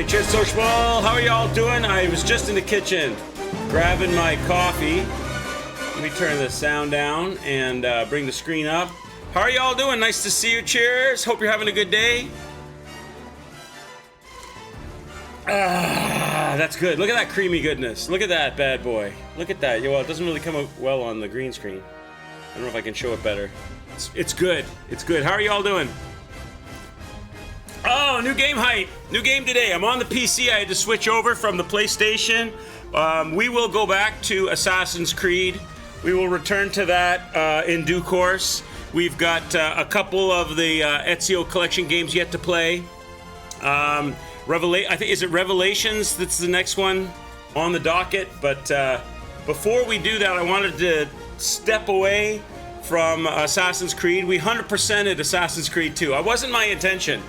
everybody. Cheers, Social. How are y'all doing? I was just in the kitchen grabbing my coffee. Let me turn the sound down and bring the screen up. How are y'all doing? Nice to see you. Cheers. Hope you're having a good day. That's good. Look at that creamy goodness. Look at that bad boy. Look at that. Well, it doesn't really come out well on the green screen. I don't know if I can show it better. It's good. It's good. How are y'all doing? Oh, new game hype. New game today. I'm on the PC. I had to switch over from the PlayStation. We will go back to Assassin's Creed. We will return to that in due course. We've got a couple of the Ezio collection games yet to play. I think, is it Revelations that's the next one on the docket? But before we do that, I wanted to step away from Assassin's Creed. We 100%ed Assassin's Creed 2. It wasn't my intention.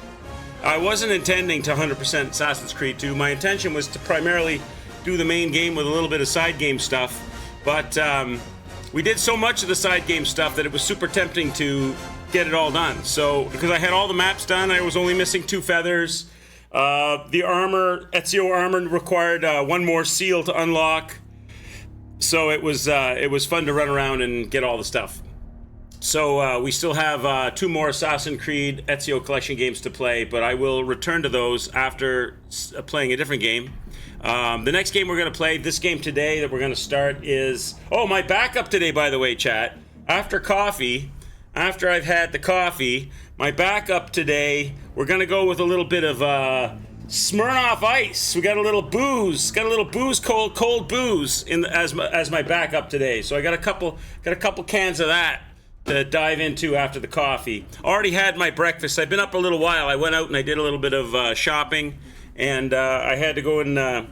I wasn't intending to 100% Assassin's Creed 2. My intention was to primarily do the main game with a little bit of side game stuff. But we did so much of the side game stuff that it was super tempting to get it all done. So, because I had all the maps done, I was only missing 2 feathers. The armor, Ezio armor, required 1 more seal to unlock. So it was fun to run around and get all the stuff. So we still have 2 more Assassin's Creed Ezio collection games to play, but I will return to those after playing a different game. The next game we're going to play, this game today that we're going to start is... Oh, my backup today, by the way, chat. After I've had the coffee, my backup today, we're going to go with a little bit of Smirnoff Ice. We got a little booze. Cold booze as my backup today. So I got a couple cans of that to dive into after the coffee. Already had my breakfast. I've been up a little while. I went out and I did a little bit of shopping, and I had to go and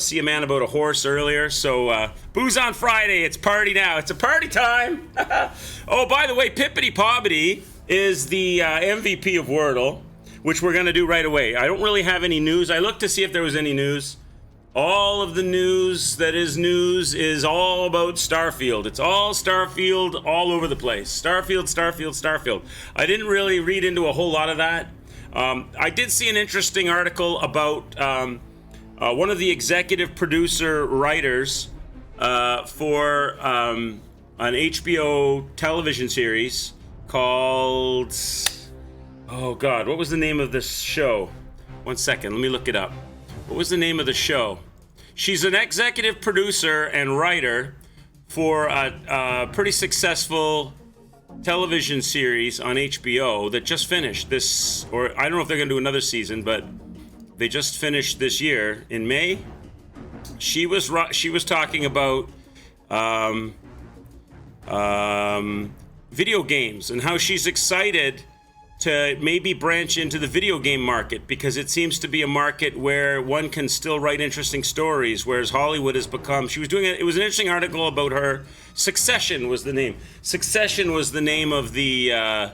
see a man about a horse earlier. So booze on Friday. It's party now. It's a party time. Oh, by the way, Pippity Poppity is the MVP of Wordle, which we're going to do right away. I don't really have any news. I looked to see if there was any news. All of the news that is news is all about Starfield. It's all Starfield all over the place. Starfield. I didn't really read into a whole lot of that. I did see an interesting article about one of the executive producer writers for an HBO television series called... Oh, God, what was the name of this show? 1 second, let me look it up. What was the name of the show? She's an executive producer and writer for a pretty successful television series on HBO that just finished this, or I don't know if they're going to do another season, but they just finished this year in May. She was talking about video games and how she's excited to maybe branch into the video game market, because it seems to be a market where one can still write interesting stories, whereas Hollywood has become... She was doing it. It was an interesting article about her. Succession was the name. Succession was the name of the...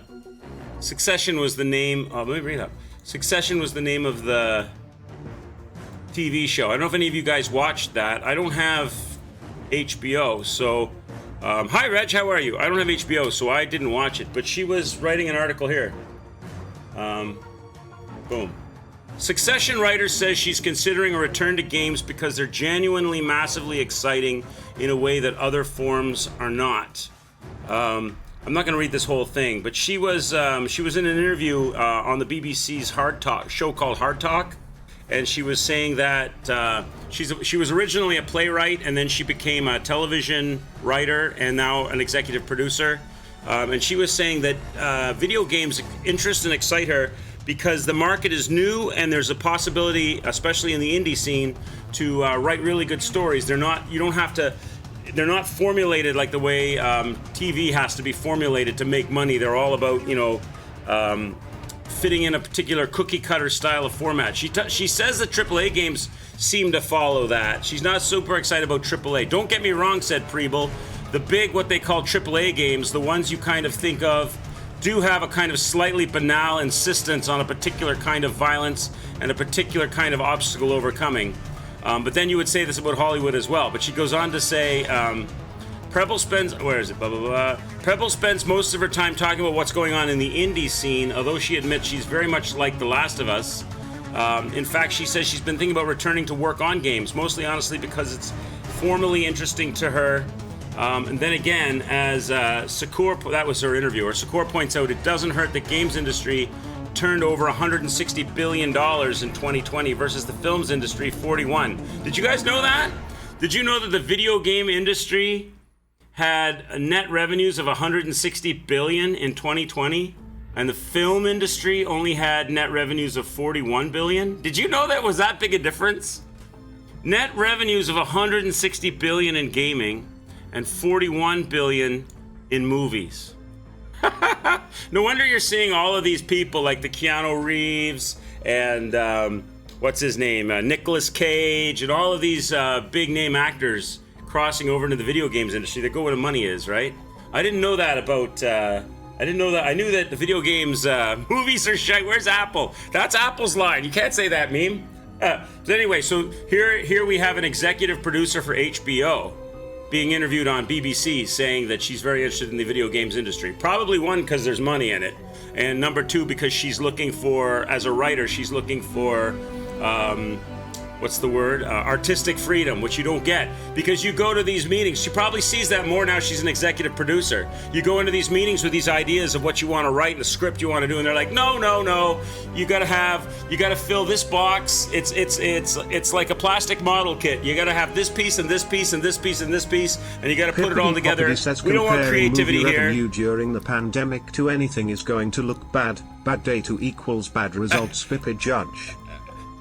Succession was the name... Oh, let me bring it up. Succession was the name of the TV show. I don't know if any of you guys watched that. I don't have HBO, so... hi, Reg, how are you? I don't have HBO, so I didn't watch it, but she was writing an article here. Boom. Succession writer says she's considering a return to games because they're genuinely massively exciting in a way that other forms are not. I'm not going to read this whole thing, but she was in an interview on the BBC's Hard Talk show called Hard Talk, and she was saying that she was originally a playwright, and then she became a television writer and now an executive producer. And she was saying that video games interest and excite her because the market is new and there's a possibility, especially in the indie scene, to write really good stories. They're not formulated like the way TV has to be formulated to make money. They're all about, fitting in a particular cookie-cutter style of format. She says that AAA games seem to follow that. She's not super excited about AAA. Don't get me wrong, said Preble. The big, what they call AAA games, the ones you kind of think of, do have a kind of slightly banal insistence on a particular kind of violence and a particular kind of obstacle overcoming. But then you would say this about Hollywood as well. But she goes on to say, Preble spends most of her time talking about what's going on in the indie scene, although she admits she's very much like The Last of Us. In fact, she says she's been thinking about returning to work on games, mostly honestly because it's formally interesting to her. And then again, as Sakur, that was her interviewer, Sakur points out, it doesn't hurt the games industry turned over $160 billion in 2020 versus the films industry 41. Did you guys know that? Did you know that the video game industry had net revenues of $160 billion in 2020? And the film industry only had net revenues of $41 billion? Did you know that was that big a difference? Net revenues of $160 billion in gaming and $41 billion in movies. No wonder you're seeing all of these people like the Keanu Reeves and what's his name, Nicolas Cage, and all of these big name actors crossing over into the video games industry. They go where the money is, right? I didn't know that about. I didn't know that. I knew that the video games movies are shite. Where's Apple? That's Apple's line. You can't say that, meme. So anyway, so here we have an executive producer for HBO being interviewed on BBC saying that she's very interested in the video games industry. Probably one, because there's money in it. And number two, because she's looking for, as a writer, she's looking for, what's the word? Artistic freedom, which you don't get. Because you go to these meetings, she probably sees that more now she's an executive producer. You go into these meetings with these ideas of what you want to write and the script you want to do, and they're like, no, you gotta fill this box. It's like a plastic model kit. You gotta have this piece and this piece and this piece and this piece, and you gotta put it all together. We don't want creativity here. During the pandemic to anything is going to look bad. Bad data equals bad results. Pippa Judge.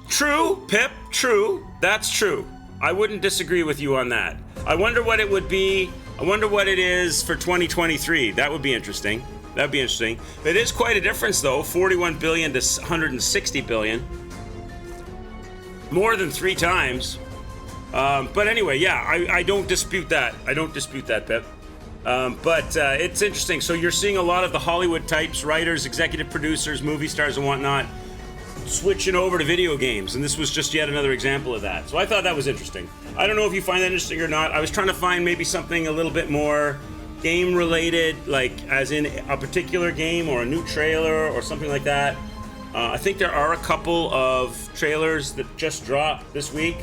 True, Pip, true. That's true. I wouldn't disagree with you on that. I wonder what it would be. I wonder what it is for 2023. That would be interesting. That'd be interesting. It is quite a difference, though. 41 billion to 160 billion. More than 3 times. But anyway, yeah, I don't dispute that. I don't dispute that, Pip. But it's interesting. So you're seeing a lot of the Hollywood types, writers, executive producers, movie stars, and whatnot, switching over to video games, and this was just yet another example of that. So I thought that was interesting. I don't know if you find that interesting or not. I was trying to find maybe something a little bit more game related, like as in a particular game or a new trailer or something like that. I think there are a couple of trailers that just dropped this week,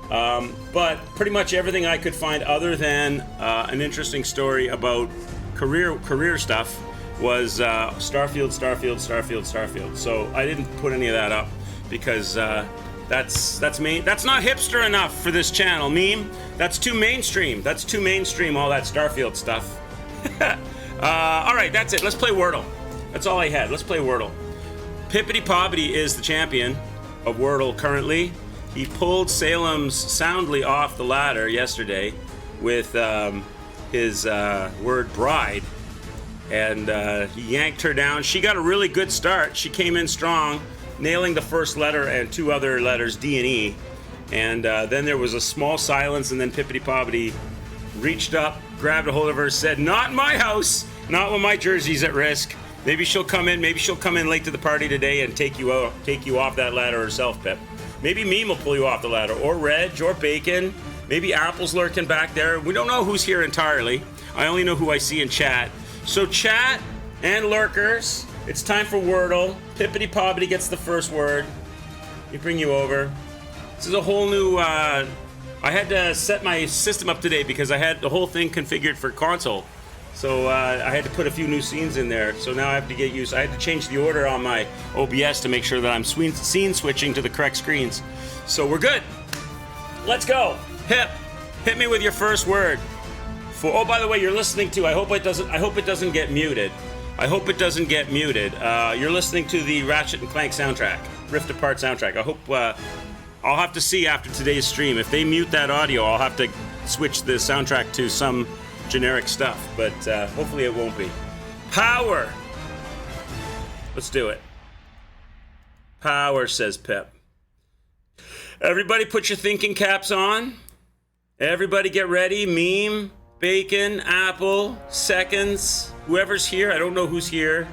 but pretty much everything I could find other than an interesting story about career stuff was Starfield. So I didn't put any of that up because that's me. That's not hipster enough for this channel, meme. That's too mainstream. All that Starfield stuff. All right, that's it. Let's play Wordle. That's all I had. Let's play Wordle. Pippity Poppity is the champion of Wordle currently. He pulled Salem's soundly off the ladder yesterday with his word bride. And he yanked her down. She got a really good start. She came in strong, nailing the first letter and 2 other letters, D and E. And then there was a small silence, and then Pippity Poppity reached up, grabbed a hold of her, said, "Not in my house, not when my jersey's at risk." Maybe she'll come in late to the party today and take you off that ladder herself, Pip. Maybe Meme will pull you off the ladder, or Reg, or Bacon. Maybe Apple's lurking back there. We don't know who's here entirely. I only know who I see in chat. So chat and lurkers, it's time for Wordle. Pippity Poppity gets the first word. We bring you over. This is a whole new, I had to set my system up today because I had the whole thing configured for console. So I had to put a few new scenes in there. So now I have to get used. I had to change the order on my OBS to make sure that I'm scene switching to the correct screens. So we're good. Let's go. Hit me with your first word. Oh, by the way, you're listening to. I hope it doesn't get muted. You're listening to the Ratchet and Clank soundtrack, Rift Apart soundtrack. I hope. I'll have to see after today's stream if they mute that audio. I'll have to switch the soundtrack to some generic stuff, but hopefully it won't be. Power. Let's do it. Power, says Pip. Everybody, put your thinking caps on. Everybody, get ready. Meme. Bacon, Apple, Seconds, whoever's here, I don't know who's here.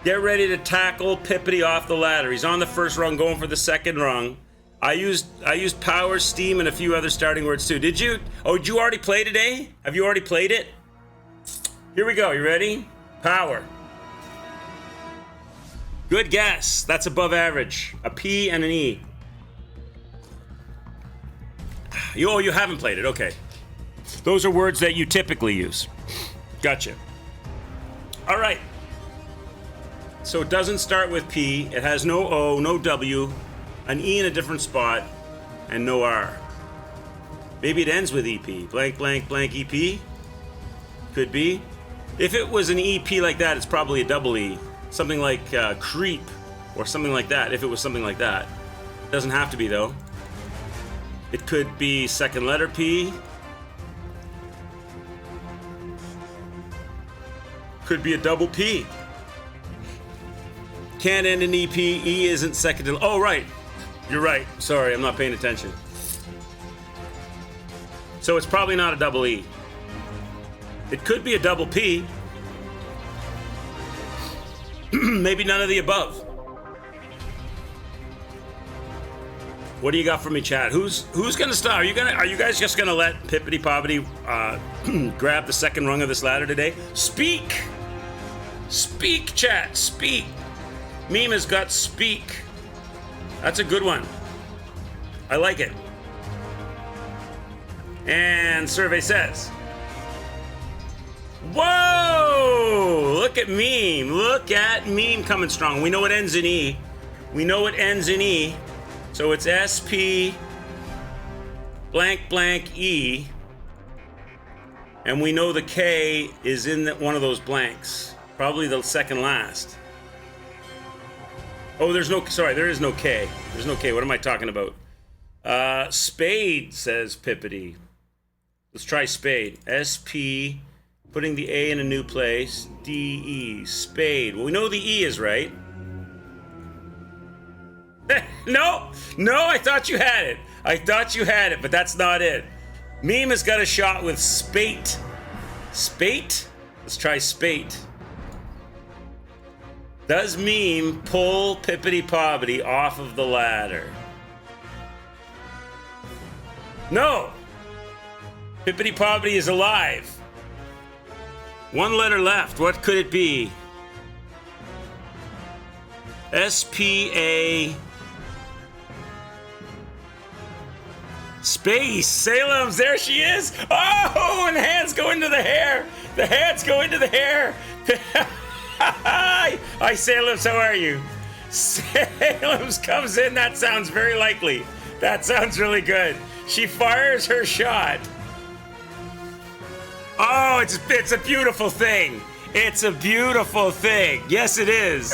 Get ready to tackle Pippity off the ladder. He's on the first rung, going for the second rung. I used Power, Steam, and a few other starting words too. Did you already play today? Have you already played it? Here we go, you ready? Power. Good guess. That's above average. A P and an E. You haven't played it. Okay. Those are words that you typically use. Gotcha. All right. So it doesn't start with P. It has no O, no W, an E in a different spot, and no R. Maybe it ends with EP. Blank, blank, blank, EP. Could be. If it was an EP like that, it's probably a double E. Something like creep or something like that, if it was something like that. It doesn't have to be, though. It could be second letter P. Could be a double P. Can't end in EP. E isn't second. Oh, right. You're right. Sorry, I'm not paying attention. So it's probably not a double E. It could be a double P. Maybe none of the above. What do you got for me, chat? Who's gonna start? Are you guys just gonna let Pippity Poppity grab the second rung of this ladder today? Speak, chat, speak. Meme has got speak. That's a good one. I like it. And survey says, whoa! Look at meme. Look at meme coming strong. We know it ends in E. So it's SP blank blank E. And we know the K is in one of those blanks. Probably the second last. Oh, there is no K. There's no K. What am I talking about? Spade, says Pippity. Let's try spade. SP, putting the A in a new place. DE, spade. Well, we know the E is right. No, I thought you had it. But that's not it. Meme has got a shot with spate. Spate? Let's try spate. Does meme pull Pippity Poppity off of the ladder? No! Pippity Poppity is alive. One letter left. What could it be? SPA. Space. Salem's. There she is. Oh, and the hands go into the hair. Hi, Salem's. How are you? Salem's comes in. That sounds very likely. That sounds really good. She fires her shot. Oh, it's a beautiful thing. It's a beautiful thing. Yes, it is.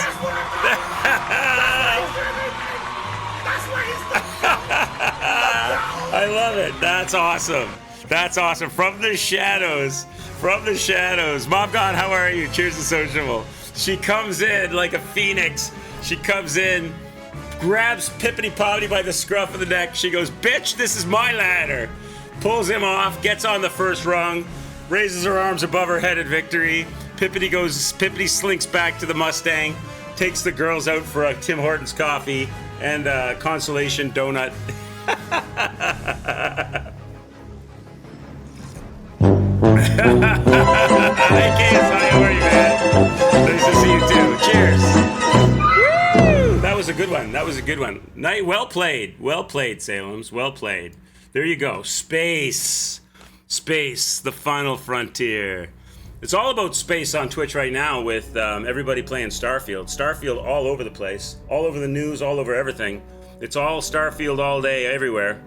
I love it. That's awesome. From the shadows. Mom God, how are you? Cheers to sociable. She comes in like a phoenix. She comes in, grabs Pippity Poppity by the scruff of the neck. She goes, bitch, this is my ladder. Pulls him off, gets on the first rung, raises her arms above her head in victory. Pippity slinks back to the Mustang, takes the girls out for a Tim Hortons coffee and a consolation donut. Hey, KSI, how are you, man? Nice to see you too. Cheers. Woo! That was a good one. Well played, Salem's. Well played. There you go. Space, the final frontier. It's all about space on Twitch right now with everybody playing Starfield. Starfield all over the place, all over the news, all over everything. It's all Starfield all day, everywhere.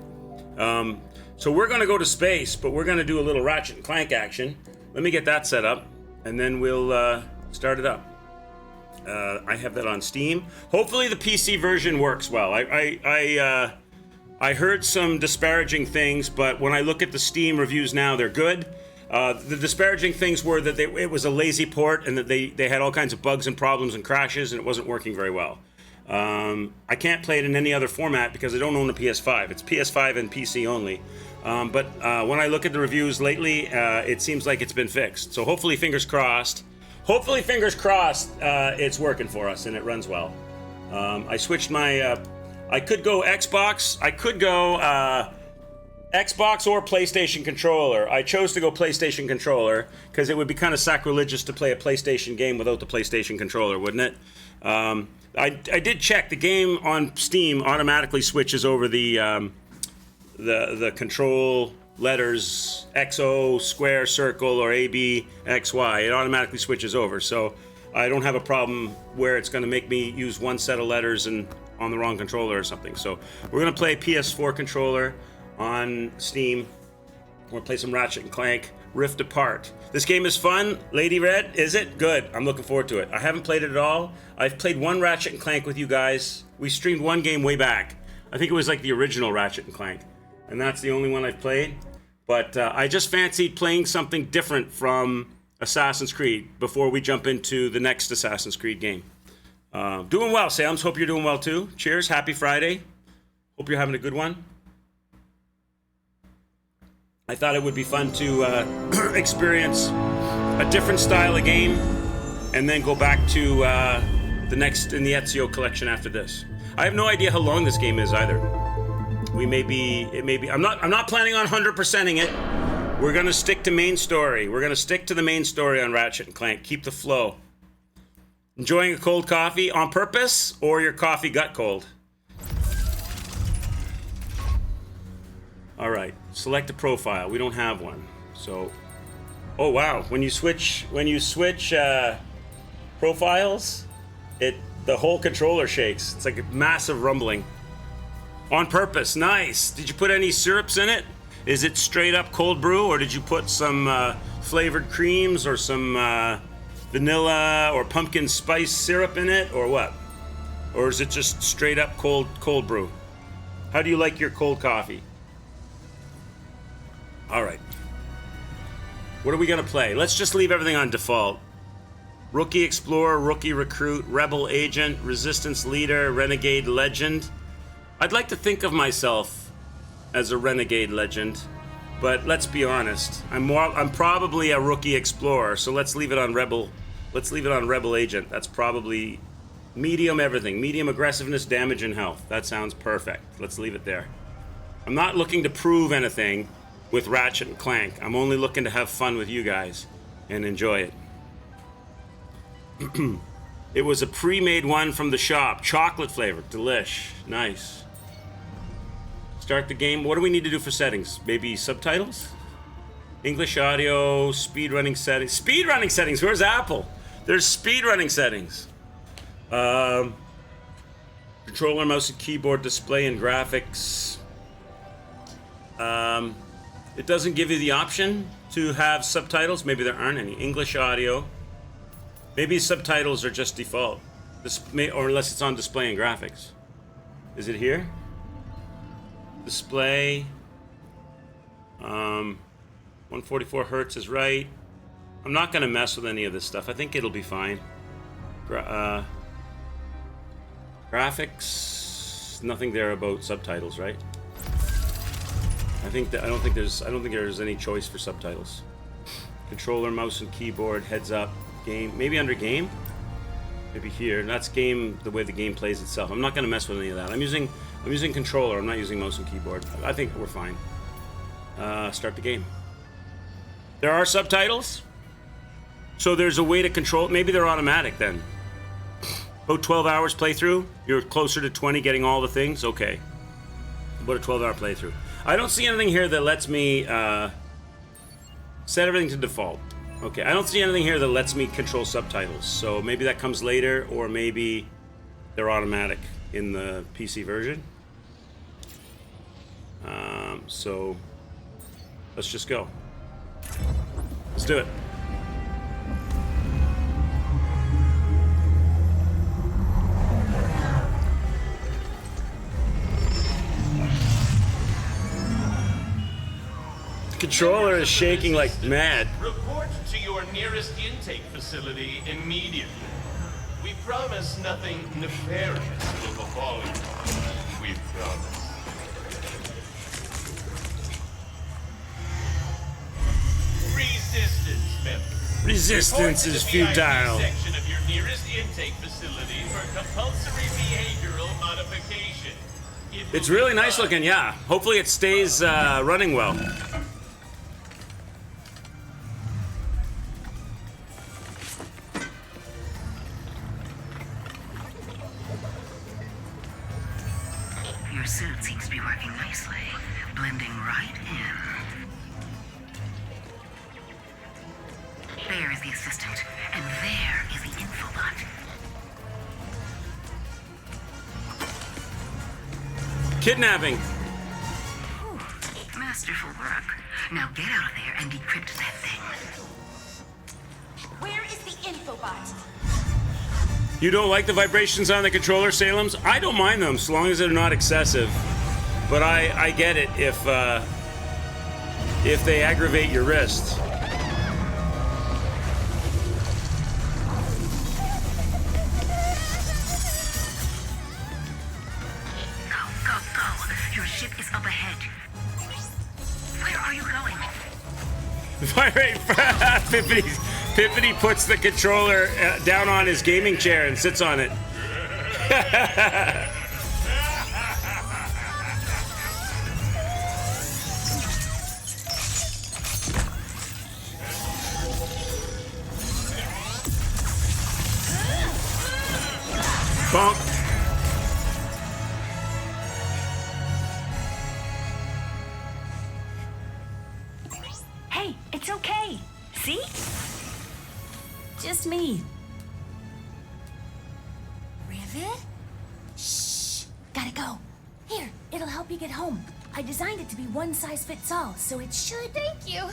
So we're going to go to space, but we're going to do a little Ratchet and Clank action. Let me get that set up, and then we'll start it up. I have that on Steam. Hopefully the PC version works well. I heard some disparaging things, but when I look at the Steam reviews now, they're good. The disparaging things were that it was a lazy port and that they had all kinds of bugs and problems and crashes, and it wasn't working very well. I can't play it in any other format because I don't own a PS5. It's PS5 and PC only. But when I look at the reviews lately, it seems like it's been fixed. So hopefully, fingers crossed, it's working for us and it runs well. I switched my... I could go Xbox. I could go Xbox or PlayStation controller. I chose to go PlayStation controller because it would be kind of sacrilegious to play a PlayStation game without the PlayStation controller, wouldn't it? I did check. The game on Steam automatically switches over the control letters XO, square, circle, or AB, XY. It automatically switches over, so I don't have a problem where it's going to make me use one set of letters and on the wrong controller or something. So we're going to play PS4 controller on Steam. We're going to play some Ratchet and Clank Rift Apart. This game is fun. Lady Red, is it? Good. I'm looking forward to it. I haven't played it at all. I've played one Ratchet and Clank with you guys. We streamed one game way back. I think it was like the original Ratchet and Clank. And that's the only one I've played. But I just fancied playing something different from Assassin's Creed before we jump into the next Assassin's Creed game. Doing well, Sams. Hope you're doing well too. Cheers. Happy Friday. Hope you're having a good one. I thought it would be fun to experience a different style of game and then go back to the next in the Ezio collection after this. I have no idea how long this game is either. I'm not planning on 100%ing it. We're going to stick to main story. We're going to stick to the main story on Ratchet and Clank. Keep the flow. Enjoying a cold coffee on purpose, or your coffee got cold? All right, select a profile. We don't have one. So, oh wow, when you switch profiles, the whole controller shakes. It's like a massive rumbling. On purpose, nice. Did you put any syrups in it? Is it straight up cold brew, or did you put some flavored creams or some vanilla or pumpkin spice syrup in it, or what? Or is it just straight up cold brew? How do you like your cold coffee? All right. What are we gonna play? Let's just leave everything on default. Rookie Explorer, Rookie Recruit, Rebel Agent, Resistance Leader, Renegade Legend. I'd like to think of myself as a Renegade Legend, but let's be honest. I'm probably a Rookie Explorer, so let's leave it on Rebel. Let's leave it on Rebel Agent. That's probably medium everything. Medium aggressiveness, damage, and health. That sounds perfect. Let's leave it there. I'm not looking to prove anything with Ratchet and Clank. I'm only looking to have fun with you guys and enjoy it. It was a pre-made one from the shop. Chocolate flavored. Delish. Nice. Start the game. What do we need to do for settings? Maybe subtitles? English audio, speedrunning settings. Speedrunning settings! Where's Apple? There's speedrunning settings. Controller, mouse, and keyboard, display, and graphics. It doesn't give you the option to have subtitles. Maybe there aren't any. English audio. Maybe subtitles are just default. Or unless it's on display and graphics. Is it here? Display. 144 hertz is right. I'm not going to mess with any of this stuff. I think it'll be fine. Graphics. Nothing there about subtitles, right? I don't think there's any choice for subtitles. Controller, mouse, and keyboard, heads up, game. Maybe under game. Maybe here. That's game. The way the game plays itself. I'm not going to mess with any of that. I'm using controller. I'm not using mouse and keyboard. I think we're fine. Start the game. There are subtitles, so there's a way to control. Maybe they're automatic then. About 12 hours playthrough. You're closer to 20, getting all the things. Okay. About a 12-hour playthrough. I don't see anything here that lets me set everything to default. Okay, I don't see anything here that lets me control subtitles. So maybe that comes later, or maybe they're automatic in the PC version. So let's just go. Let's do it. The controller is shaking like mad. Report to your nearest intake facility immediately. We promise nothing nefarious will befall you. We promise. Resistance member. Resistance is futile. Section of your nearest intake facility for compulsory behavioral modification. It's really nice looking, yeah. Hopefully it stays running well. Your suit seems to be working nicely, blending right in. There is the assistant, and there is the infobot. Kidnapping. Whew, masterful work. Now get out of there and decrypt that thing. Where is the infobot? You don't like the vibrations on the controller, Salem's? I don't mind them, so long as they're not excessive. But I get it if they aggravate your wrist. Go. Your ship is up ahead. Where are you going? Pippity puts the controller down on his gaming chair and sits on it. Bonk. Hey, it's okay. See? Just me. Rivet? Shh. Gotta go. Here, it'll help you get home. I designed it to be one size fits all, so it should. Thank you.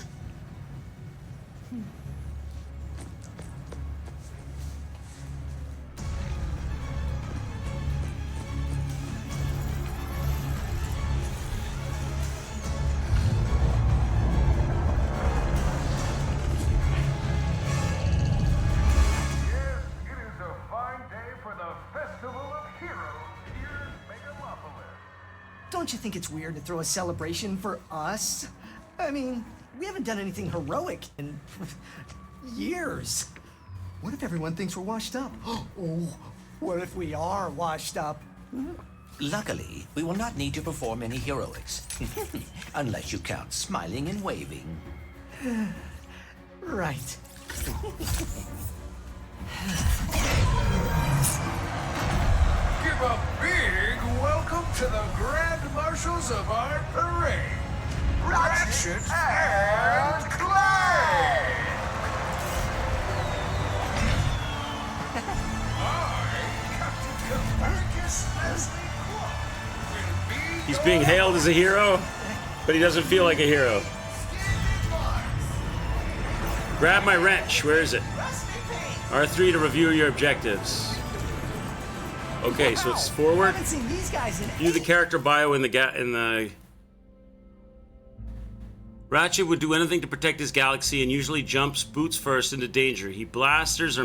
Don't you think it's weird to throw a celebration for us? I mean, we haven't done anything heroic in years. What if everyone thinks we're washed up? Oh, what if we are washed up? Luckily, we will not need to perform any heroics. Unless you count smiling and waving. Right. Give a big welcome to the Grand Marshals of our parade, Ratchet and Clank! Captain Copernicus Leslie Clark will be He's being hailed as a hero, but he doesn't feel like a hero. Grab my wrench. Where is it? R3 to review your objectives. Okay, so it's I forward. haven't seen these guys in View the character bio in the Ratchet would do anything to protect his galaxy and usually jumps boots first into danger. His blasters are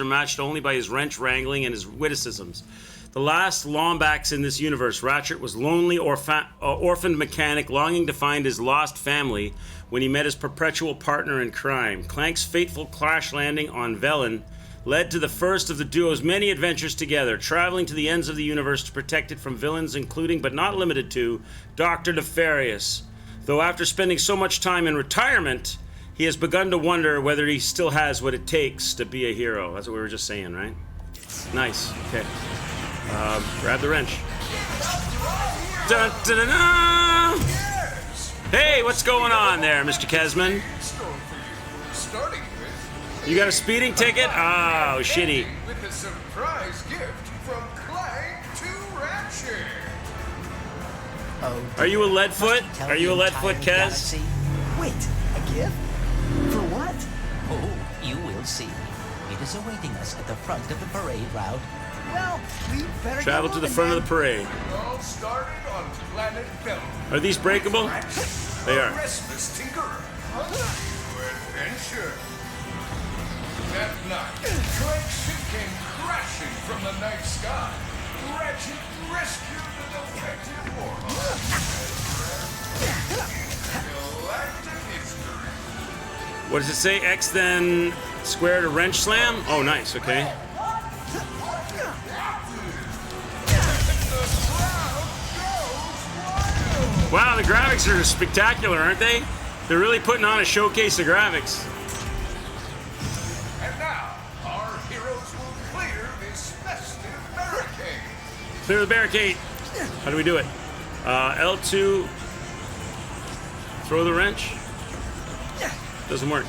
matched only by his wrench wrangling and his witticisms. The last Lombax in this universe, Ratchet was lonely orphaned mechanic longing to find his lost family when he met his perpetual partner in crime. Clank's fateful crash landing on Velen led to the first of the duo's many adventures together, traveling to the ends of the universe to protect it from villains including, but not limited to, Dr. Nefarious. Though after spending so much time in retirement, he has begun to wonder whether he still has what it takes to be a hero. That's what we were just saying, right? Nice. Okay. Grab the wrench. Dun, dun, dun, dun. Hey, what's going on there, Mr. Kesman? starting with You got a speeding ticket? Oh, shitty. with a surprise gift from Clank to Ratchet. Oh, Are you a Leadfoot? Tell Are you a the Leadfoot, entire Kez? galaxy. wait, a gift? For what? Oh, you will see. It is awaiting us at the front of the parade route. Well, we better Travel get to the moving, front of then. the parade. It all started on planet Bell. Are these breakable? They are. Restless tinkerer. New adventure. That night, Clank's ship came crashing from the night sky. Ratchet rescued the defective warhawk. Galactic history. What does it say? X then square to wrench slam? Oh, nice. Okay. The crowd Wow, the graphics are spectacular, aren't they? They're really putting on a showcase of graphics. And now, our heroes will clear this festive barricade. Clear the barricade. How do we do it? L2. Throw the wrench. Doesn't work.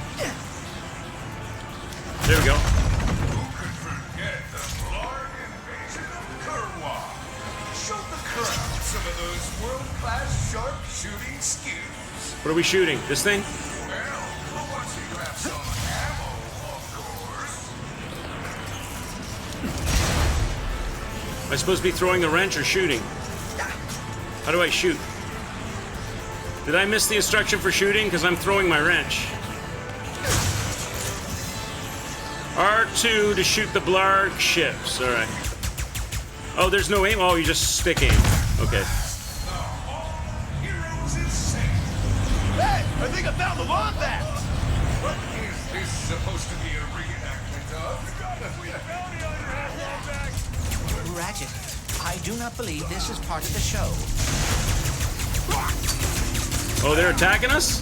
There we go. Who could forget the Blarg invasion of Kurwa? Show the crowd some of those world-class sharpshooting skills. What are we shooting? This thing? Well, once you have some ammo, of course. Am I supposed to be throwing the wrench or shooting? How do I shoot? Did I miss the instruction for shooting? Because I'm throwing my wrench. R2 to shoot the Blarg ships. All right. Oh, there's no aim? Oh, you just stick aim. Okay. Heroes is safe. Hey, I think I found the wombat! What is this supposed to be a reenactment of? We found the other half wombat. Ratchet, I do not believe this is part of the show. Oh, they're attacking us?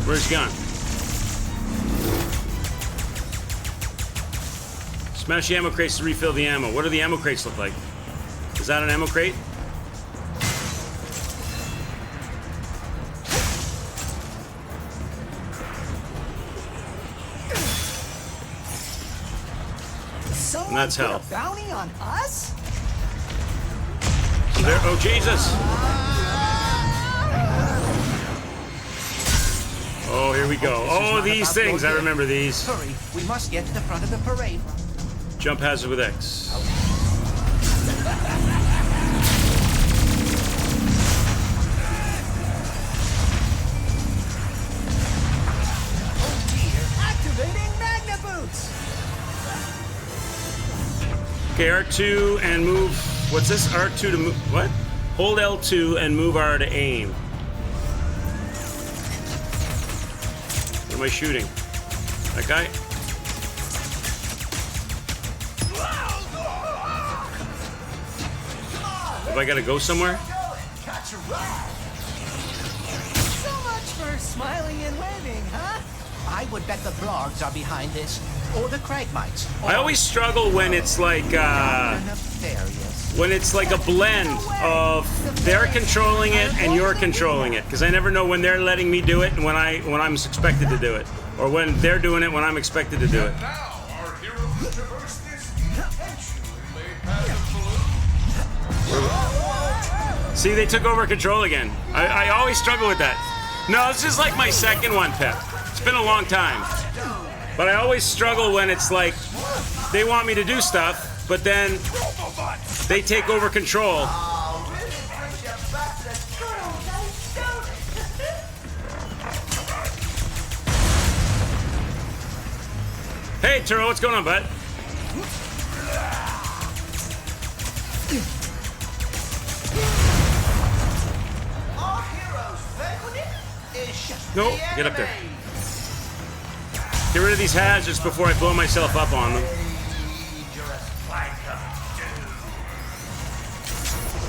Where's he gone? Smash the ammo crates to refill the ammo. What do the ammo crates look like? Is that an ammo crate? Someone That's put hell. a bounty on us? There, oh, Jesus. Oh, here we go. Oh, these things. I remember these. Hurry, we must get to the front of the parade. Jump hazard with X. Activating Magna Boots! Okay, R2 and move. What's this? R2 to move. What? Hold L2 and move R to aim. What am I shooting? That guy? Have I got to go somewhere? So much for smiling and waving, huh? I would bet the Blargs are behind this, or the Cragmites. I always struggle when it's like Nefarious. when it's like a blend of they're controlling it and you're controlling it, because I never know when they're letting me do it and when I'm expected to do it, or when they're doing it when I'm expected to do it. Now, our heroes traverse this intentionally laid path of balloon. See, they took over control again. I always struggle with that. No, this is like my second one, Pep. It's been a long time. But I always struggle when it's like they want me to do stuff, but then they take over control. Hey, Turo, what's going on, bud? Nope, get up there. Get rid of these hazards before I blow myself up on them.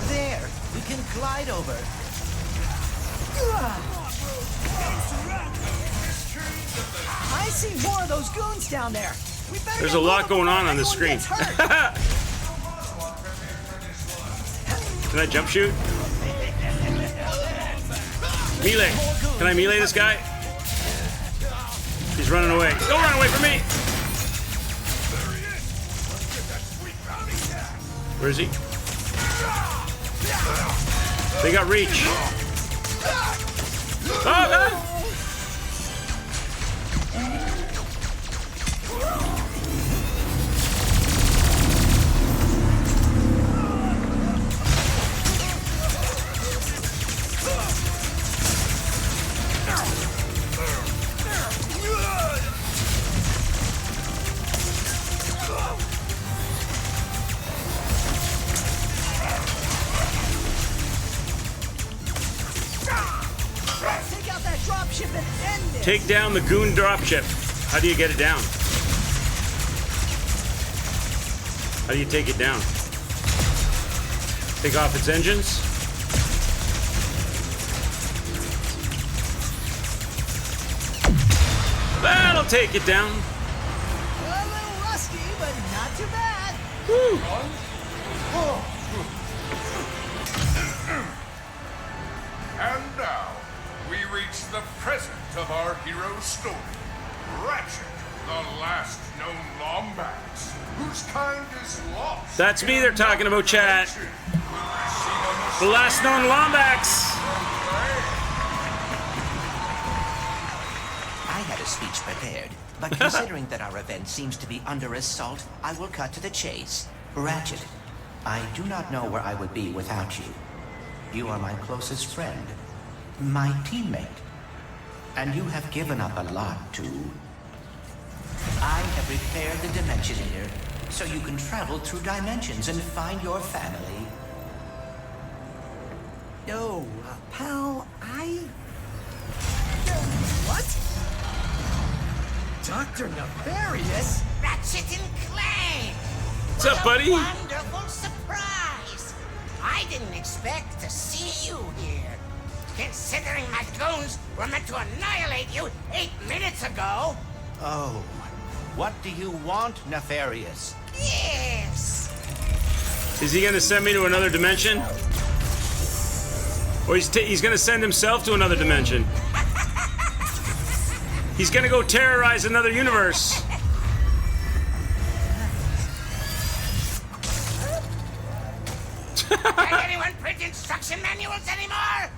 There, we can glide over. I see more of those goons down there. We better There's get a lot moving going on before the anyone screen. gets hurt. Can I jump shoot? Melee. Can I melee this guy? He's running away. Don't run away from me! Where is he? They got reach. Oh, no! Take out that dropship and end this. Take down the goon dropship. How do you get it down? How do you take it down? Take off its engines. That'll take it down. A little rusty, but not too bad. Woo. And now, we reach the present of our hero's story. Ratchet, the last known Lombax, whose kind is lost. That's me they're talking about, chat. The last known Lombax. I had a speech prepared, but considering that our event seems to be under assault, I will cut to the chase. Ratchet, I do not know where I would be without you. You are my closest friend, my teammate, and you have given up a lot too. I have repaired the Dimensionator so you can travel through dimensions and find your family. No, pal, What? Dr. Nefarious? Ratchet and Clank! What's up, buddy? What a wonderful surprise! I didn't expect to see you here. Considering my goons were meant to annihilate you 8 minutes ago. Oh, what do you want, Nefarious? Yes! Is he gonna send me to another dimension? Or he's gonna send himself to another dimension? He's gonna go terrorize another universe. Can anyone print instruction manuals anymore?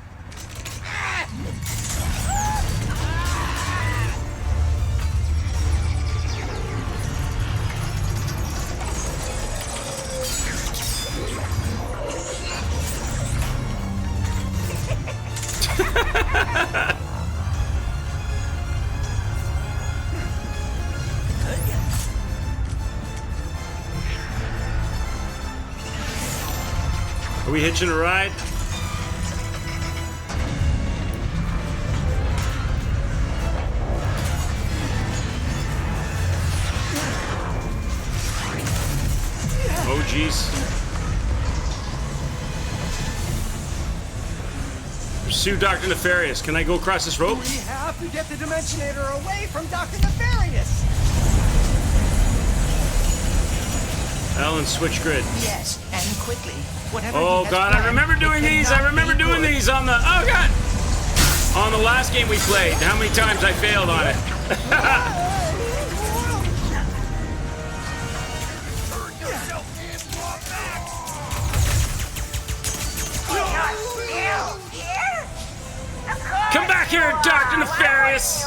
Are we hitching a ride? Oh, jeez. Pursue Dr. Nefarious. Can I go across this rope? We have to get the Dimensionator away from Dr. Nefarious! Alan, switch grid. Yes, and quickly. Whatever Oh he has god, I planned, remember it doing these. I cannot remember be doing good. these on the. Oh god! On the last game we played. How many times I failed on it? Come back here, Dr. Nefarious!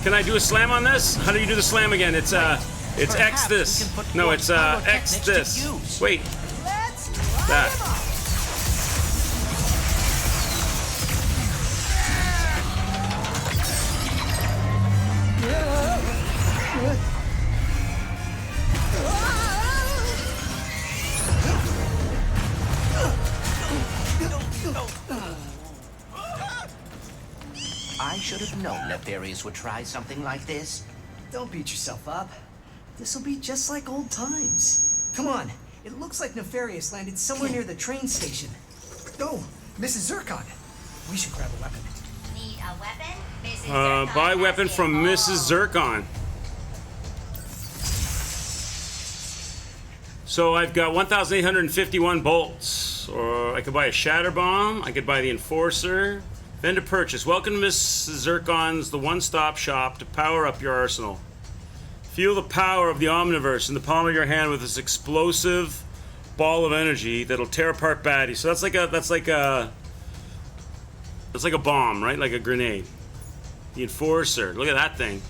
Can I do a slam on this? How do you do the slam again? It's X Perhaps we this. can put No, your it's X pyrotechnics to this. use. Wait, Let's that. I should have known Nefarious would try something like this. Don't beat yourself up. This'll be just like old times. Come on. It looks like Nefarious landed somewhere near the train station. Oh, Mrs. Zircon. We should grab a weapon. Need a weapon? Mrs. Zircon Buy has weapon it from all. Mrs. Zircon. So I've got 1,851 bolts. Or I could buy a shatter bomb. I could buy the enforcer. Vendor purchase. Welcome to Mrs. Zircon's, the one-stop shop to power up your arsenal. Feel the power of the Omniverse in the palm of your hand with this explosive ball of energy that'll tear apart baddies. So that's like a bomb, right? Like a grenade. The enforcer. Look at that thing.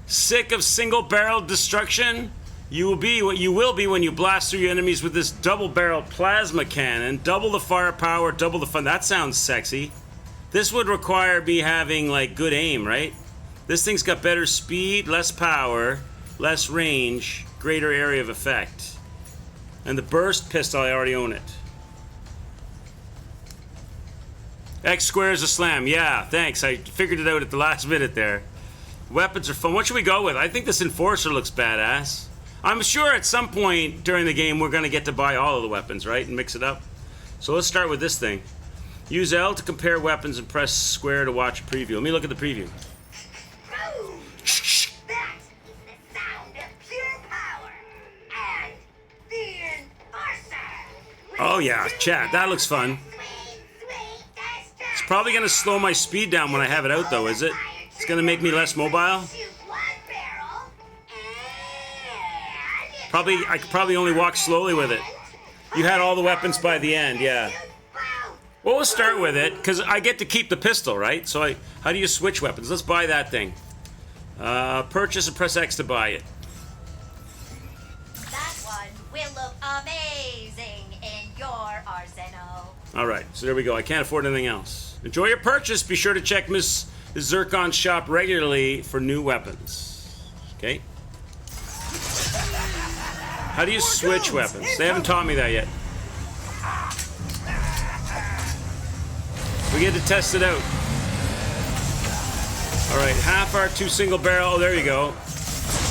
Sick of single-barreled destruction? You will be what you will be when you blast through your enemies with this double-barreled plasma cannon. Double the firepower, double the fun. That sounds sexy. This would require me having, like, good aim, right? This thing's got better speed, less power, less range, greater area of effect. And the burst pistol, I already own it. X squares a slam. Yeah, thanks. I figured it out at the last minute there. Weapons are fun. What should we go with? I think this enforcer looks badass. I'm sure at some point during the game we're going to get to buy all of the weapons, right? And mix it up. So let's start with this thing. Use L to compare weapons and press square to watch a preview. Let me look at the preview. Boom! That is the sound of pure power and the Enforcer. Oh yeah, chat. That looks fun. It's probably going to slow my speed down when I have it out, though, is it? It's going to make me less mobile. I could probably only walk slowly with it. You had all the weapons by the end, yeah. Well, we'll start with it, because I get to keep the pistol, right? So how do you switch weapons? Let's buy that thing. Purchase and press X to buy it. That one will look amazing in your arsenal. All right, so there we go. I can't afford anything else. Enjoy your purchase. Be sure to check Miss Zircon's shop regularly for new weapons. Okay. How do you switch weapons? They haven't taught me that yet. We get to test it out. All right, half R2 single barrel. Oh, there you go.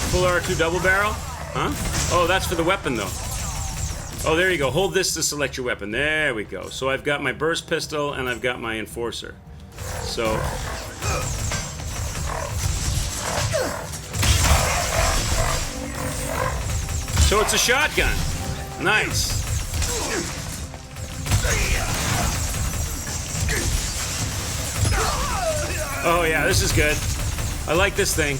Full R2 double barrel. Huh? Oh, that's for the weapon, though. Oh, there you go. Hold this to select your weapon. There we go. So I've got my burst pistol and I've got my enforcer. So... So it's a shotgun. Nice. Oh yeah, this is good. I like this thing.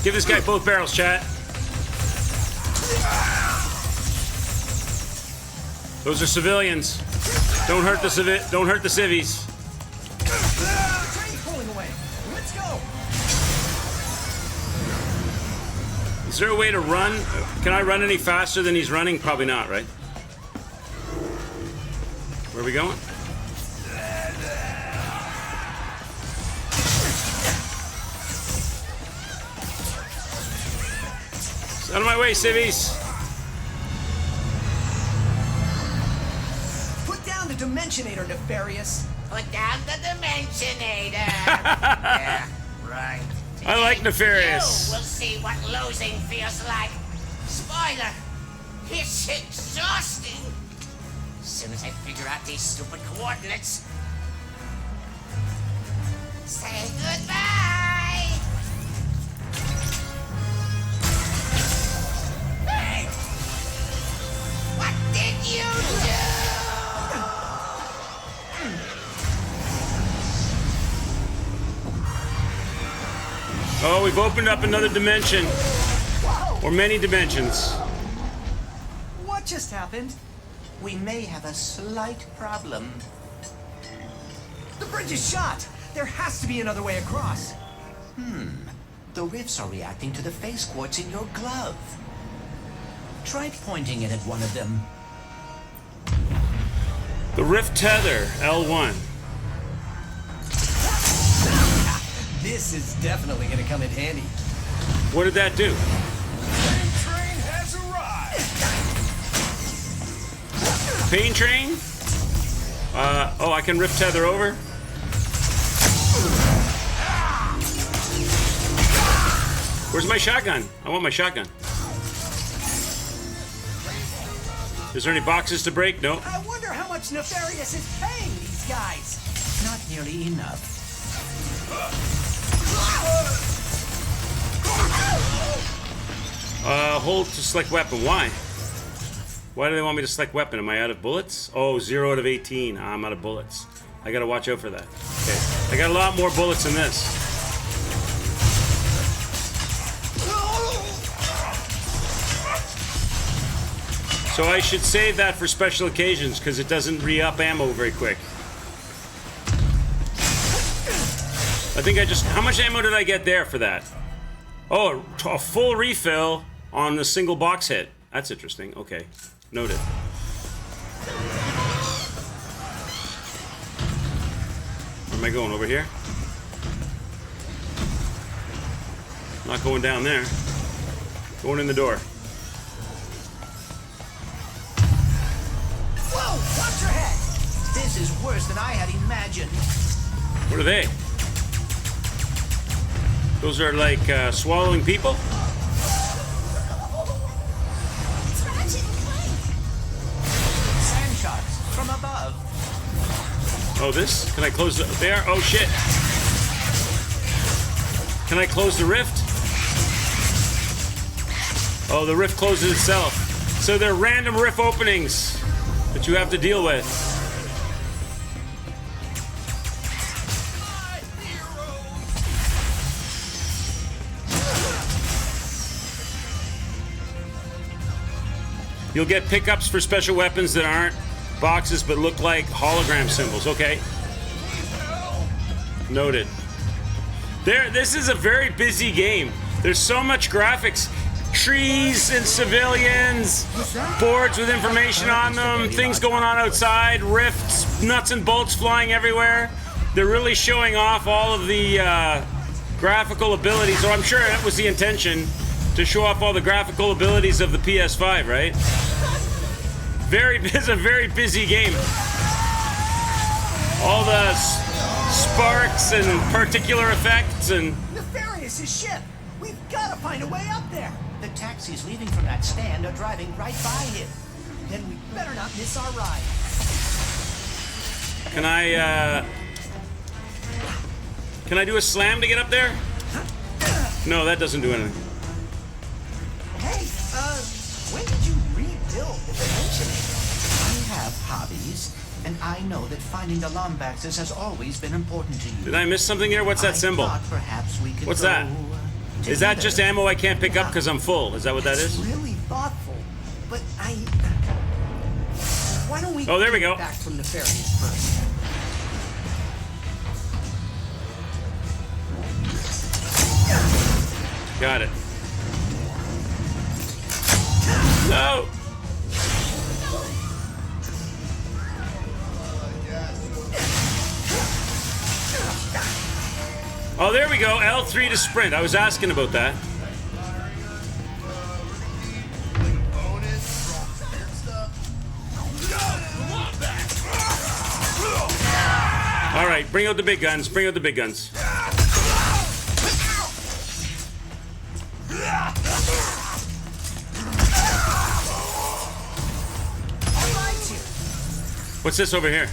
Give this guy both barrels, chat. Those are civilians. Don't hurt the civvies. Train's pulling away. Let's go. Is there a way to run? Can I run any faster than he's running? Probably not, right? Where are we going? Out of my way, civvies. Put down the Dimensionator, Nefarious. Put down the Dimensionator. Yeah, right. I like Nefarious. You will see what losing feels like. Spoiler, it's exhausting. As soon as I figure out these stupid coordinates. Say goodbye. Hey! What did you do? Oh, we've opened up another dimension. Or many dimensions. What just happened? We may have a slight problem. The bridge is shot. There has to be another way across. The rifts are reacting to the phase quartz in your glove. Try pointing it at one of them. The rift tether, L1. This is definitely going to come in handy. What did that do? Train has arrived. Pain train? Oh, I can rift tether over? Where's my shotgun? I want my shotgun. Is there any boxes to break? No. I wonder how much Nefarious is paying these guys. Not nearly enough. Hold to select weapon. Why? Why do they want me to select weapon? Am I out of bullets? Oh, 0 out of 18. I'm out of bullets. I gotta watch out for that. Okay. I got a lot more bullets than this. So I should save that for special occasions because it doesn't re-up ammo very quick. I think I just... How much ammo did I get there for that? Oh, a full refill on a single box hit. That's interesting. Okay. Noted. Where am I going? Over here? Not going down there. Going in the door. Whoa! Watch your head! This is worse than I had imagined. What are they? Those are like swallowing people. It's Ratchet and Clank. Sand sharks from above. Oh, this? Can I close the... There? Oh, shit. Can I close the rift? Oh, the rift closes itself. So they're random rift openings that you have to deal with. You'll get pickups for special weapons that aren't boxes but look like hologram symbols. Okay. Noted. This is a very busy game. There's so much graphics. Trees and civilians, boards with information on them, things going on outside, rifts, nuts and bolts flying everywhere. They're really showing off all of the graphical abilities. So I'm sure that was the intention, to show off all the graphical abilities of the PS5, right? It's a very busy game. All the sparks and particular effects and... Nefarious' ship! We've got to find a way up there! The taxis leaving from that stand are driving right by him. Then we better not miss our ride. Can I do a slam to get up there? No, that doesn't do anything. Hey, when did you rebuild the dimensioning? I have hobbies, and I know that finding the Lombaxes has always been important to you. Did I miss something here? What's that symbol? I thought perhaps we could What's go that? Is that just together. ammo I can't pick up because I'm full? Is that what that That's is? really thoughtful, but why don't we Oh, there we get go. back from Nefarious first? Got it. No! Oh, there we go. L3 to sprint. I was asking about that. All right, bring out the big guns. Bring out the big guns. What's this over here?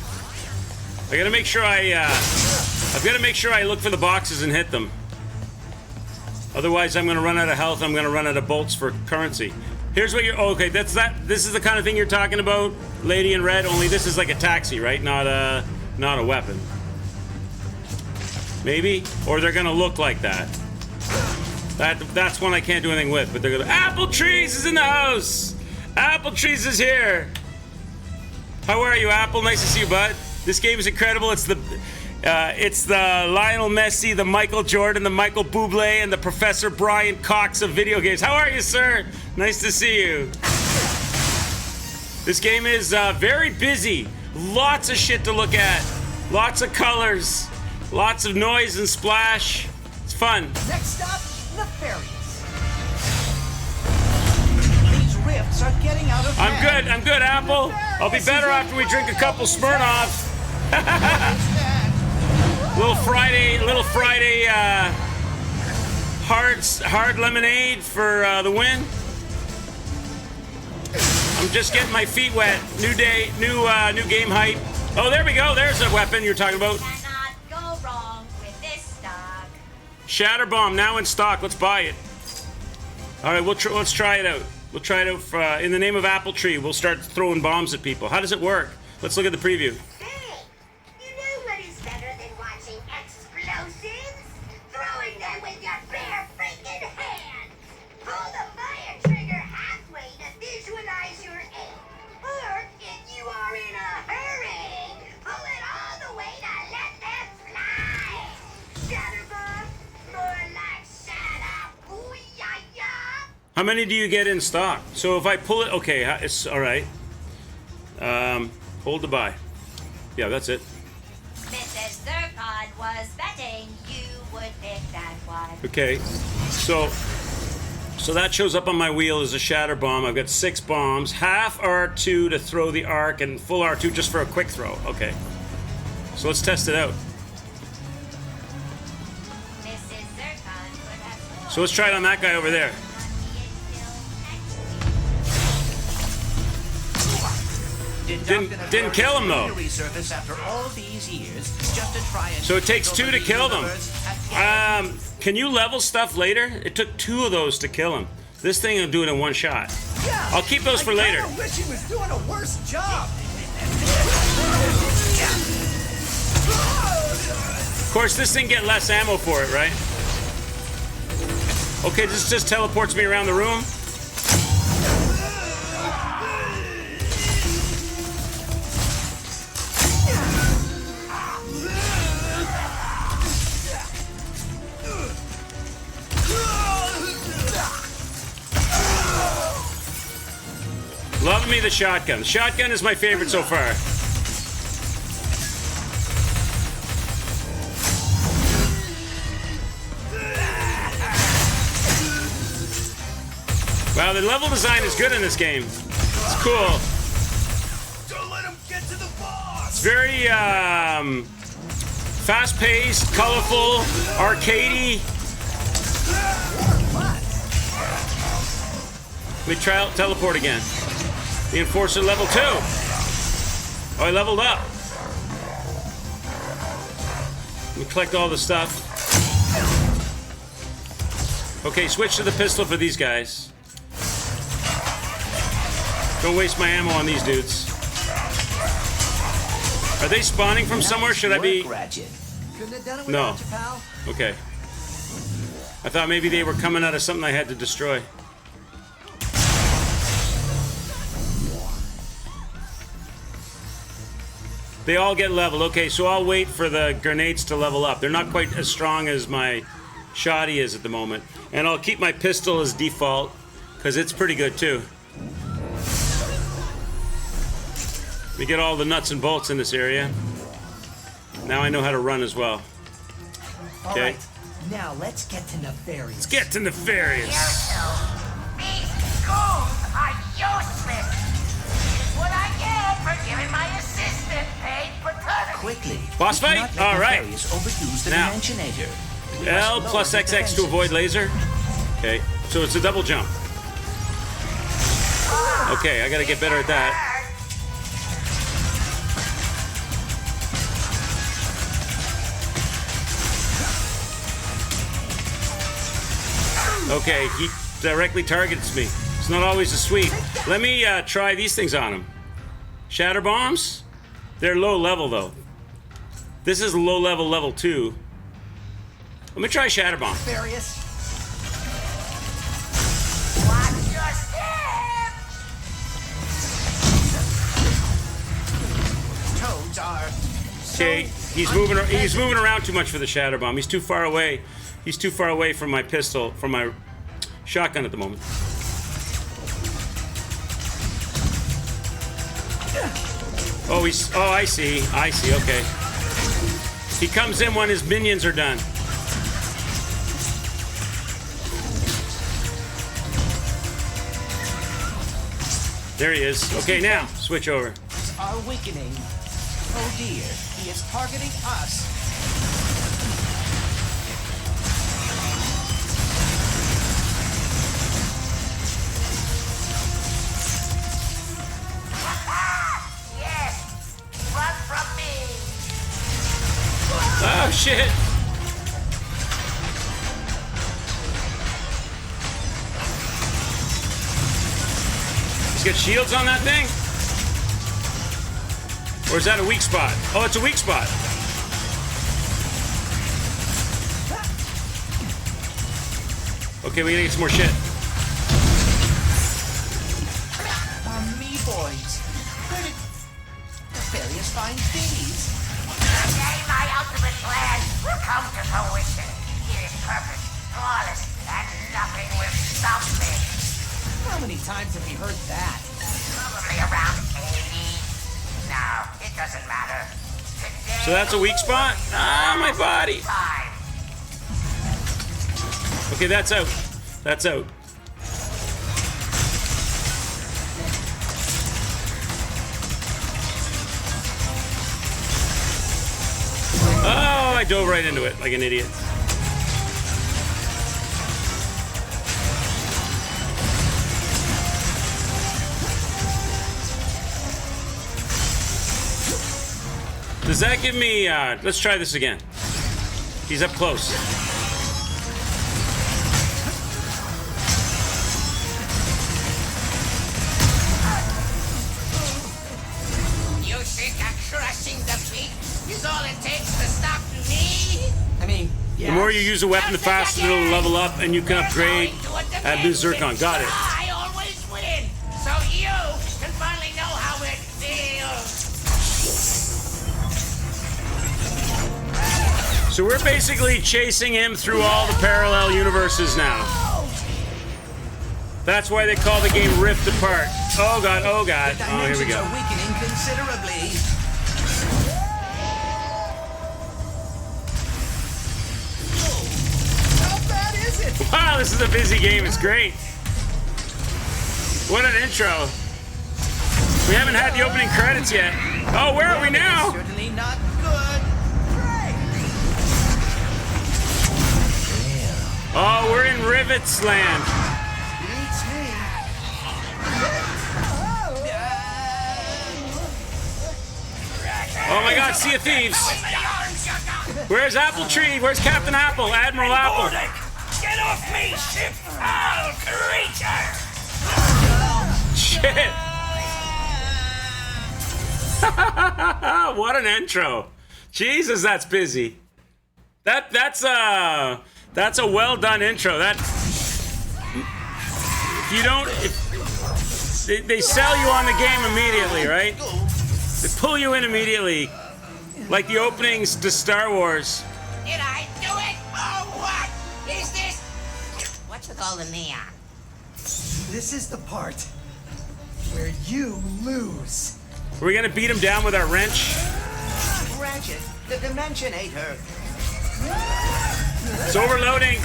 I gotta make sure I've got to make sure I look for the boxes and hit them. Otherwise, I'm gonna run out of health. I'm gonna run out of bolts for currency. Here's what you're. Oh, okay, that's that. This is the kind of thing you're talking about, Lady in Red. Only this is like a taxi, right? Not a weapon. Maybe, or they're gonna look like that. That's one I can't do anything with. But they're gonna. Apple Trees is in the house. Apple Trees is here. How are you, Apple? Nice to see you, bud. This game is incredible. It's the Lionel Messi, the Michael Jordan, the Michael Bublé, and the Professor Brian Cox of video games. How are you, sir? Nice to see you. This game is very busy. Lots of shit to look at. Lots of colors. Lots of noise and splash. It's fun. Next stop, Nefarious. These rifts are getting out of hand. I'm good, Apple. I'll be better after we drink a couple Smirnoff. Little Friday, hard lemonade for the win. I'm just getting my feet wet. New day, new game hype. Oh, there we go. There's a weapon you're talking about. Cannot go wrong with this stock. Shatter bomb now in stock. Let's buy it. All right, let's try it out. We'll try it out in the name of Apple Tree. We'll start throwing bombs at people. How does it work? Let's look at the preview. Hey, you know what is better than watching explosives? Throwing them with your bare freaking hands. Pull the fire trigger halfway to visualize your aim. Or if you are in a hurry, pull it all the way to let them fly. Shatterbomb, more like shatter. Ooh, yeah, yeah. How many do you get in stock? So if I pull it, okay, it's all right. Hold to buy. Yeah, that's it. Mrs. Zircon was betting you would pick that one. Okay, so that shows up on my wheel as a shatter bomb. I've got 6 bombs, half R2 to throw the arc, and full R2 just for a quick throw. Okay, so let's test it out. Mrs. Zircon So let's try it on that guy over there. Didn't kill him though. Resurface after all these years just to try and So it takes 2 to kill them. Can you level stuff later? It took 2 of those to kill him. This thing will do it in 1 shot. Yeah, I'll keep those for later. I wish he was doing a worse job. Of course, this thing get less ammo for it, right? Okay, this just teleports me around the room. Love me the shotgun. The shotgun is my favorite so far. Wow, the level design is good in this game. It's cool. Don't let him get to the boss! It's very fast-paced, colorful, arcadey. Let me try out teleport again. The Enforcer level 2. Oh, I leveled up. Let me collect all the stuff. Okay, switch to the pistol for these guys. Don't waste my ammo on these dudes. Are they spawning from somewhere? Should I be... Ratchet. Couldn't have done it No. without you, pal. Okay. I thought maybe they were coming out of something I had to destroy. They all get leveled. Okay, so I'll wait for the grenades to level up. They're not quite as strong as my shoddy is at the moment. And I'll keep my pistol as default, because it's pretty good too. We get all the nuts and bolts in this area. Now I know how to run as well. All Okay. right, now let's get to Nefarious. Let's get to Nefarious. These goons are useless. It's what I get for giving my assistant paid paternity. Quickly. Boss We fight? cannot let All right. Nefarious overuse the Now. Dimensionator. We L must plus lower the XX to avoid laser. Okay, so it's a double jump. Okay, I gotta get better at that. Okay, he directly targets me. It's not always a sweep. Let me try these things on him. Shatter bombs? They're low level though. This is low level, level 2. Let me try shatter bomb. Nefarious. Watch your step. Toads are... Okay, he's moving around too much for the shatter bomb. He's too far away. He's too far away from my pistol, from my shotgun at the moment. Oh, I see. Okay. He comes in when his minions are done. There he is. Okay, now switch over. are weakening. Oh dear, he is targeting us. Yes! Run from me! Oh, shit! He's got shields on that thing? Or is that a weak spot? Oh, it's a weak spot. Okay, we gotta get some more shit. Me boys. Where did the various find these? Today my ultimate plan will come to fruition. It is perfect, flawless, and nothing will stop me. How many times have we heard that? Probably around 80. No, it doesn't matter. Today So that's a weak spot? Ah, my body. time. Okay, that's out. That's out. Oh, I dove right into it like an idiot. Does that give me... let's try this again. He's up close. You think a crushing defeat is all it takes to stop me? I mean, yeah. The more you use a weapon, the faster it'll level up, and you can upgrade at Blue Zircon. Got it. I always win, so you can finally know how it feels. So we're basically chasing him through all the parallel universes now. That's why they call the game Rift Apart. Oh god, oh god. The Oh, here we dimensions go. are weakening considerably. How bad is it? Wow, this is a busy game. It's great. What an intro. We haven't had the opening credits yet. Oh, where are we now? Certainly not good. Oh, we're in Rivets Land. Beats me. Oh my god, Sea of Thieves. Where's Apple Tree? Where's Captain Apple? Admiral Apple. Get off me, ship foul creature! Shit. What an intro. Jesus, that's busy. That's a well done intro. That if you don't they sell you on the game immediately, right? They pull you in immediately. Like the openings to Star Wars. Did I do it? Oh, what is this? What's with all the neon? This is the part where you lose. Are we gonna beat him down with our wrench? Ratchet, the Dimensionator. It's overloading.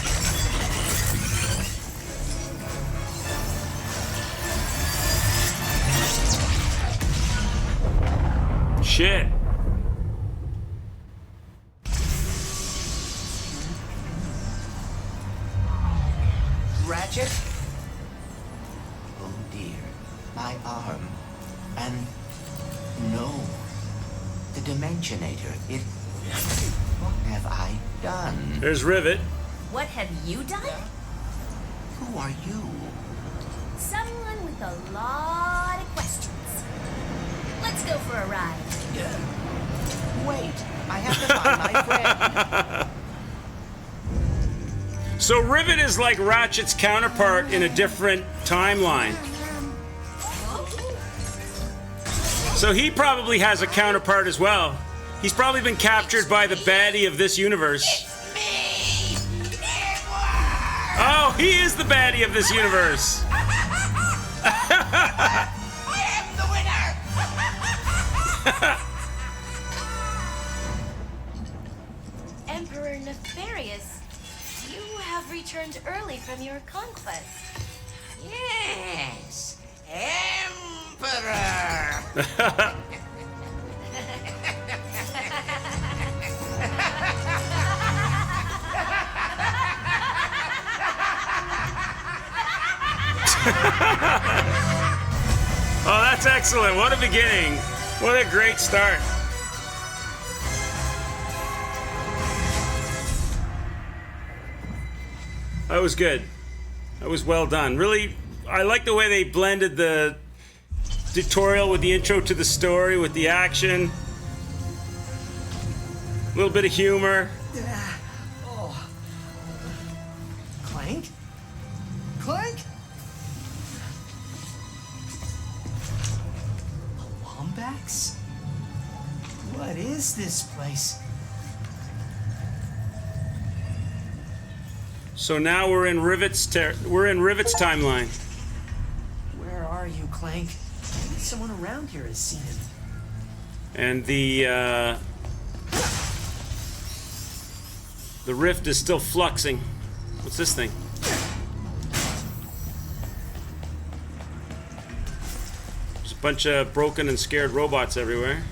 Shit. Ratchet? Oh dear, my arm. And no, the Dimensionator. What have I done? There's Rivet. What have you done? Who are you? Someone with a lot of questions. Let's go for a ride. Wait, I have to find my friend. So Rivet is like Ratchet's counterpart in a different timeline. So he probably has a counterpart as well. He's probably been captured by the baddie of this universe. Me! It worked! Oh, he is the baddie of this universe. I am the winner! Emperor Nefarious, you have returned early from your conquest. Yes, Emperor! Oh, that's excellent. What a beginning. What a great start. That was good. That was well done. Really, I like the way they blended the tutorial with the intro to the story, with the action. A little bit of humor. Oh. Clank? Clank? Wombax? What is this place? So now we're in Rivet's timeline. Where are you, Clank? Maybe someone around here has seen him. And the rift is still fluxing. What's this thing? There's a bunch of broken and scared robots everywhere.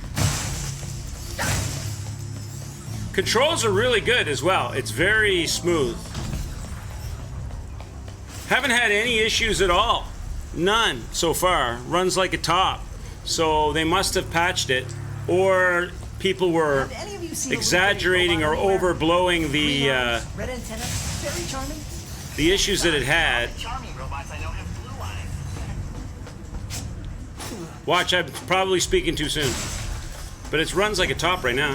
Controls are really good as well. It's very smooth. Haven't had any issues at all. None so far. Runs like a top. So they must have patched it. Or people were Have any of you seen a exaggerating or little robot anywhere? overblowing the Green eyes, red antenna, very charming. issues that it had. Charming robots I know have blue eyes. Watch, I'm probably speaking too soon. But it runs like a top right now.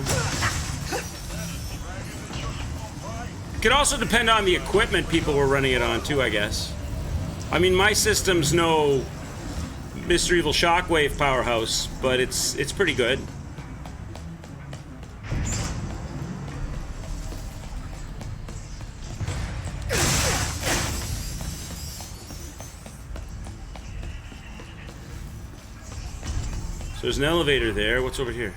It could also depend on the equipment people were running it on too, I guess. I mean, my system's no Mr. Evil Shockwave powerhouse, but it's pretty good. So there's an elevator there. What's over here?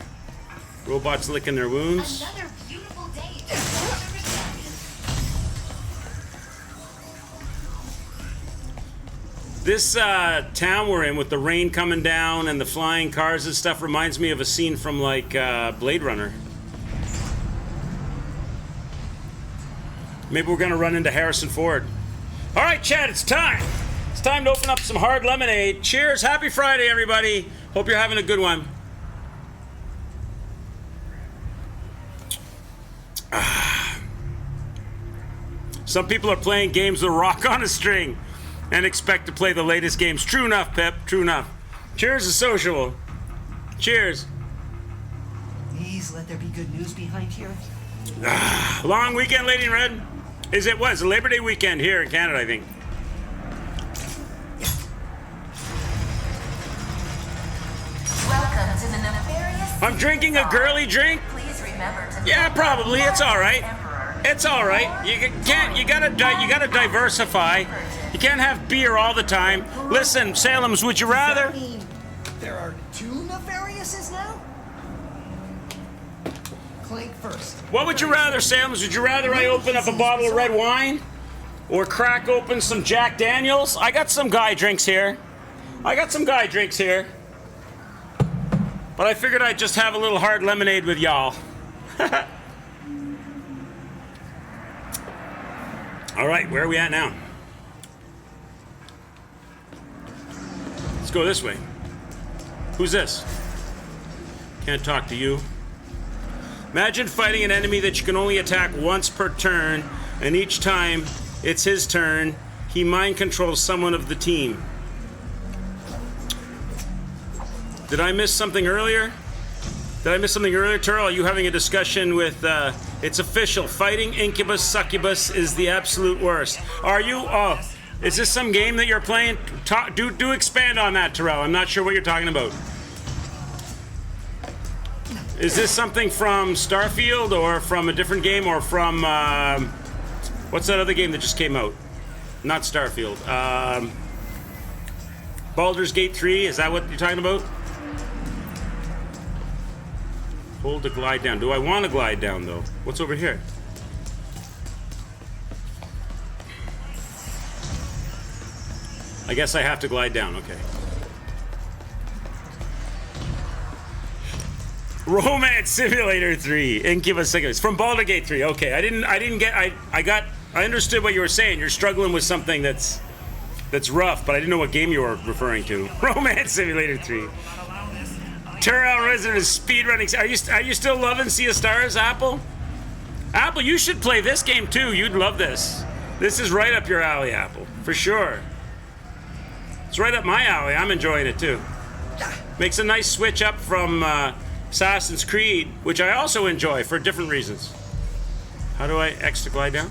Robots licking their wounds. Another beautiful day to serve This town we're in with the rain coming down and the flying cars and stuff reminds me of a scene from like Blade Runner. Maybe we're gonna run into Harrison Ford. All right, Chad, it's time. It's time to open up some hard lemonade. Cheers, happy Friday, everybody. Hope you're having a good one. Some people are playing games with a rock on a string and expect to play the latest games. True enough, Pep. True enough. Cheers is sociable. Cheers. Please let there be good news behind here. Long weekend, Lady in Red. Is it was a Labor Day weekend here in Canada, I think. Welcome to the nefarious. I'm drinking a girly drink. Please remember to. Yeah, probably. It's all right. It's all right. You can't. You gotta diversify. You can't have beer all the time. Listen, Salem's. Would you Does that rather? mean there are two Nefariouses now? Clank first. What would you rather, Salem's? Would you rather I open up a bottle of red wine, or crack open some Jack Daniels? I got some guy drinks here. But I figured I'd just have a little hard lemonade with y'all. All right, where are we at now? Let's go this way. Who's this? Can't talk to you. Imagine fighting an enemy that you can only attack once per turn, and each time it's his turn, he mind controls someone of the team. Did I miss something earlier? Turl? Are you having a discussion with, it's official, fighting Incubus Succubus is the absolute worst. Are you, is this some game that you're playing? Do expand on that, Terrell. I'm not sure what you're talking about. Is this something from Starfield or from a different game or from, what's that other game that just came out? Not Starfield. Baldur's Gate 3, is that what you're talking about? Hold to glide down. Do I want to glide down, though? What's over here? I guess I have to glide down. Okay. Romance Simulator 3. Incubus Succubus. From Baldur's Gate 3. Okay. I understood what you were saying. You're struggling with something that's rough, but I didn't know what game you were referring to. Romance Simulator 3. Terrell Resident is speedrunning. Are you still loving Sea of Stars, Apple? Apple, you should play this game too. You'd love this. This is right up your alley, Apple, for sure. It's right up my alley. I'm enjoying it too. Makes a nice switch up from Assassin's Creed, which I also enjoy for different reasons. How do I X to glide down?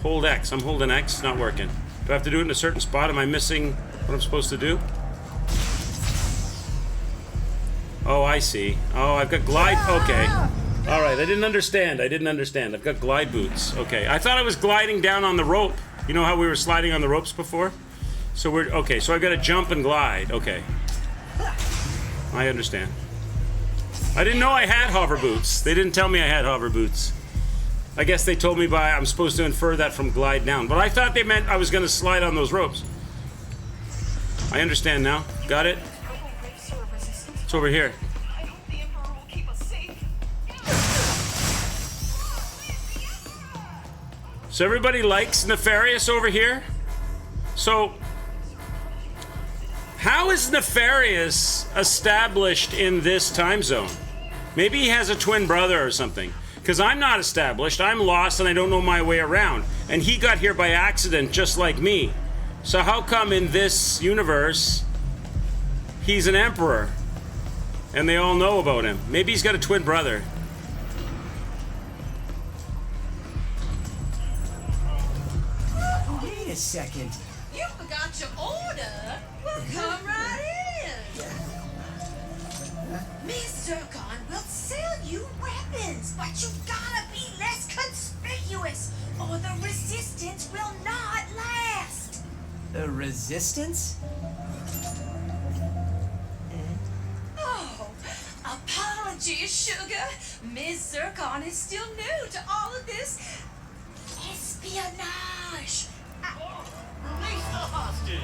Hold X. I'm holding X. Not working. Do I have to do it in a certain spot? Am I missing what I'm supposed to do? Oh, I see. Oh, I've got glide. Okay. All right. I didn't understand. I've got glide boots. Okay. I thought I was gliding down on the rope. You know how we were sliding on the ropes before? So we're okay. So I've got to jump and glide. Okay. I understand. I didn't know I had hover boots. They didn't tell me I had hover boots. I guess they told me I'm supposed to infer that from glide down. But I thought they meant I was going to slide on those ropes. I understand now. Got it? It's over here. I hope the Emperor will keep us safe. So everybody likes Nefarious over here. So How is Nefarious established in this time zone? Maybe he has a twin brother or something. Because I'm not established. I'm lost and I don't know my way around. And he got here by accident, just like me. So how come in this universe, he's an emperor? And they all know about him. Maybe he's got a twin brother. Wait a second. You forgot your order. Well, come right in. Miss Zircon will sell you weapons, but you gotta be less conspicuous, or the resistance will not last. The resistance? Oh, apologies, sugar. Miss Zircon is still new to all of this espionage. Release the hostage.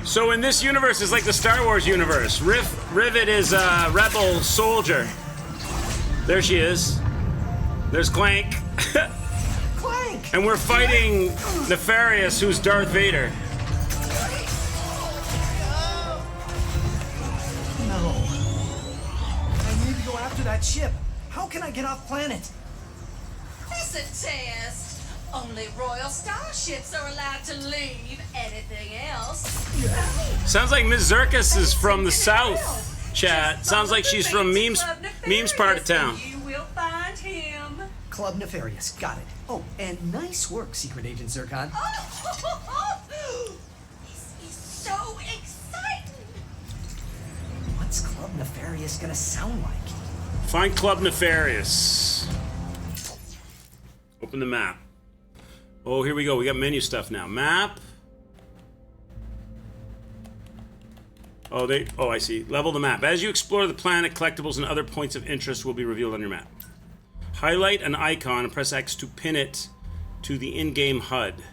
So in this universe, it's like the Star Wars universe. Rivet is a rebel soldier. There she is. There's Clank. Clank! And we're fighting Nefarious, who's Darth Vader. No. I need to go after that ship. How can I get off planet? It's a test. Only royal starships are allowed to leave. Anything else? Sounds like Ms. Zirkus is from the south, chat. Sounds like she's from memes part of town. You will find him. Club Nefarious. Got it. Oh, and nice work, Secret Agent Zircon. This is so exciting. What's Club Nefarious gonna sound like? Find Club Nefarious. Open the map. Oh, here we go. We got menu stuff now. Map. Oh, I see. Level the map. As you explore the planet, collectibles and other points of interest will be revealed on your map. Highlight an icon and press X to pin it to the in-game HUD.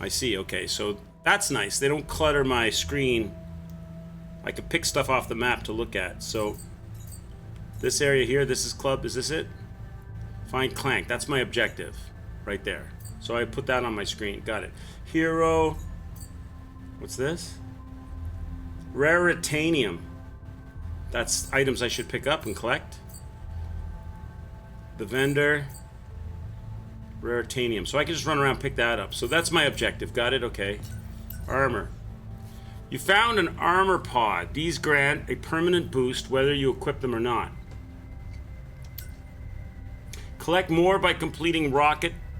I see. Okay, so that's nice. They don't clutter my screen. I can pick stuff off the map to look at. So this area here, this is club. Is this it? Find Clank. That's my objective. Right there. So I put that on my screen. Got it. Hero. What's this? Raritanium. That's items I should pick up and collect. The vendor. Raritanium. So I can just run around and pick that up. So that's my objective. Got it? Okay. Armor. You found an armor pod. These grant a permanent boost whether you equip them or not. Collect more by completing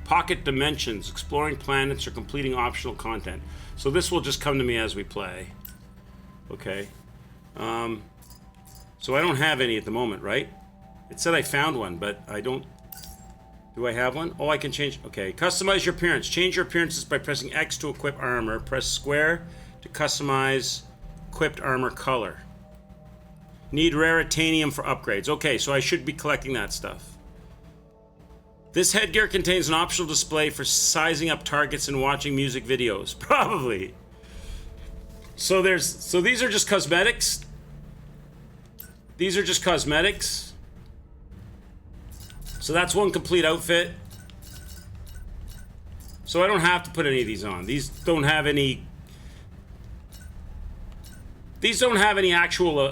pocket dimensions, exploring planets, or completing optional content. So this will just come to me as we play. Okay. So I don't have any at the moment, right? It said I found one, but I don't... Do I have one? Oh, I can change... Okay. Customize your appearance. Change your appearances by pressing X to equip armor. Press square to customize equipped armor color. Need raritanium for upgrades. Okay, so I should be collecting that stuff. This headgear contains an optional display for sizing up targets and watching music videos. Probably. So these are just cosmetics. These are just cosmetics. So that's one complete outfit. So I don't have to put any of these on. These don't have any actual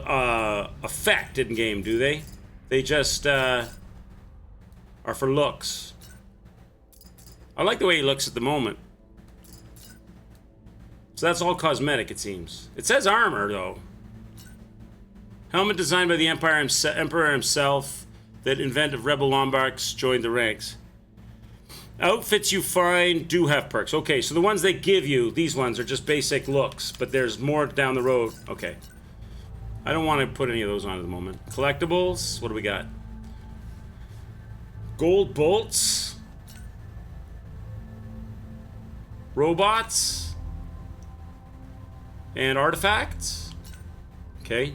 effect in game, do they? They just are for looks. I like the way he looks at the moment. So that's all cosmetic, it seems. It says armor, though. Helmet designed by the Emperor himself that invented Rebel Lombards joined the ranks. Outfits you find do have perks. Okay, so the ones they give you, these ones are just basic looks, but there's more down the road. Okay. I don't want to put any of those on at the moment. Collectibles, what do we got? Gold bolts. Robots. And artifacts. Okay.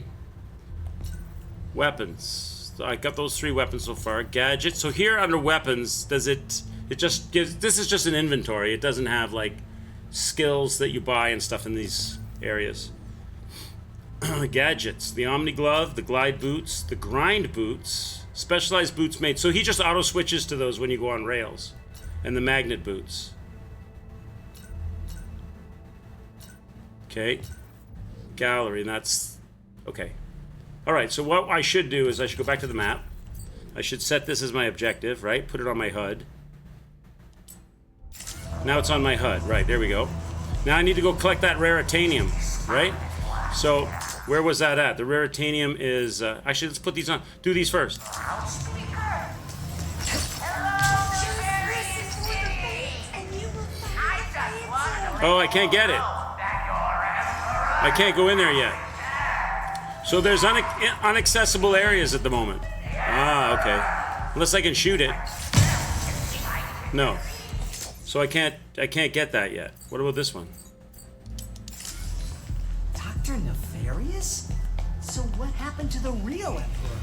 Weapons. So I got those 3 weapons so far. Gadgets. So here under weapons, it just gives, this is just an inventory. It doesn't have like skills that you buy and stuff in these areas. Gadgets. The Omni Glove, the Glide Boots, the Grind Boots. Specialized boots made. So he just auto switches to those when you go on rails. And the magnet boots. Okay. gallery, and that's okay. All right, so what I should do is I should go back to the map. I should set this as my objective, right? Put it on my HUD. Now it's on my HUD, right? There we go. Now I need to go collect that raritanium, right? So where was that at? The raritanium is actually, let's put these on. Do these first. Oh, I can't get it. I can't go in there yet. So there's inaccessible areas at the moment. Ah, okay. Unless I can shoot it. No. So I can't get that yet. What about this one? Dr. Nefarious? So what happened to the real Emperor?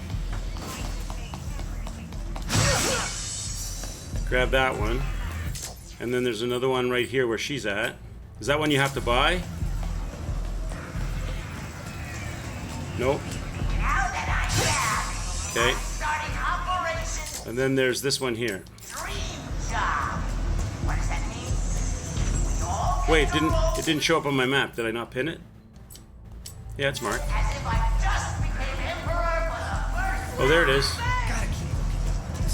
Grab that one. And then there's another one right here where she's at. Is that one you have to buy? Nope. Okay. And then there's this one here. Wait, it didn't show up on my map. Did I not pin it? Yeah, it's marked. Oh, there it is.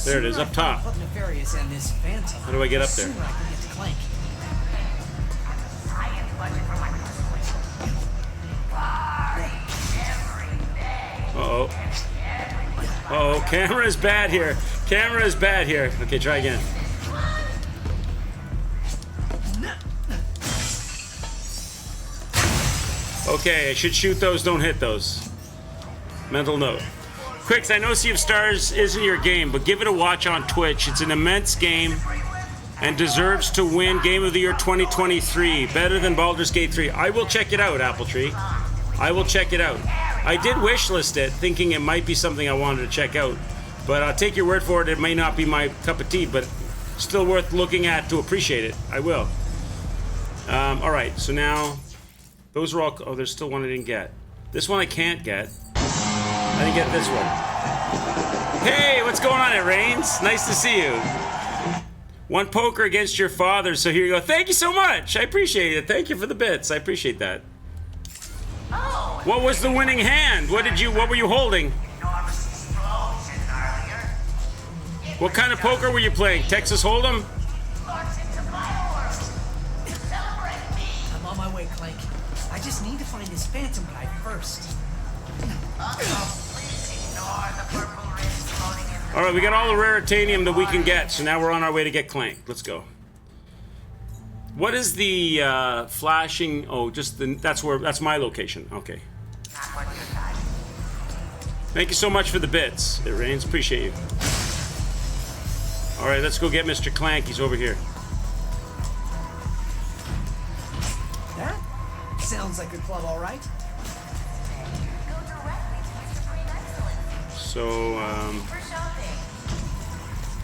There it is, up top. How do I get up there? Uh-oh. Uh-oh, camera is bad here. Camera is bad here. Okay, try again. Okay, I should shoot those, don't hit those. Mental note. Quicks, I know Sea of Stars isn't your game, but give it a watch on Twitch. It's an immense game and deserves to win Game of the Year 2023. Better than Baldur's Gate 3. I will check it out, Appletree. I will check it out. I did wishlist it, thinking it might be something I wanted to check out. But I'll take your word for it. It may not be my cup of tea, but still worth looking at to appreciate it. I will. All right, so now those are all. Oh, there's still one I didn't get. This one I can't get. I didn't get this one. Hey, what's going on, it Rains? Nice to see you. One poker against your father. So here you go. Thank you so much. I appreciate it. Thank you for the bits. I appreciate that. What was the winning hand? What were you holding? What kind of poker were you playing? Texas Hold'em? I'm on my way, Clank. I just need to find this phantom guy first. All right, we got all the raritanium that we can get, so now we're on our way to get Clank. Let's go. What is the flashing? Oh, just that's my location. Okay. Thank you so much for the bits. It rains. Appreciate you. All right, let's go get Mr. Clank. He's over here. That sounds like a club, all right. So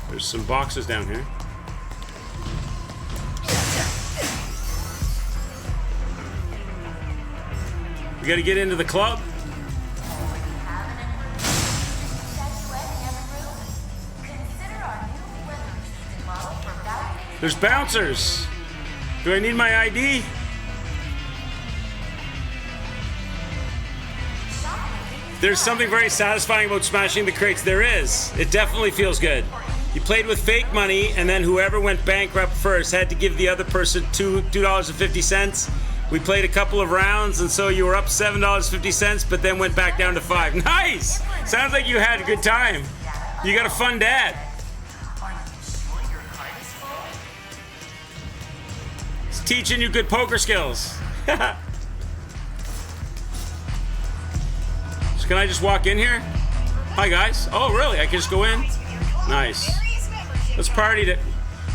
there's some boxes down here. We got to get into the club. There's bouncers. Do I need my ID? There's something very satisfying about smashing the crates. There is. It definitely feels good. You played with fake money, and then whoever went bankrupt first had to give the other person $2.50. We played a couple of rounds, and so you were up $7.50, but then went back down to $5. Nice! Sounds like you had a good time. You got a fun dad. It's teaching you good poker skills. So can I just walk in here? Hi, guys. Oh, really? I can just go in? Nice. Let's party.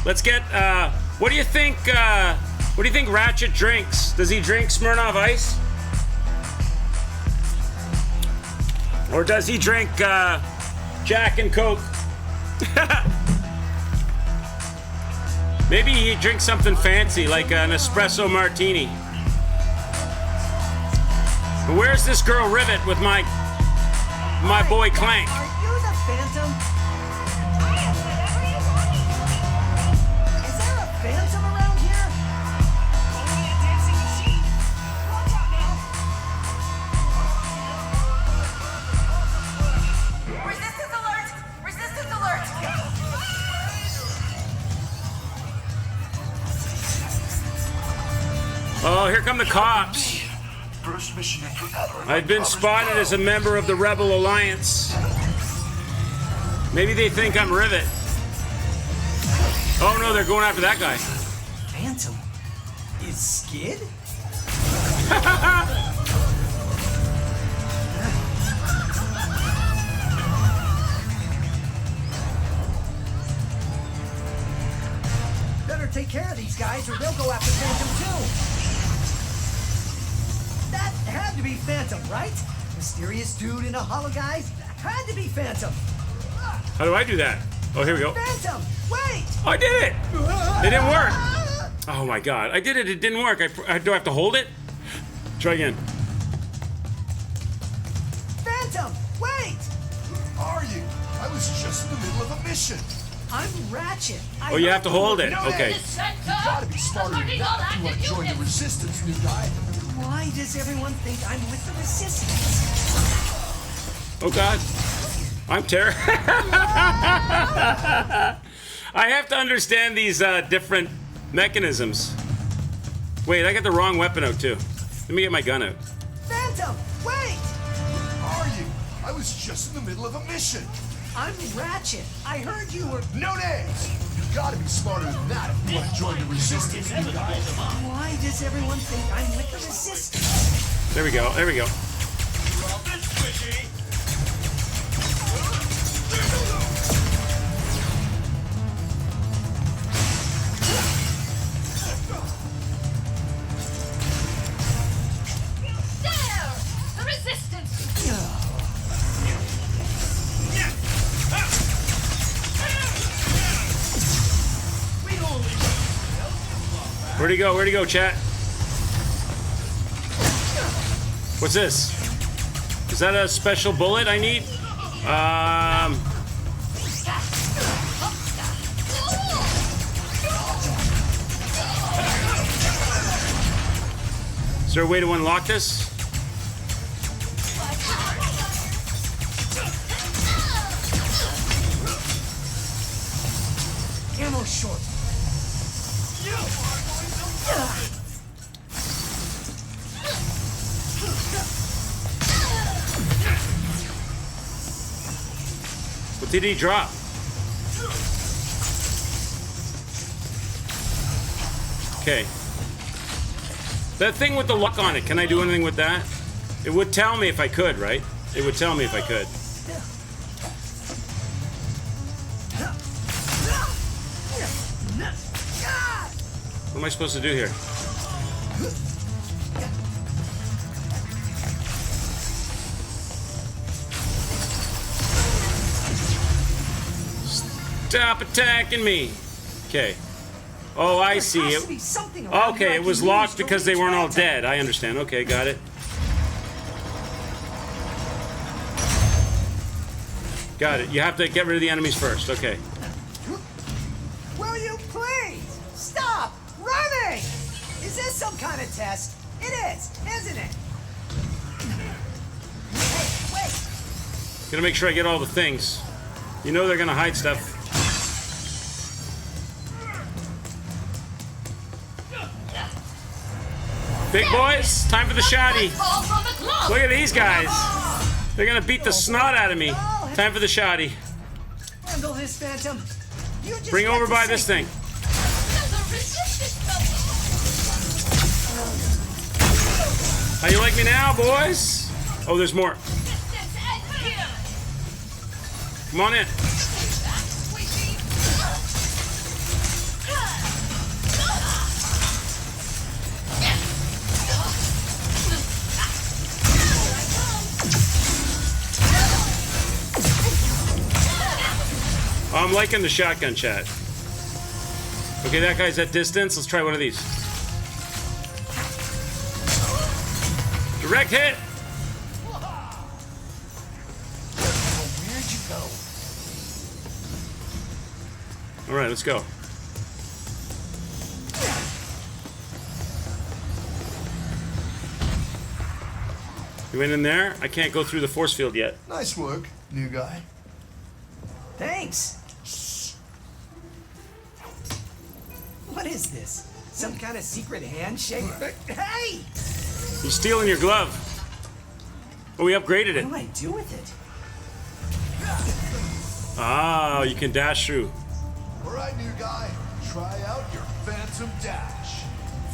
Let's get. What do you think? What do you think Ratchet drinks? Does he drink Smirnoff Ice? Or does he drink Jack and Coke? Maybe he drinks something fancy like an espresso martini. But where's this girl Rivet with my boy Clank? Are you the Phantom? Is there a Phantom around here? Only a dancing machine. Watch out now. the cops. First mission forever. I've been spotted as a member of the Rebel Alliance. Maybe they think I'm Rivet. Oh no, they're going after that guy. Phantom? Is Skid? Better take care of these guys or they'll go after Phantom too. That had to be Phantom, right? Mysterious dude in a hollow guise? Had to be Phantom. How do I do that? Oh, here we go. Phantom, wait! I did it! It didn't work. Oh my god, I did it. It didn't work. Do I have to hold it? Try again. Phantom, wait! Who are you? I was just in the middle of a mission. I'm Ratchet. Oh, you have to hold it. Okay. You gotta be smarter than that if you want to join the resistance, new guy. Why does everyone think I'm with the Resistance? Oh god. I'm terrible. I have to understand these different mechanisms. Wait, I got the wrong weapon out too. Let me get my gun out. Phantom, wait! Who are you? I was just in the middle of a mission. I'm Ratchet. I heard you were... No names. You gotta be smarter than that if you want to join the resistance, new guy. Why does everyone think I'm with the Resistance? There we go. There we go. The Resistance! Where'd he go? Where'd he go, chat? What's this? Is that a special bullet I need? Is there a way to unlock this? Ammo short. What did he drop? Okay. That thing with the lock on it, can I do anything with that? It would tell me if I could, right? It would tell me if I could. What am I supposed to do here? Stop attacking me! Okay. Oh, I see it. Okay, it was locked because they weren't all dead. I understand. Okay, got it. Got it. You have to get rid of the enemies first. Okay. Will you please stop running? Is this some kind of test? It is, isn't it? Hey, wait. Gonna make sure I get all the things. You know they're gonna hide stuff. Big boys, time for the shoddy. Look at these guys. They're gonna beat the snot out of me. Time for the shoddy. Handle this, Phantom. You just Bring got over to by say- this thing. How you like me now, boys? Oh, there's more. Come on in. I'm liking the shotgun, chat. Okay, that guy's at distance. Let's try one of these. Direct hit. Where'd you go? All right, let's go. You went in there? I can't go through the force field yet. Nice work, new guy. Thanks. What is this? Some kind of secret handshake? Hey! He's stealing your glove. Oh, we upgraded it. What do I do with it? Ah, you can dash through. All right, new guy. Try out your Phantom Dash.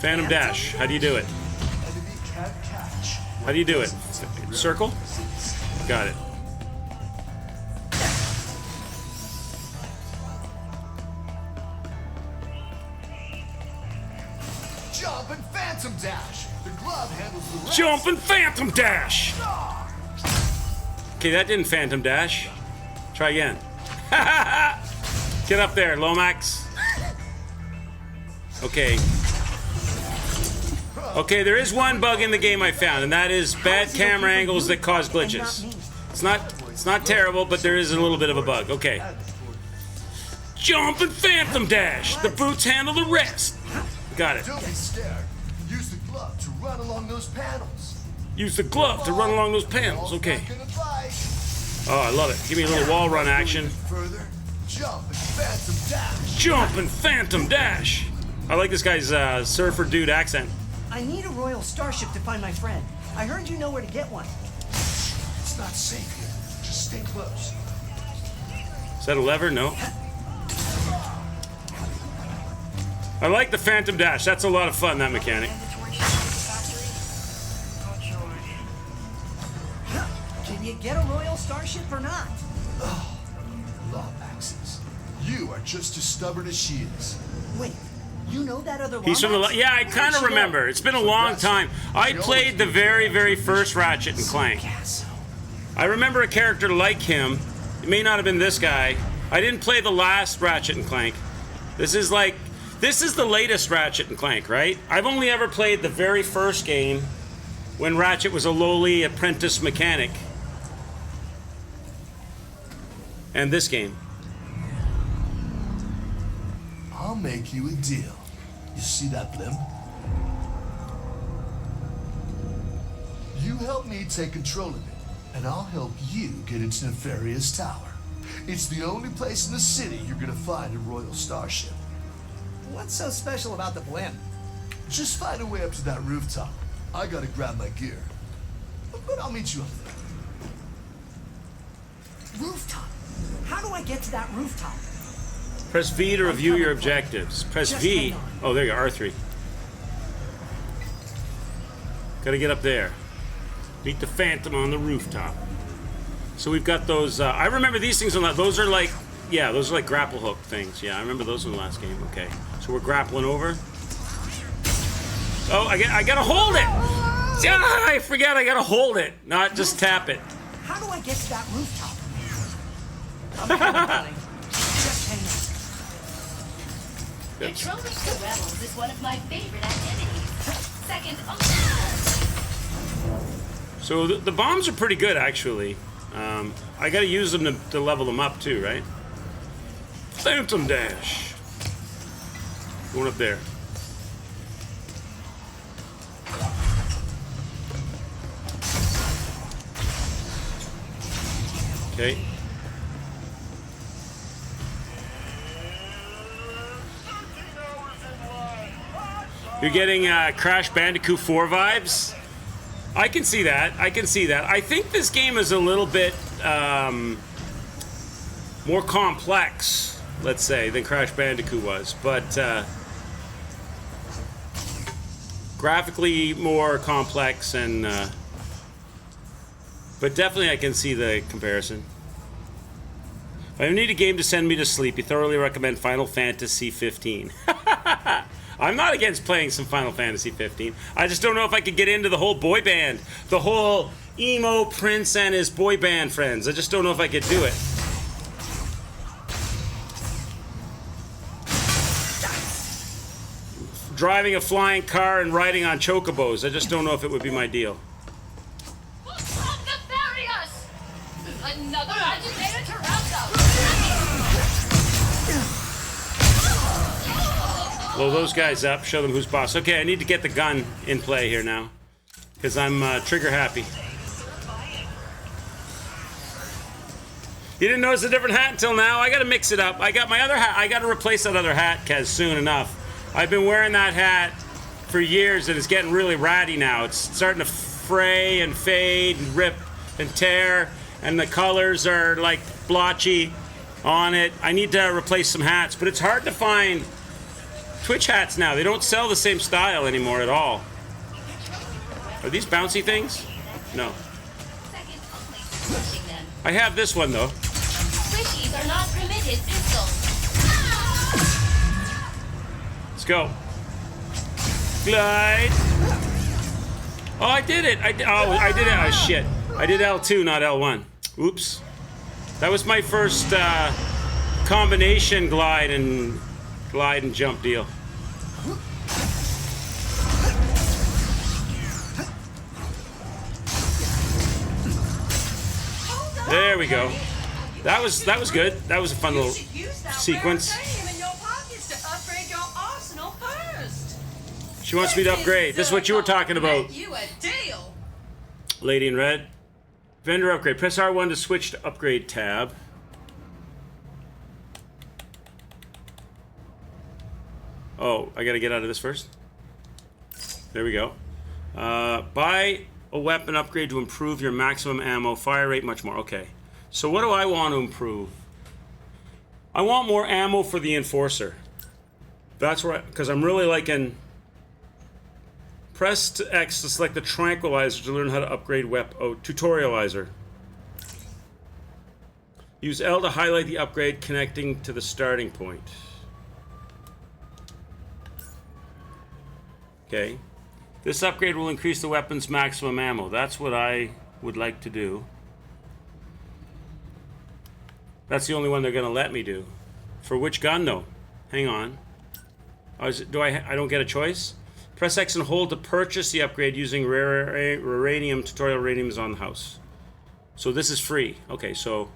Phantom dash. How do you do it? Enemy can't catch. How do you do it? Circle? Got it. Jump and Phantom Dash. The glove handles the rest. Jump and Phantom dash. Okay, that didn't Phantom dash. Try again. Get up there, Lomax. Okay. Okay, there is one bug in the game I found, and that is bad camera angles that cause glitches. It's not terrible, but there is a little bit of a bug. Okay. Jump and Phantom dash. The boots handle the rest. Got it. Don't be scared. Use the glove to run along those panels. Use the glove to run along those panels. Okay. Not gonna bite. Oh, I love it. Give me a little wall run action. Further, jump and Phantom Dash. Jump and Phantom dash. I like this guy's surfer dude accent. I need a royal starship to find my friend. I heard you know where to get one. It's not safe here. Just stay close. Is that a lever? No. I like the Phantom dash. That's a lot of fun, that mechanic. Can you get a royal starship or not? Lomaxes. You are just as stubborn as she is. Wait, you know that other He's from the... Lomax? Yeah, I kind of remember. It's been a long time. I played the very, very first Ratchet and Clank. I remember a character like him. It may not have been this guy. I didn't play the last Ratchet and Clank. This is the latest Ratchet and Clank, right? I've only ever played the very first game when Ratchet was a lowly apprentice mechanic. And this game. I'll make you a deal. You see that blimp? You help me take control of it, and I'll help you get into Nefarious Tower. It's the only place in the city you're gonna find a royal starship. What's so special about the blimp? Just find a way up to that rooftop. I gotta grab my gear. But I'll meet you up there. Rooftop? How do I get to that rooftop? Press V to review your objectives. Press V. Oh, there you go, R3. Gotta get up there. Meet the Phantom on the rooftop. So we've got those, I remember these things on that. Those are like, yeah, those are like grapple hook things. Yeah, I remember those in the last game. Okay. So we're grappling over. Oh, I gotta hold it! Ah, I forgot I gotta hold it, not just tap it. How do I get to that rooftop? I'm coming, darling. Just hang on. Patrolling the rebels is one of my favorite activities. Second, So the bombs are pretty good, actually. I gotta use them to level them up, too, right? Phantom dash. Going up there. Okay. You're getting Crash Bandicoot 4 vibes? I can see that. I can see that. I think this game is a little bit more complex, let's say, than Crash Bandicoot was. But graphically more complex and... but definitely I can see the comparison. If I need a game to send me to sleep, you thoroughly recommend Final Fantasy 15. I'm not against playing some Final Fantasy 15. I just don't know if I could get into the whole boy band. The whole emo prince and his boy band friends. I just don't know if I could do it. Driving a flying car and riding on chocobos. I just don't know if it would be my deal. Nefarious! Another agitated Tarantula! Blow those guys up, show them who's boss. Okay, I need to get the gun in play here now. Because I'm trigger happy. You didn't notice a different hat until now? I gotta mix it up. I got my other hat. I gotta replace that other hat, Kaz, soon enough. I've been wearing that hat for years and it's getting really ratty now. It's starting to fray and fade and rip and tear, and the colors are like blotchy on it. I need to replace some hats, but it's hard to find Twitch hats now. They don't sell the same style anymore at all. Are these bouncy things? No. I have this one though. Squishies are not permitted pistols. Let's go. Glide. Oh, I did it. I did it. Oh, shit. I did L2, not L1. Oops. That was my first combination glide and jump deal. There we go. That was good. That was a fun little sequence. She wants me to upgrade. This is what you were talking about. Lady in red. Vendor upgrade. Press R1 to switch to upgrade tab. Oh, I gotta get out of this first. There we go. Buy a weapon upgrade to improve your maximum ammo, fire rate, much more. Okay. So what do I want to improve? I want more ammo for the Enforcer. That's right, because I'm really liking... Press X to select the Tranquilizer to learn how to upgrade weapon. Oh, Tutorializer. Use L to highlight the upgrade connecting to the starting point. Okay. This upgrade will increase the weapon's maximum ammo. That's what I would like to do. That's the only one they're going to let me do. For which gun, though? Hang on. Oh, I don't get a choice? Press X and hold to purchase the upgrade using Raranium. Tutorial Raranium is on the house. So this is free. Okay, so...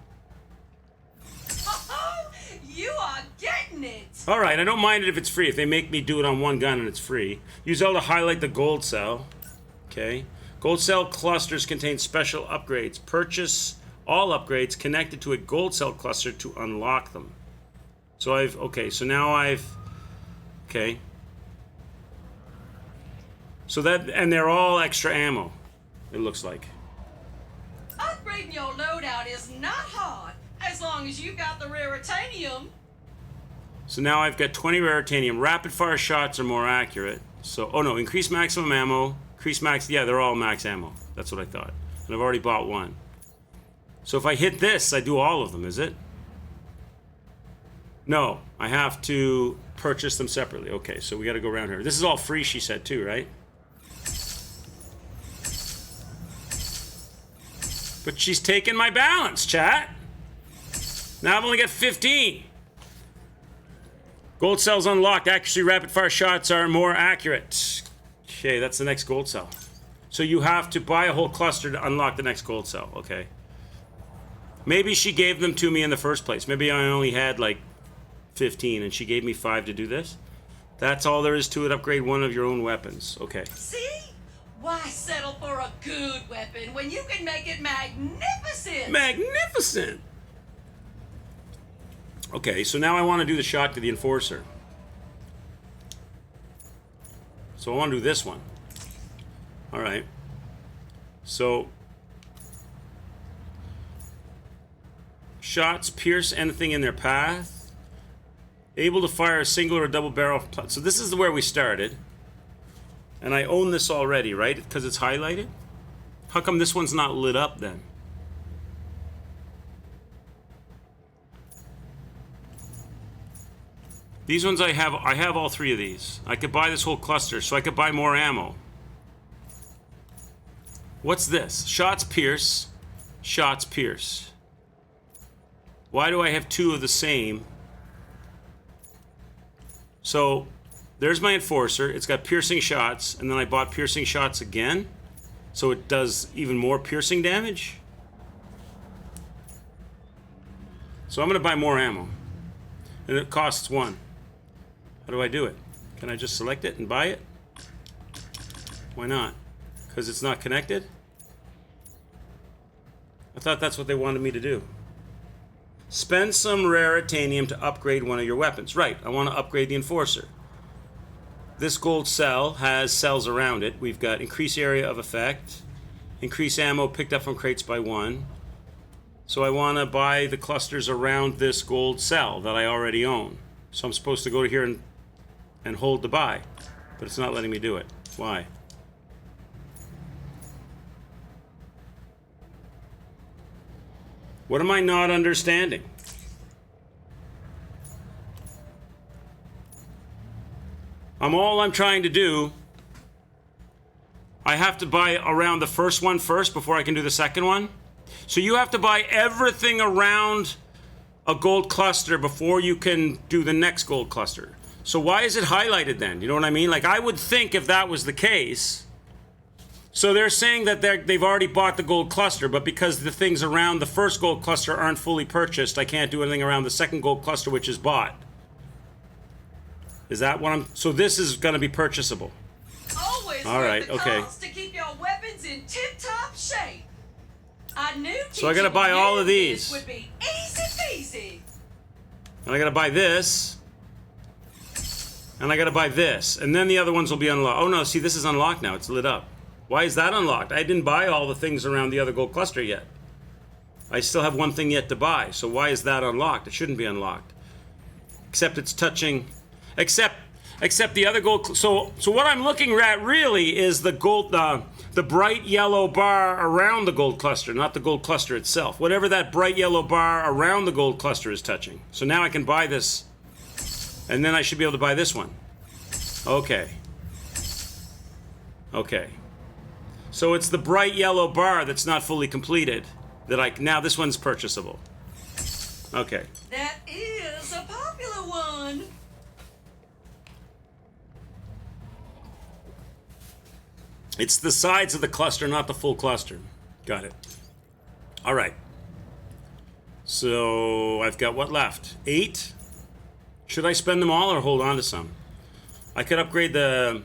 Oh, you are getting it! Alright, I don't mind it if it's free. If they make me do it on one gun and it's free. Use L to highlight the gold cell. Okay. Gold cell clusters contain special upgrades. Purchase all upgrades connected to a gold cell cluster to unlock them. So okay, so now okay. So that, and they're all extra ammo, it looks like. Upgrading your loadout is not hard, as long as you got the Raritanium. So now I've got 20 Raritanium. Rapid fire shots are more accurate. So, oh no, increase maximum ammo, increase max, yeah, they're all max ammo. That's what I thought. And I've already bought one. So if I hit this, I do all of them, is it? No, I have to purchase them separately. Okay, so we got to go around here. This is all free, she said too, right? But she's taking my balance, chat. Now I've only got 15. Gold cells unlocked. Accuracy rapid fire shots are more accurate. Okay, that's the next gold cell. So you have to buy a whole cluster to unlock the next gold cell. Okay. Maybe she gave them to me in the first place. Maybe I only had like 15 and she gave me 5 to do this. That's all there is to it. Upgrade one of your own weapons. Okay. See? Why settle for a good weapon when you can make it magnificent? Magnificent! Okay, so now I want to do the shot to the Enforcer. So I want to do this one. Alright. So... shots pierce anything in their path. Able to fire a single or a double barrel. So this is where we started. And I own this already, right? Because it's highlighted? How come this one's not lit up then? These ones I have all 3 of these. I could buy this whole cluster, so I could buy more ammo. What's this? Shots pierce. Shots pierce. Why do I have 2 of the same? So, there's my Enforcer. It's got piercing shots, and then I bought piercing shots again. So it does even more piercing damage. So I'm going to buy more ammo. And it costs 1. How do I do it? Can I just select it and buy it? Why not? Because it's not connected? I thought that's what they wanted me to do. Spend some Raritanium to upgrade one of your weapons. Right, I want to upgrade the Enforcer. This gold cell has cells around it. We've got increase area of effect, increase ammo picked up from crates by 1. So I want to buy the clusters around this gold cell that I already own. So I'm supposed to go to here and hold the buy, but it's not letting me do it. Why? What am I not understanding? All I'm trying to do, I have to buy around the first one first before I can do the second one. So you have to buy everything around a gold cluster before you can do the next gold cluster. So why is it highlighted then? You know what I mean? Like, I would think if that was the case. So they're saying that they've already bought the gold cluster, but because the things around the first gold cluster aren't fully purchased, I can't do anything around the second gold cluster, which is bought. Is that what I'm... So this is going to be purchasable. Always all right, okay. To keep your weapons in tip-top shape. I knew so I got to buy all of these. Would be easy peasy. And I got to buy this. And I got to buy this. And then the other ones will be unlocked. Oh, no, see, this is unlocked now. It's lit up. Why is that unlocked? I didn't buy all the things around the other gold cluster yet. I still have one thing yet to buy. So why is that unlocked? It shouldn't be unlocked. Except it's touching... Except the other gold... So what I'm looking at really is the gold... the bright yellow bar around the gold cluster, not the gold cluster itself. Whatever that bright yellow bar around the gold cluster is touching. So now I can buy this, and then I should be able to buy this one. Okay. Okay. So it's the bright yellow bar that's not fully completed that now this one's purchasable. Okay. That is a popular one. It's the sides of the cluster, not the full cluster. Got it. All right. So I've got what left? 8? Should I spend them all or hold on to some? I could upgrade the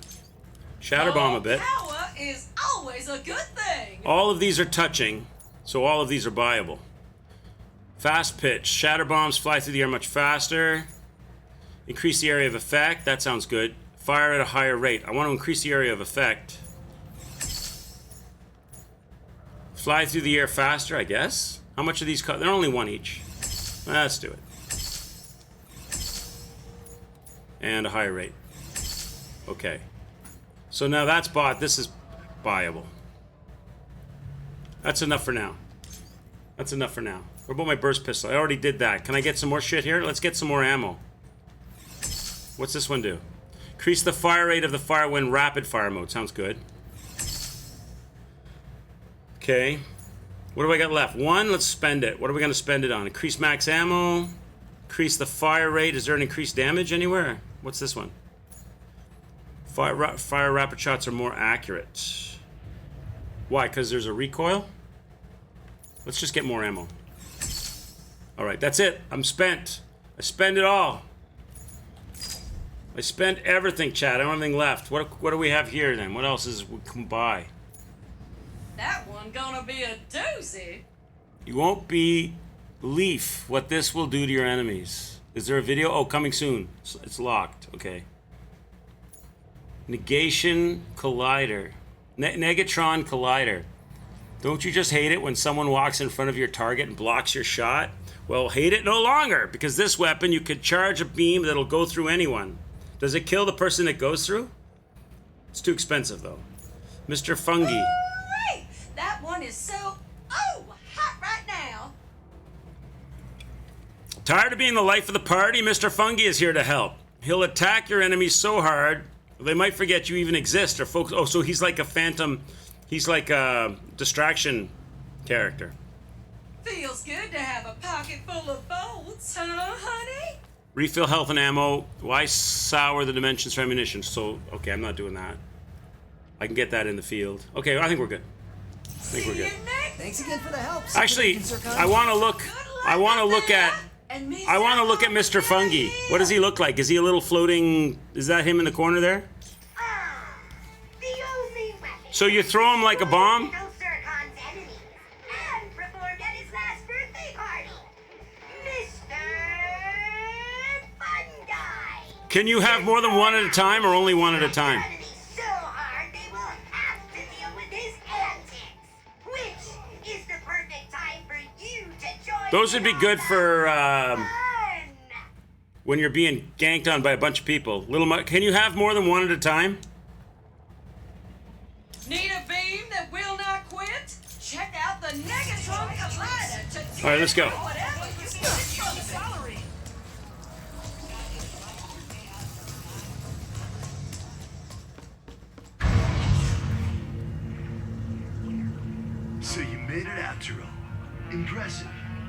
Shatter Bomb a bit. Power is always a good thing. All of these are touching, so all of these are buyable. Fast pitch. Shatter Bombs fly through the air much faster. Increase the area of effect. That sounds good. Fire at a higher rate. I want to increase the area of effect. Fly through the air faster, I guess. How much of these cost? They're only 1 each. Let's do it. And a higher rate. Okay. So now that's bought. This is buyable. That's enough for now. That's enough for now. What about my burst pistol? I already did that. Can I get some more shit here? Let's get some more ammo. What's this one do? Increase the fire rate of the fire when rapid fire mode. Sounds good. Okay. What do I got left? 1, let's spend it. What are we going to spend it on? Increase max ammo. Increase the fire rate. Is there an increased damage anywhere? What's this one? Fire rapid shots are more accurate. Why? Because there's a recoil? Let's just get more ammo. Alright, that's it. I'm spent. I spend it all. I spent everything, chat. I don't have anything left. What do we have here then? What else we can buy? That one gonna be a doozy. You won't believe what this will do to your enemies. Is there a video? Oh, coming soon. It's locked. Okay. Negation Collider. Negatron Collider. Don't you just hate it when someone walks in front of your target and blocks your shot? Well, hate it no longer, because this weapon, you could charge a beam that'll go through anyone. Does it kill the person it goes through? It's too expensive, though. Mr. Fungi. That one is so, hot right now. Tired of being the life of the party? Mr. Fungi is here to help. He'll attack your enemies so hard, they might forget you even exist or focus. Oh, so he's like a phantom. He's like a distraction character. Feels good to have a pocket full of bolts, huh, honey? Refill health and ammo. Why sour the dimensions for ammunition? So, okay, I'm not doing that. I can get that in the field. Okay, I think we're good. I think we're good. Thanks again for the help. Actually, I want to look. I want to look at. I want to look at Mr. Fungi. What does he look like? Is he a little floating? Is that him in the corner there? So you throw him like a bomb? Can you have more than one at a time or only one at a time? So hard they will have to deal with his antics. Which is the perfect time for you to join. Those would be good for fun. when you're being ganked on by a bunch of people. Can you have more than one at a time? Need a beam that will not quit? Check out the Negatron Collider to All right, let's go. whatever you can get from the gallery. So you made it after all. Impressive.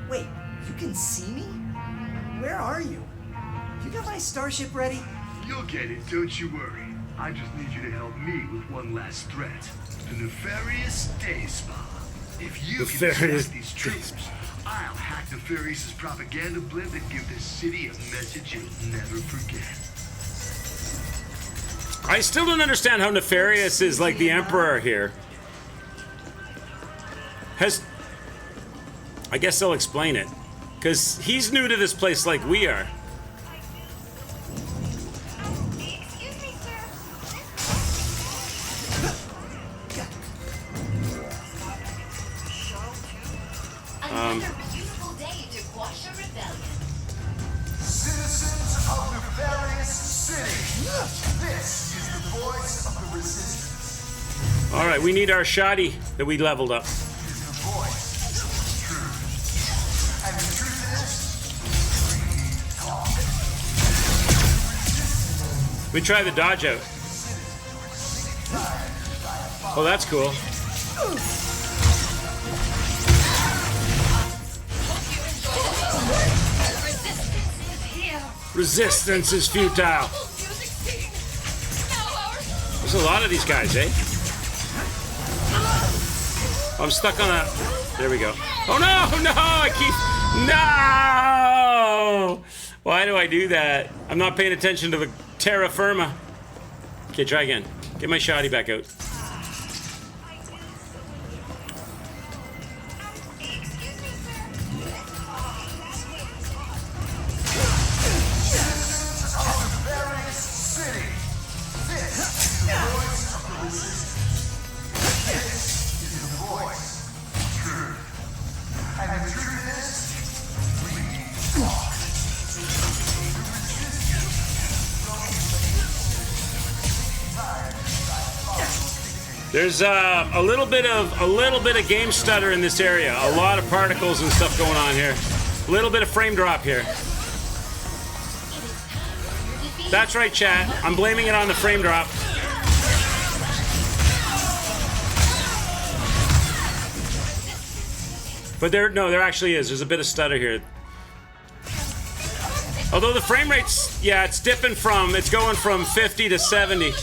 Wait, you can see me? Where are you? You got my starship ready? You'll get it, don't you worry. I just need you to help me with one last threat. The nefarious day spa. If you can Nefarious track these troops, I'll hack Nefarious's propaganda blimp and give the city a message you'll never forget. I still don't understand how Nefarious is like the Emperor here. I guess they'll explain it. Because he's new to this place like we are. Excuse me, sir. Another beautiful day to quash a rebellion. Citizens of Nefarious City, this is the voice of the resistance. Alright, we need our shoddy that we leveled up. Is the voice of truth. And the truth is, we talk. We try the dodge out. Oh, that's cool. Resistance is futile. There's a lot of these guys, eh? I'm stuck on a... There we go. Oh no, no, I keep... No! Why do I do that? I'm not paying attention to the terra firma. Okay, try again. Get my shoddy back out. There's a little bit of game stutter in this area. A lot of particles and stuff going on here. A little bit of frame drop here. That's right, chat. I'm blaming it on the frame drop. But there actually is. There's a bit of stutter here. Although the frame rate's, yeah, it's dipping from, it's going from 50 to 70.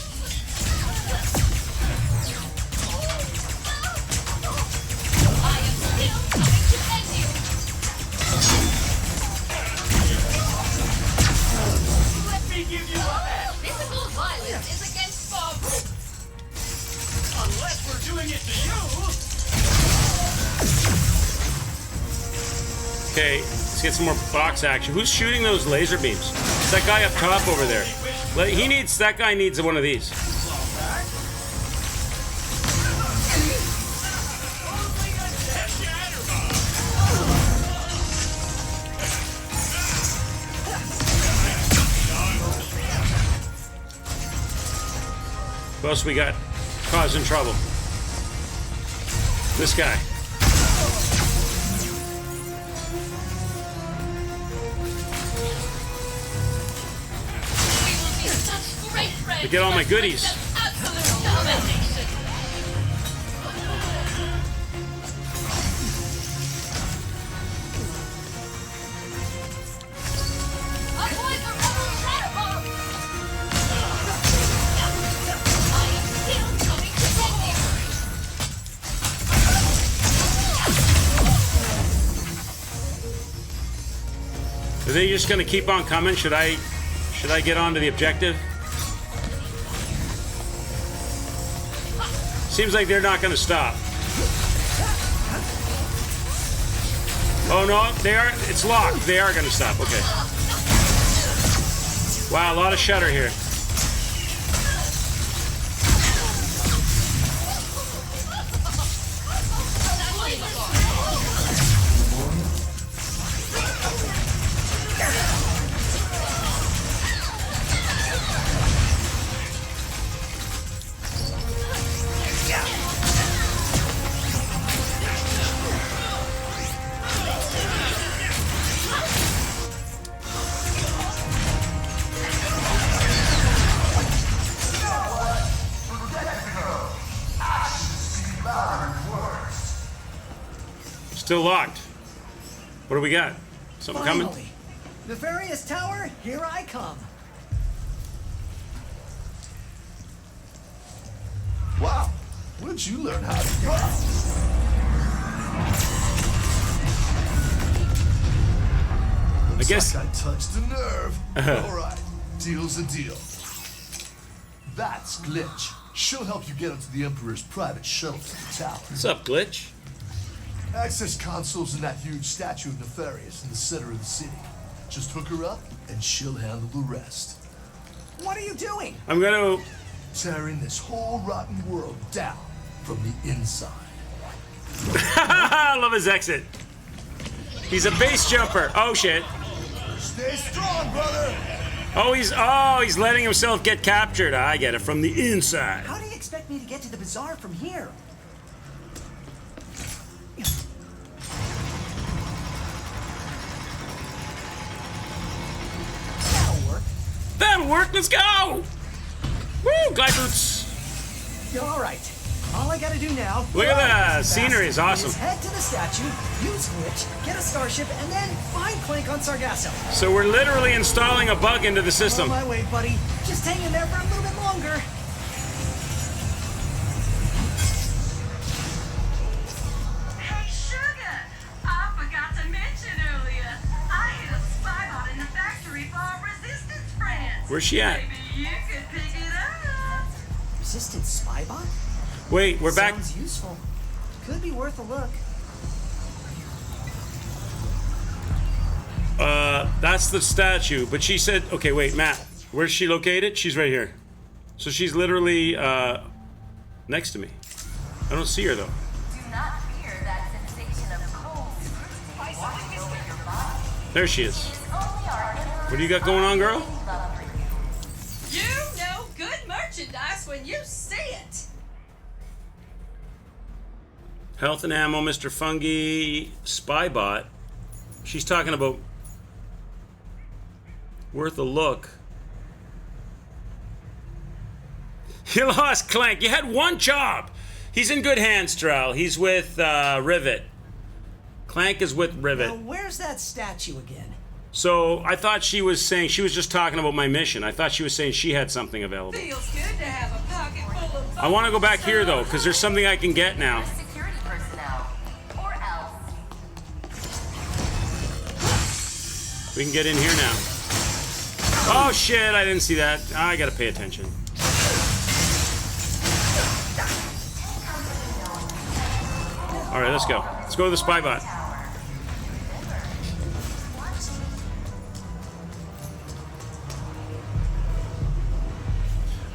Okay, let's get some more box action. Who's shooting those laser beams? It's that guy up top over there. That guy needs one of these. Who else we got causing trouble? This guy. To get all my goodies. Are they just going to keep on coming? Should I get on to the objective? Seems like they're not going to stop. Oh no, they are. It's locked. They are going to stop. Okay. Wow, a lot of shutter here. Still locked. What do we got? Something coming? Finally. Nefarious Tower, here I come. Wow, where'd you learn how to do? I guess like I touched a nerve. All right, deal's a deal. That's Glitch. She'll help you get onto the Emperor's private shuttle to the tower. What's up, Glitch? Access consoles in that huge statue of Nefarious in the center of the city. Just hook her up, and she'll handle the rest. What are you doing? I'm gonna... Tearing this whole rotten world down from the inside. I love his exit. He's a base jumper. Oh, shit. Stay strong, brother! Oh, he's letting himself get captured. I get it. From the inside. How do you expect me to get to the bazaar from here? That'll work. That'll work. Let's go. Woo, glide boots. All right. All I gotta do now. Look at that. Scenery is awesome. Head to the statue, use Glitch, get a starship, and then find Clank on Sargasso. So we're literally installing a bug into the system. On my way, buddy. Just hang in there for a little bit longer. Hey, Sugar! I forgot to mention earlier, I hit a spy bot in the factory for our resistance friends. Where's she at? Maybe you could pick it up. Resistance spy bot? Wait, we're back. Sounds useful. Could be worth a look. That's the statue. But she said, okay, wait, Matt, where's she located? She's right here. So she's literally next to me. I don't see her though. Do not fear that sensation of cold scrutiny washing over your body. There she is. It's only our Emperor's What do you got going on, girl? love for you. You know good merchandise when you see it. Health and ammo, Mr. Fungi, Spybot. She's talking about worth a look. You lost Clank. You had one job. He's in good hands, Terrell. He's with Rivet. Clank is with Rivet. Now, where's that statue again? So I thought she was saying, she was just talking about my mission. I thought she was saying she had something available. Feels good to have a pocket full of I want to go back here though, because there's something I can get now. Security personnel, or else. We can get in here now. Oh shit, I didn't see that. I gotta pay attention. Alright, let's go. Let's go to the spy bot.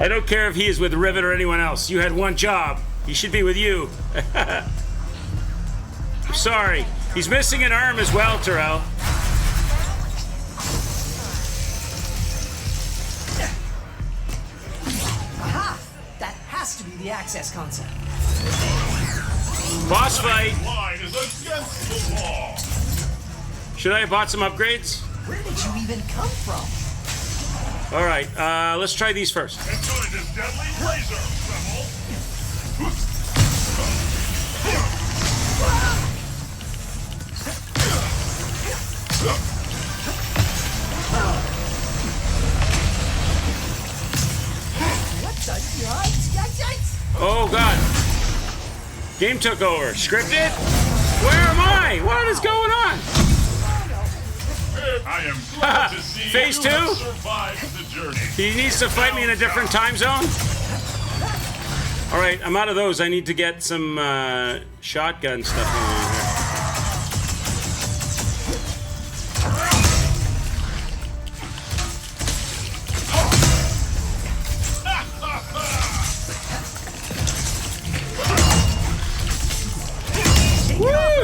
I don't care if he is with Rivet or anyone else. You had one job. He should be with you. I'm sorry. He's missing an arm as well, Terrell. Aha! That has to be the access console. Boss fight. Line is against the law. Should I have bought some upgrades? Where did you even come from? All right, let's try these first. Enjoy this deadly laser, rebel. What the yikes? Oh God! Game took over. Scripted? Where am I? What is going on? I am glad to see Phase you two? have survived the journey. He needs to fight me in a different time zone? All right, I'm out of those. I need to get some shotgun stuff in here.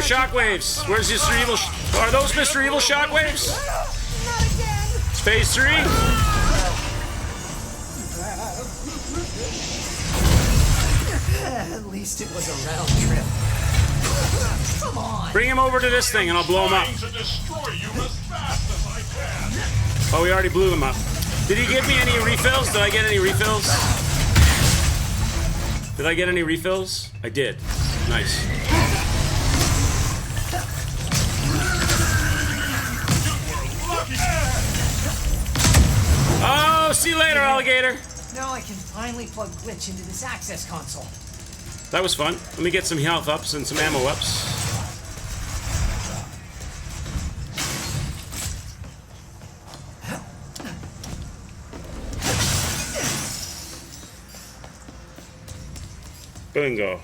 shockwaves. Where's Mr. Evil? Are those Mr. Evil shockwaves? Not again! It's phase 3. At least it was a round trip. Come on! Bring him over to this thing and I'll blow him up. To destroy you as fast as I can. Oh, we already blew him up. Did he give me any refills? Did I get any refills? Did I get any refills? I did. Nice. Oh, see you later, alligator. Now I can finally plug Glitch into this access console. That was fun. Let me get some health ups and some ammo ups. Bingo.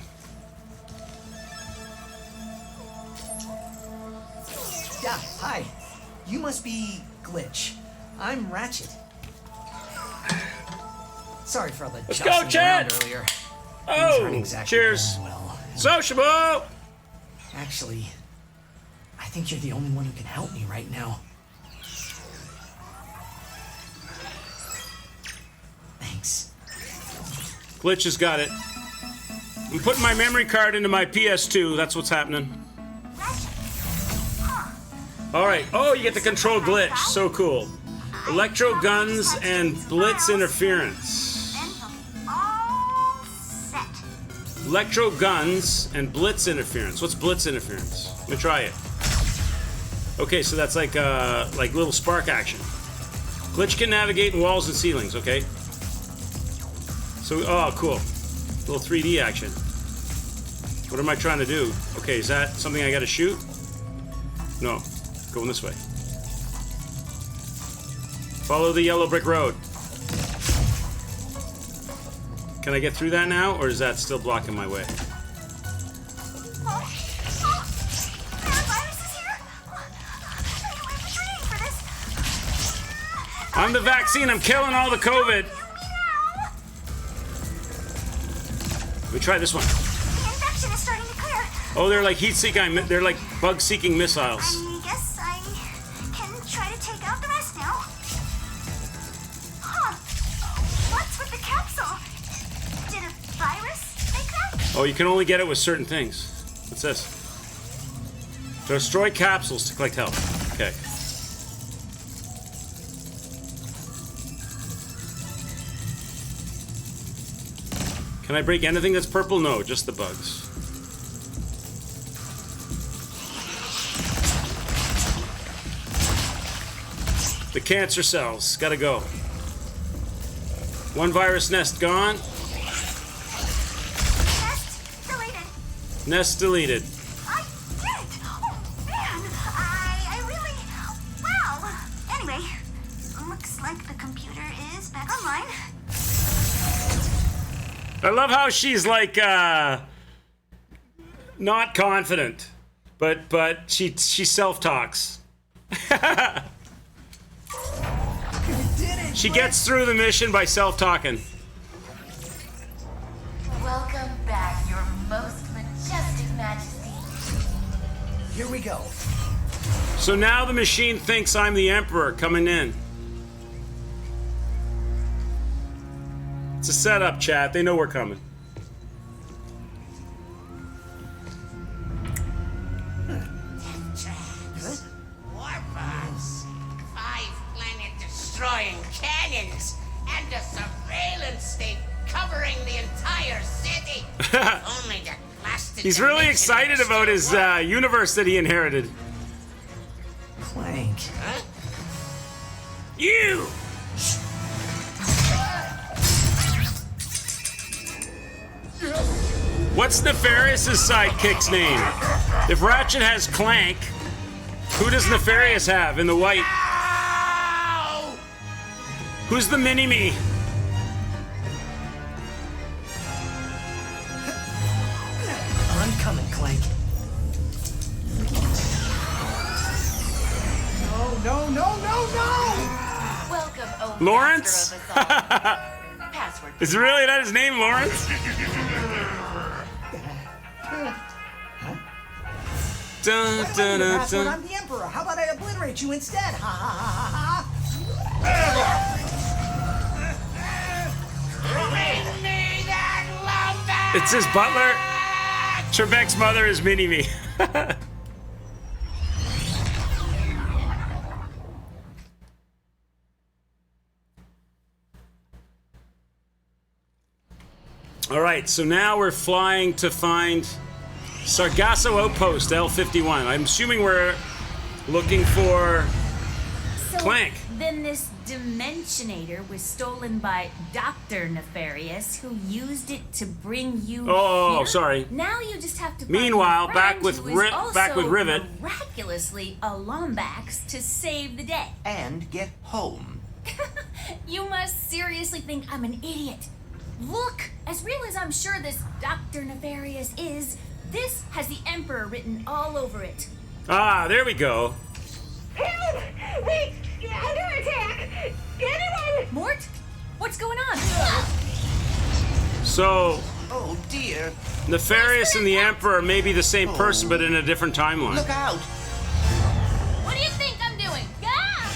Yeah, hi. You must be Glitch. I'm Ratchet. Sorry for all the Let's jostling go, Chad! around earlier. Oh, Things aren't exactly cheers. going well. Sociable! Actually, I think you're the only one who can help me right now. Thanks. Glitch has got it. I'm putting my memory card into my PS2. That's what's happening. All right. Oh, you get to control Glitch. So cool. Electro guns and blitz interference. All set. Electro guns and blitz interference. What's blitz interference? Let me try it. Okay, so that's like little spark action. Glitch can navigate in walls and ceilings. Okay. So, oh, cool. Little 3D action. What am I trying to do? Okay, is that something I gotta shoot? No. Going this way. Follow the yellow brick road. Can I get through that now, or is that still blocking my way? I'm the vaccine. I'm killing all the COVID. Let me try this one. The infection is starting to clear. Oh, they're like heat-seeking. They're like bug-seeking missiles. I guess I can try to take out the rest now. Huh? What's with the capsule? Did a virus make that? Oh, you can only get it with certain things. What's this? Destroy capsules to collect health. Okay. Can I break anything that's purple? No, just the bugs. The cancer cells. Gotta go. One virus nest gone. Nest deleted. Nest deleted. I did it! Oh, man! I really... Wow! Anyway, looks like the computer is back online. I love how she's like, not confident, but she self-talks. She gets through the mission by self-talking. Welcome back, your most majestic majesty. Here we go. So now the machine thinks I'm the Emperor coming in. It's a setup, chat. They know we're coming. Warbombs, 5-planet destroying cannons, and a surveillance state covering the entire city. Only the blasted He's really dimension excited about his universe that he inherited. Clank. Huh? You! What's Nefarious' sidekick's name? If Ratchet has Clank, who does Nefarious have in the white? Ow! Who's the mini-me? I'm coming, Clank. No, no, no, no, no! Welcome, oh Lawrence? master of us all. Password. Is really that his name, Lawrence? Dun, Why do I dun, need a dun, password? dun. I'm the Emperor. How about I obliterate you instead? Ha ha ha ha Bring me that lumber! It's his butler. Trebek's mother is Mini-Me. All right, so now we're flying to find Sargasso Outpost L51. I'm assuming we're looking for So Clank. then this Dimensionator was stolen by Dr. Nefarious, who used it to bring you Oh, here? sorry. Now you just have to find Meanwhile, a back friend with who is back with also Rivet. miraculously a Lombax to save the day. And get home. You must seriously think I'm an idiot. Look, as real as I'm sure this Dr. Nefarious is, this has the Emperor written all over it. Ah, there we go. Help! Wait! Under attack! Anyone! Mort? What's going on? So, Oh dear. Nefarious and the Emperor may be the same person, but in a different timeline. Look out! What do you think I'm doing? Ah!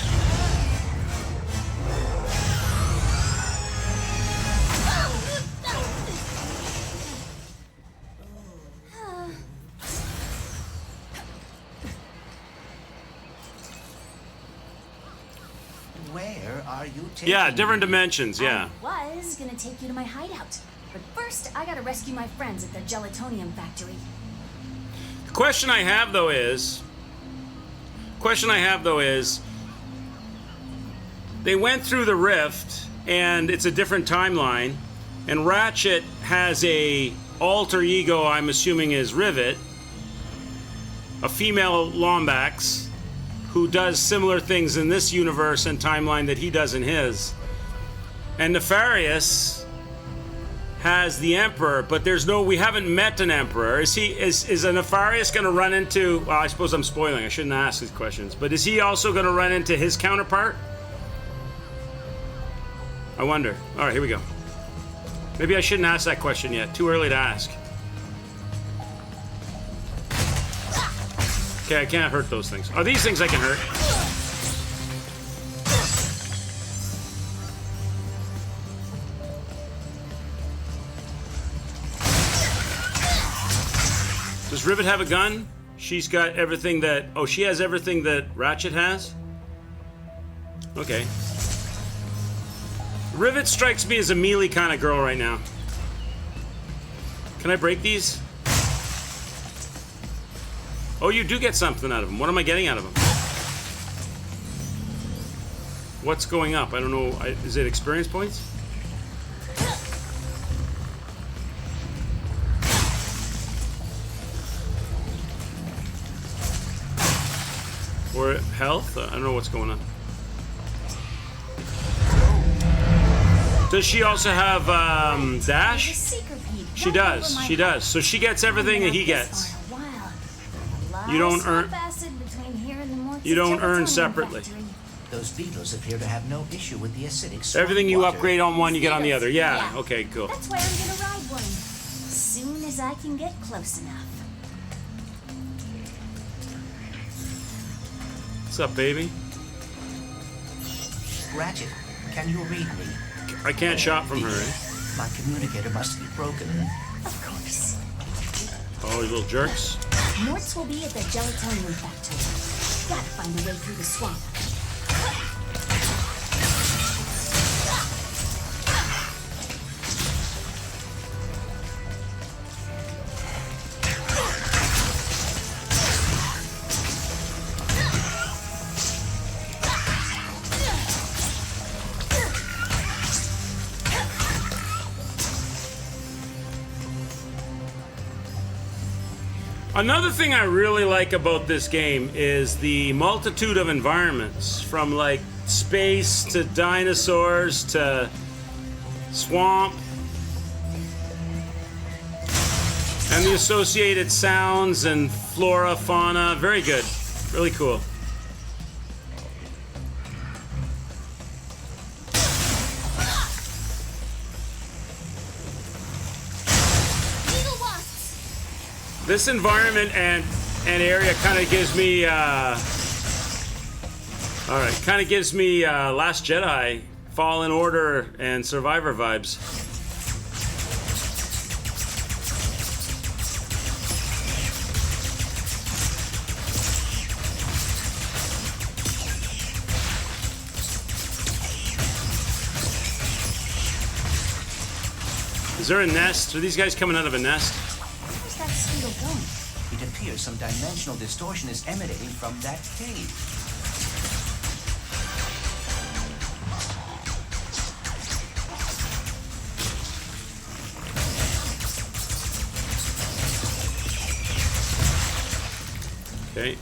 Where are you taking Yeah, different me? dimensions, yeah. I was gonna take you to my hideout, but first I gotta rescue my friends at the gelatonium factory. The question I have though is, they went through the rift and it's a different timeline, and Ratchet has a alter ego, I'm assuming is Rivet, a female Lombax, who does similar things in this universe and timeline that he does in his. And Nefarious has the Emperor, but we haven't met an Emperor. Is a Nefarious gonna run into, well, I suppose I'm spoiling, I shouldn't ask these questions, but is he also gonna run into his counterpart? I wonder. All right, here we go. Maybe I shouldn't ask that question yet, too early to ask. Okay, I can't hurt those things. Oh, these things I can hurt. Does Rivet have a gun? She's got everything that... Oh, she has everything that Ratchet has? Okay. Rivet strikes me as a melee kind of girl right now. Can I break these? Oh, you do get something out of them. What am I getting out of them? What's going up? I don't know. Is it experience points? Or health? I don't know what's going on. Does she also have dash? She does. She does. So she gets everything that he gets. You don't earn. You don't earn separately. Those beetles appear to have no issue with the acidic salt Everything you water. upgrade on one, you get on the other. Yeah. Okay. Cool. That's why I'm gonna ride one. As soon as I can get close enough. What's up, baby? Ratchet, can you read me? I can't shop from her. Eh? My communicator must be broken. Of course. Oh, you little jerks. Morts will be at the gelatonium factory. Gotta find a way through the swamp. Another thing I really like about this game is the multitude of environments, from like space to dinosaurs to swamp, and the associated sounds and flora, fauna. Very good. Really cool. This environment and and area kind of gives me, Last Jedi, Fallen Order, and Survivor vibes. Is there a nest? Are these guys coming out of a nest? Where's that speedle going? It appears some dimensional distortion is emanating from that cave. Okay.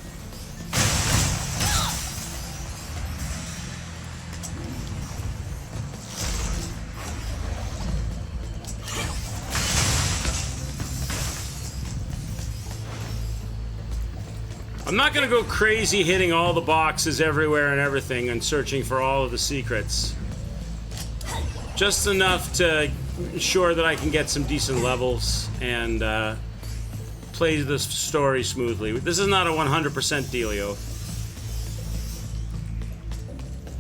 I'm not going to go crazy hitting all the boxes everywhere and everything and searching for all of the secrets. Just enough to ensure that I can get some decent levels and play the story smoothly. This is not a 100% dealio.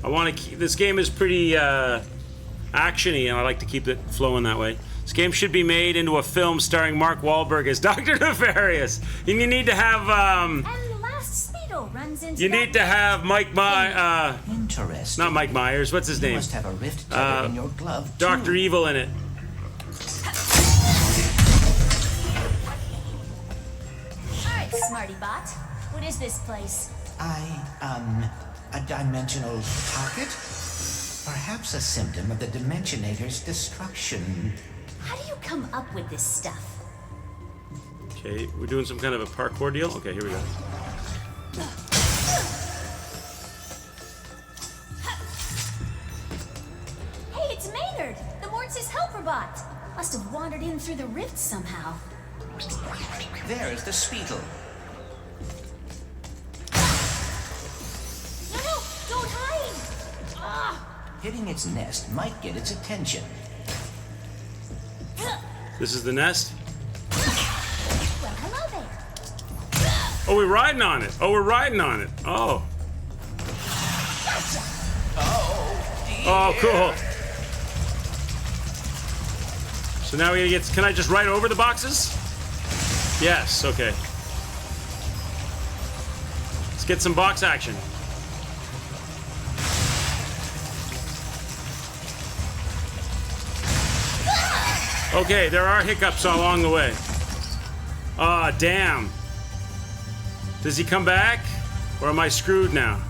I want to keep... This game is pretty action-y, and I like to keep it flowing that way. This game should be made into a film starring Mark Wahlberg as Dr. Nefarious. And you need to have... And the last speedle runs into You need to have Mike Myers... Interesting. Not Mike Myers. What's his You name? must have a rift tethered in your glove, too. Dr. Evil in it. Alright, smarty bot. What is this place? A dimensional pocket? Perhaps a symptom of the Dimensionator's destruction. How do you come up with this stuff? Okay, we're doing some kind of a parkour deal? Okay, here we go. Hey, it's Maynard, the Mortis helper bot. Must have wandered in through the rift somehow. There's the Speedle. No, don't hide! Ah! Hitting its nest might get its attention. This is the nest? Well, hello there. Oh, we're riding on it. Oh, we're riding on it. Oh. Oh, cool. So now we gotta get... Can I just ride over the boxes? Yes, okay. Let's get some box action. Okay, there are hiccups along the way. Ah, damn. Does he come back? Or am I screwed now?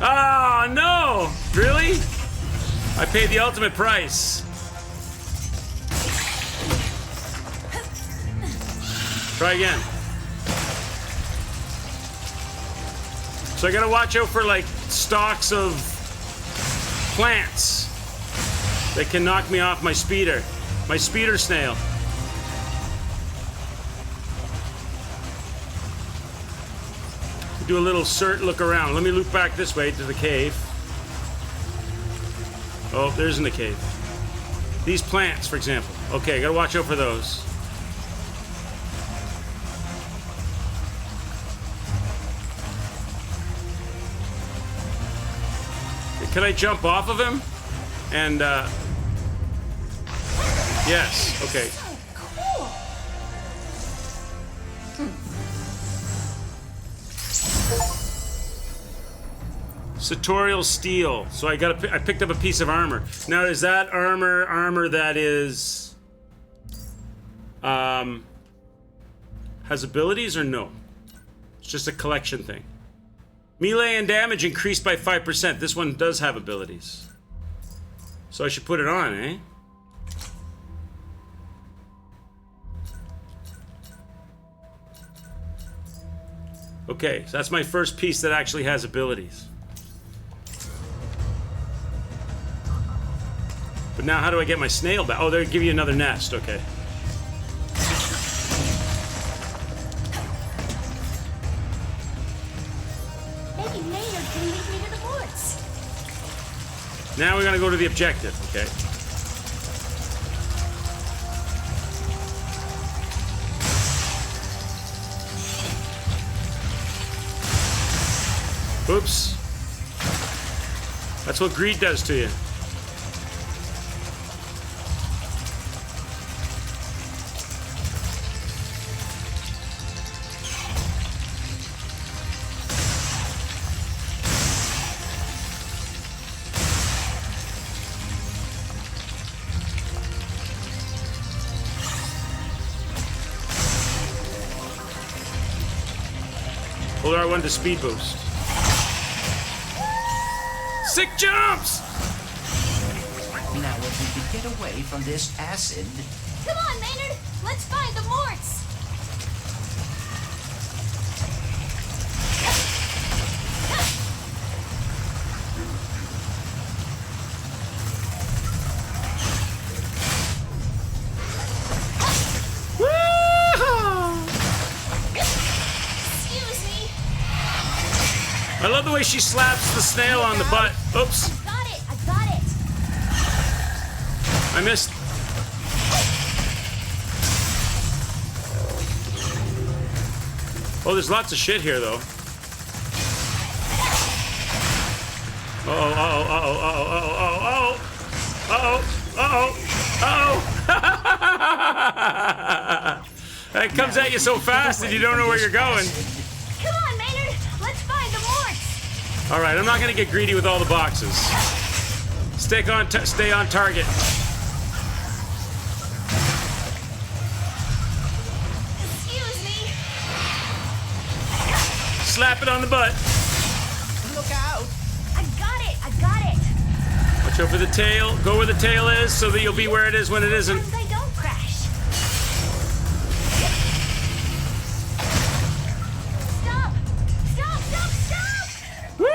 Ah, no! Really? I paid the ultimate price. Try again. So I gotta watch out for, like, stalks of plants that can knock me off my speeder snail. Do a little look around. Let me loop back this way to the cave. Oh, there isn't a cave. These plants, for example. Okay, gotta watch out for those. Can I jump off of him? And, yes, okay. Cool. Sartorial steel. So I picked up a piece of armor. Now is that armor that is has abilities or no? It's just a collection thing. Melee and damage increased by 5%. This one does have abilities. So I should put it on, eh? Okay, so that's my first piece that actually has abilities. But now how do I get my snail back? Oh, they'll give you another nest, okay. Maybe Maynard can lead me to the woods. Now we're gonna go to the objective, okay. Oops. That's what greed does to you. Hold R1 to speed boost. Sick jumps! Now, if we could get away from this acid... Come on, Maynard! Let's find the Morts! I love the way she slaps the snail on the butt. Oops. I got it! I got it! I missed. Oh, there's lots of shit here, though. Uh-oh, uh-oh, uh-oh, uh-oh, uh-oh, uh-oh, uh-oh, uh-oh. It comes at you so fast that you don't know where you're going. Come on, Maynard! Let's find the Morts! All right, I'm not going to get greedy with all the boxes. Stay on target. Excuse me. Slap it on the butt. Look out! I got it! I got it! Watch out for the tail. Go where the tail is so that you'll be where it is when it isn't. Sometimes I don't crash. Stop! Stop! Stop! Stop! Woo!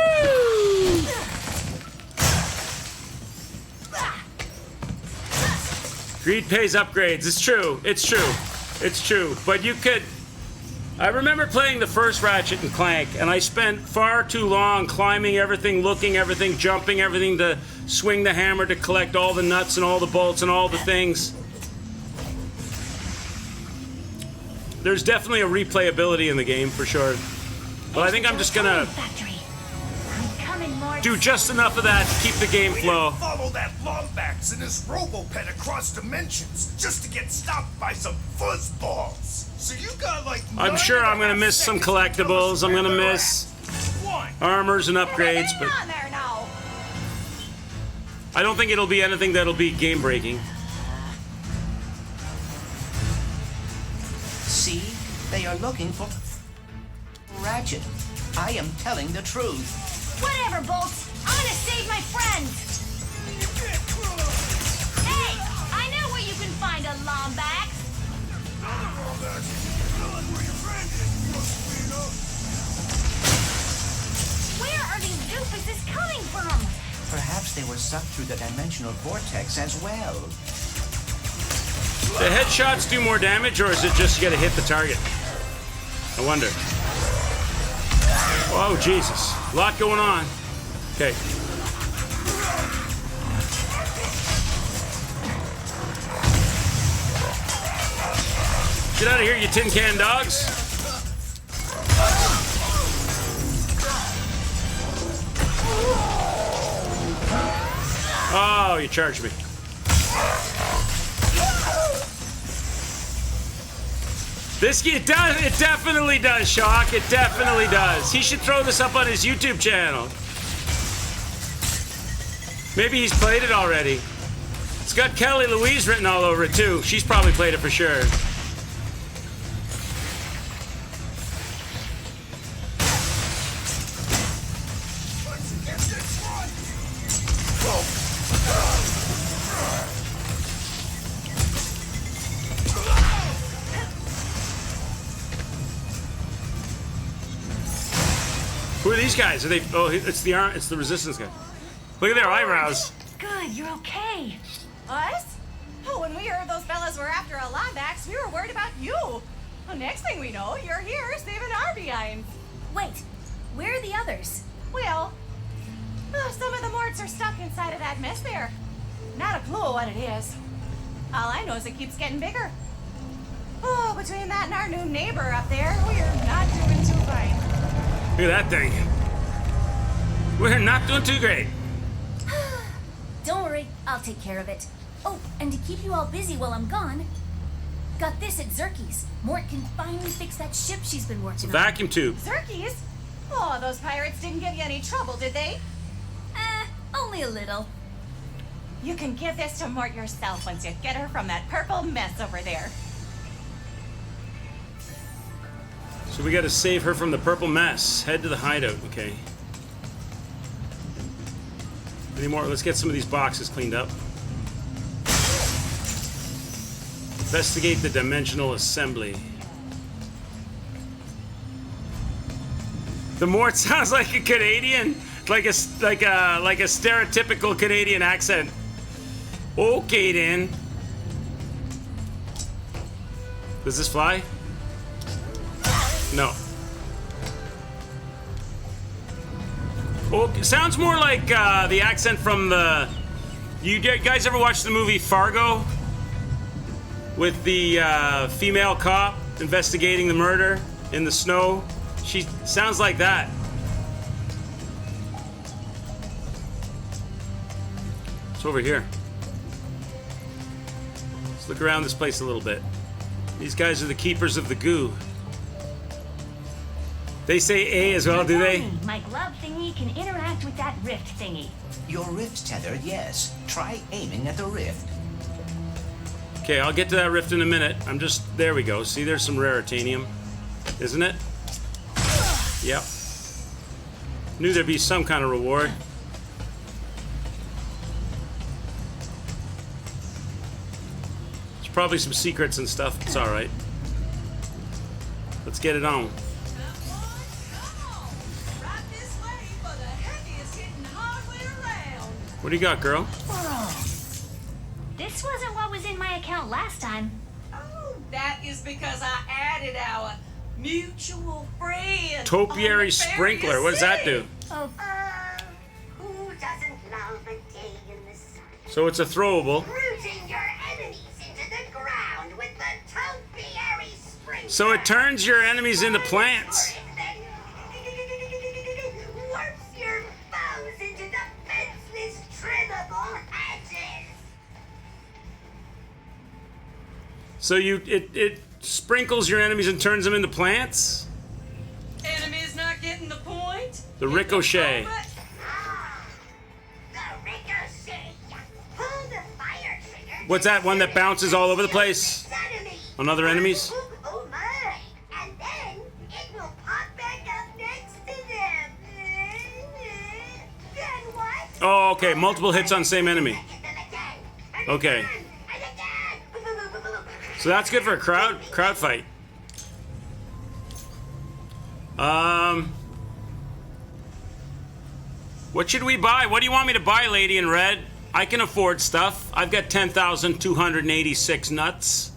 Greed pays upgrades. It's true. It's true. It's true. But you could... I remember playing the first Ratchet and Clank, and I spent far too long climbing everything, looking everything, jumping everything to swing the hammer to collect all the nuts and all the bolts and all the things. There's definitely a replayability in the game, for sure. But I think I'm just gonna do just enough of that to keep the game flow. Follow that Lombax and his robo-pet across dimensions just to get stopped by some fuzzballs. So you got like... I'm sure I'm gonna miss some collectibles. I'm gonna miss armors and upgrades, but I don't think it'll be anything that'll be game-breaking. See? They are looking for... Ratchet. I am telling the truth. Whatever, Bolts. I'm gonna save my friends. Hey, I know where you can find a Lombax. Where are these doofuses coming from? Perhaps they were sucked through the dimensional vortex as well. The headshots do more damage, or is it just you gotta hit the target? I wonder. Oh, Jesus. A lot going on. Okay. Get out of here, you tin can dogs. Oh, you charged me. It definitely does, Shock. It definitely does. He should throw this up on his YouTube channel. Maybe he's played it already. It's got Kelly Louise written all over it, too. She's probably played it for sure. Who are these guys? Are they? Oh, it's the resistance guy. Look at their eyebrows. Good, you're okay. Us? Oh, when we heard those fellas were after a Lombax, we were worried about you. Well, next thing we know, you're here saving our behinds. Wait, where are the others? Well, some of the Morts are stuck inside of that mess there. Not a clue what it is. All I know is it keeps getting bigger. Oh, between that and our new neighbor up there, we're not doing too fine. Look at that thing. We're not doing too great. Don't worry, I'll take care of it. Oh, and to keep you all busy while I'm gone, got this at Zerky's. Mort can finally fix that ship she's been working on. Vacuum tube. Zerky's? Oh, those pirates didn't give you any trouble, did they? Only a little. You can give this to Mort yourself once you get her from that purple mess over there. So we gotta save her from the purple mess. Head to the hideout, okay. Any more? Let's get some of these boxes cleaned up. Investigate the dimensional assembly. The Mort sounds like a Canadian, like a stereotypical Canadian accent. Okay then. Does this fly? No. Oh, it sounds more like the accent from the. You guys ever watch the movie Fargo? With the female cop investigating the murder in the snow? She sounds like that. It's over here. Let's look around this place a little bit. These guys are the keepers of the goo. They say A as well, do they? My glove thingy can interact with that rift thingy. Your rift's tethered, yes. Try aiming at the rift. Okay, I'll get to that rift in a minute. I'm just... There we go. See, there's some raritanium. Isn't it? Yep. Knew there'd be some kind of reward. There's probably some secrets and stuff. It's alright. Let's get it on. What do you got, girl? This wasn't what was in my account last time. Oh, that is because I added our mutual friend. Topiary sprinkler. What does that do? Who doesn't love a day in the sun? So it's a throwable. Rooting your enemies into the ground with the topiary sprinkler. So it turns your enemies into plants. Warps your foes into defenseless, trimmable hedges. So it sprinkles your enemies and turns them into plants? Enemies not getting the point? The ricochet. The ricochet. Pull the fire trigger. What's that one that bounces all over the place? On other enemies? Oh my! And then it will pop back up next to them. Then what? Oh, okay. Multiple hits on same enemy. Okay. So that's good for a crowd fight. What should we buy? What do you want me to buy, lady in red? I can afford stuff. I've got 10,286 nuts.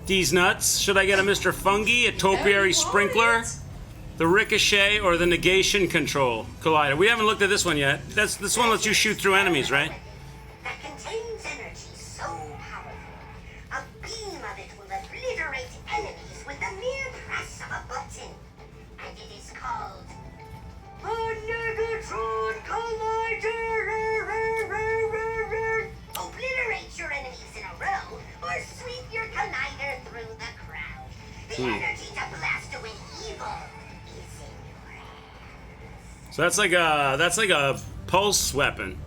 These nuts. Should I get a Mr. Fungi, a topiary sprinkler, the ricochet, or the negation control collider? We haven't looked at this one yet. This one lets you shoot through enemies, right? That contains energy so powerful. A beam of it will obliterate enemies with the mere press of a button. And it is called a Negatron Collider. Obliterate your enemies in a row, or sweep your collider through the crowd. The energy to blast away evil is in your hands. So that's like a pulse weapon.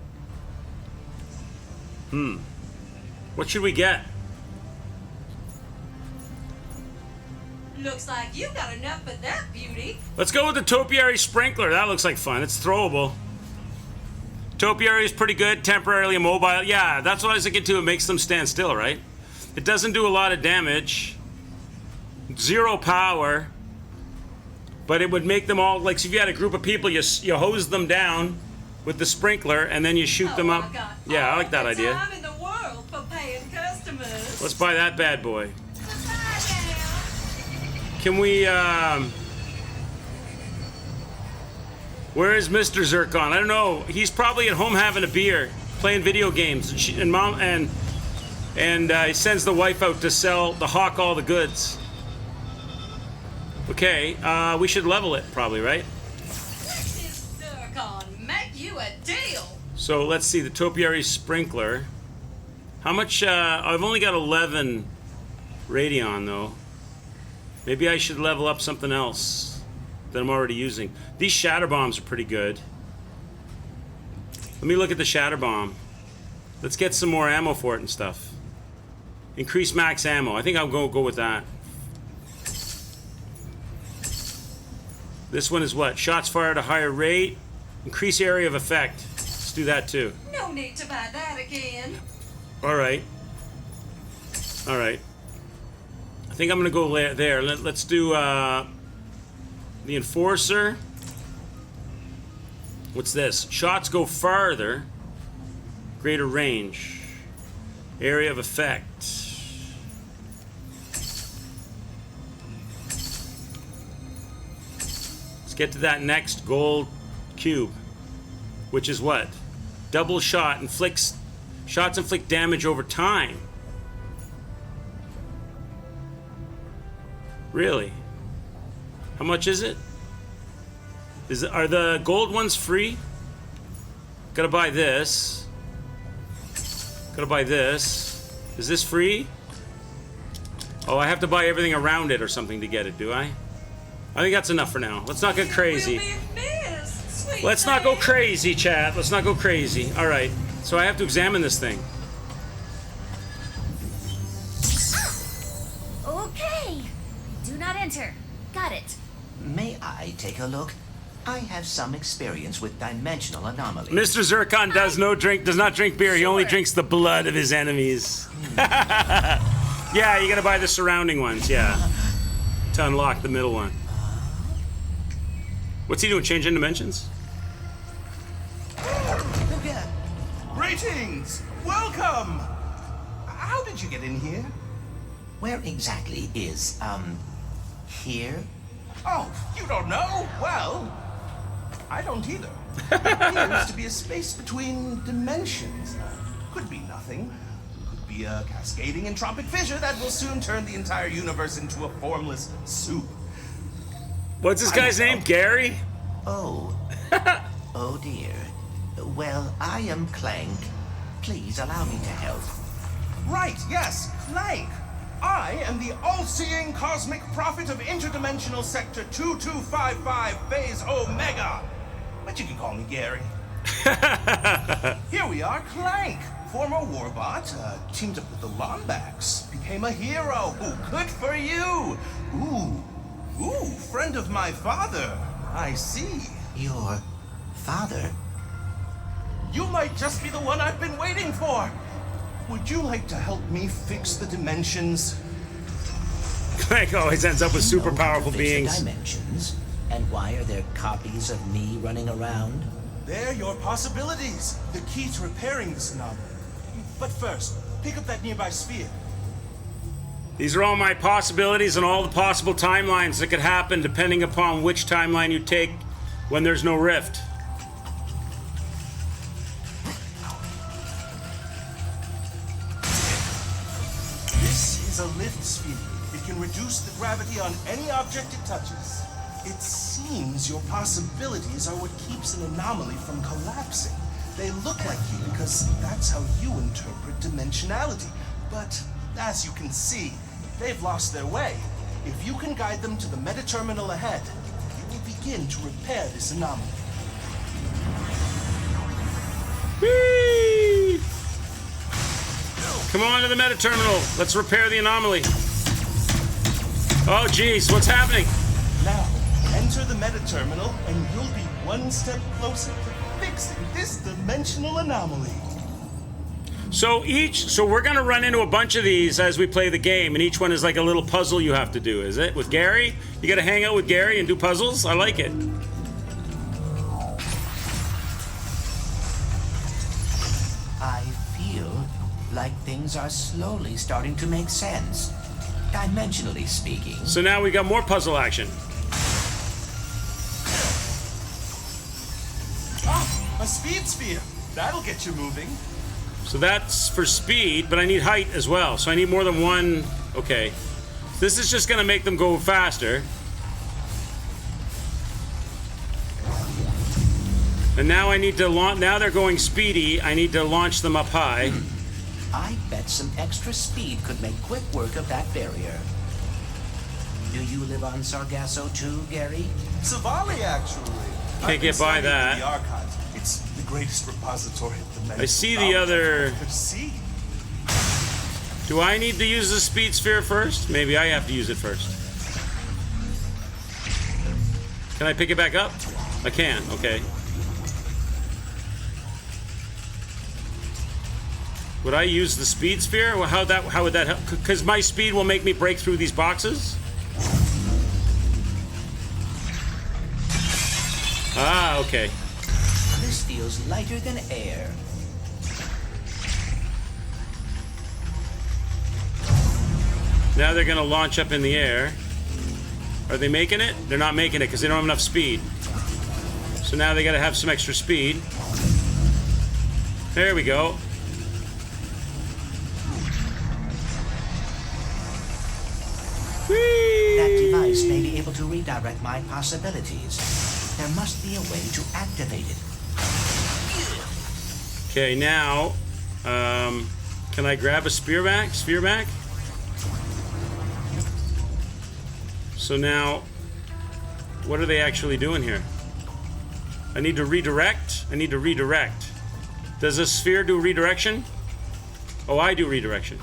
What should we get? Looks like you got enough of that beauty. Let's go with the topiary sprinkler. That looks like fun. It's throwable. Topiary is pretty good. Temporarily immobile. Yeah, that's what I was thinking too. It makes them stand still, right? It doesn't do a lot of damage. 0 power. But it would make them all, like, so if you had a group of people, you hose them down with the sprinkler and then you shoot them up. Yeah, I like that idea. Time in the world for paying customers. Let's buy that bad boy. Can we, where is Mr. Zircon? I don't know. He's probably at home having a beer, playing video games, and mom and he sends the wife out to hawk all the goods. Okay, we should level it probably, right? Let this Zircon So let's see, the topiary sprinkler. How much? I've only got 11 radion though. Maybe I should level up something else that I'm already using. These shatter bombs are pretty good. Let me look at the shatter bomb. Let's get some more ammo for it and stuff. Increase max ammo. I think I'll go with that. This one is what? Shots fired at a higher rate. Increase area of effect. Let's do that too. No need to buy that again. All right. All right. I think I'm gonna go there. Let's do the enforcer. What's this? Shots go farther. Greater range. Area of effect. Let's get to that next gold cube. Which is what? Double shot inflicts... Shots inflict damage over time. Really? How much is it? Are the gold ones free? Gotta buy this. Gotta buy this. Is this free? Oh, I have to buy everything around it or something to get it, do I? I think that's enough for now. Let's not get crazy. Let's not go crazy, chat. Let's not go crazy. All right. So I have to examine this thing. Okay. Do not enter. Got it. May I take a look? I have some experience with dimensional anomalies. Mr. Zircon does not drink beer. He only drinks the blood of his enemies. Yeah, you gotta buy the surrounding ones, yeah. To unlock the middle one. What's he doing, changing dimensions? Greetings! Welcome! How did you get in here? Where exactly is, here? Oh, you don't know? Well, I don't either. It appears to be a space between dimensions. Could be nothing. Could be a cascading entropic fissure that will soon turn the entire universe into a formless soup. What's this guy's name? Gary? Oh. Oh dear. Well, I am Clank. Please allow me to help. Right, yes, Clank. I am the all-seeing cosmic prophet of interdimensional sector 2255 phase Omega. But you can call me Gary. Here we are, Clank. Former warbot, teamed up with the Lombax. Became a hero. Ooh, good for you. Ooh, friend of my father. I see. Your father? You might just be the one I've been waiting for. Would you like to help me fix the dimensions? Clank always ends up with super powerful beings. The dimensions? And why are there copies of me running around? They're your possibilities. The key to repairing this anomaly. But first, pick up that nearby sphere. These are all my possibilities and all the possible timelines that could happen depending upon which timeline you take when there's no rift. This is a lift sphere. It can reduce the gravity on any object it touches. It seems your possibilities are what keeps an anomaly from collapsing. They look like you because that's how you interpret dimensionality. But as you can see, they've lost their way. If you can guide them to the meta terminal ahead, you will begin to repair this anomaly. Whee! Come on to the meta terminal. Let's repair the anomaly. Oh, geez, what's happening? Now, enter the meta terminal, and you'll be one step closer to fixing this dimensional anomaly. So we're gonna run into a bunch of these as we play the game, and each one is like a little puzzle you have to do, is it? With Gary? You gotta hang out with Gary and do puzzles? I like it. I feel like things are slowly starting to make sense. Dimensionally speaking. So now we got more puzzle action. Ah, a speed sphere. That'll get you moving. So that's for speed, but I need height as well. So I need more than one. Okay. This is just gonna make them go faster. And now I need to launch. Now they're going speedy. I need to launch them up high. I bet some extra speed could make quick work of that barrier. Do you live on Sargasso too, Gary? Savali, actually. Can't get by that. The archives. It's the greatest repository of the medical I see the other. See. Do I need to use the speed sphere first? Maybe I have to use it first. Can I pick it back up? I can. Okay. Would I use the speed sphere? Well, how would that help? Because my speed will make me break through these boxes? Ah, okay. This feels lighter than air. Now they're going to launch up in the air. Are they making it? They're not making it because they don't have enough speed. So now they got to have some extra speed. There we go. Whee! That device may be able to redirect my possibilities. There must be a way to activate it. Okay, now, can I grab a sphere back? Sphere back? So now, what are they actually doing here? I need to redirect? I need to redirect. Does a sphere do redirection? Oh, I do redirection.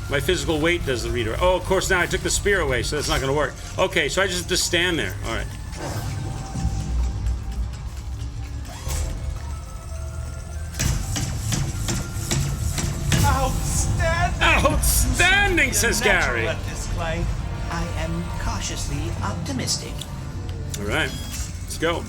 My physical weight does the redirect. Oh, of course, now I took the spear away, so that's not going to work. Okay, so I just have to stand there. All right. Outstanding! Outstanding, says Gary. At this, Clank. I am cautiously optimistic. All right, let's go.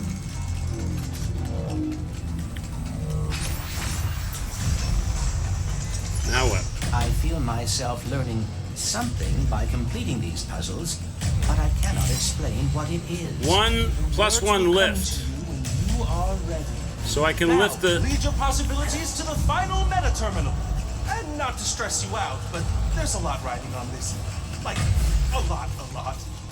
Now what? I feel myself learning something by completing these puzzles, but I cannot explain what it is. 1 plus 1 lift. You are ready. So I can Now, lift the... lead your possibilities to the final meta terminal. And not to stress you out, but there's a lot riding on this. Like, a lot.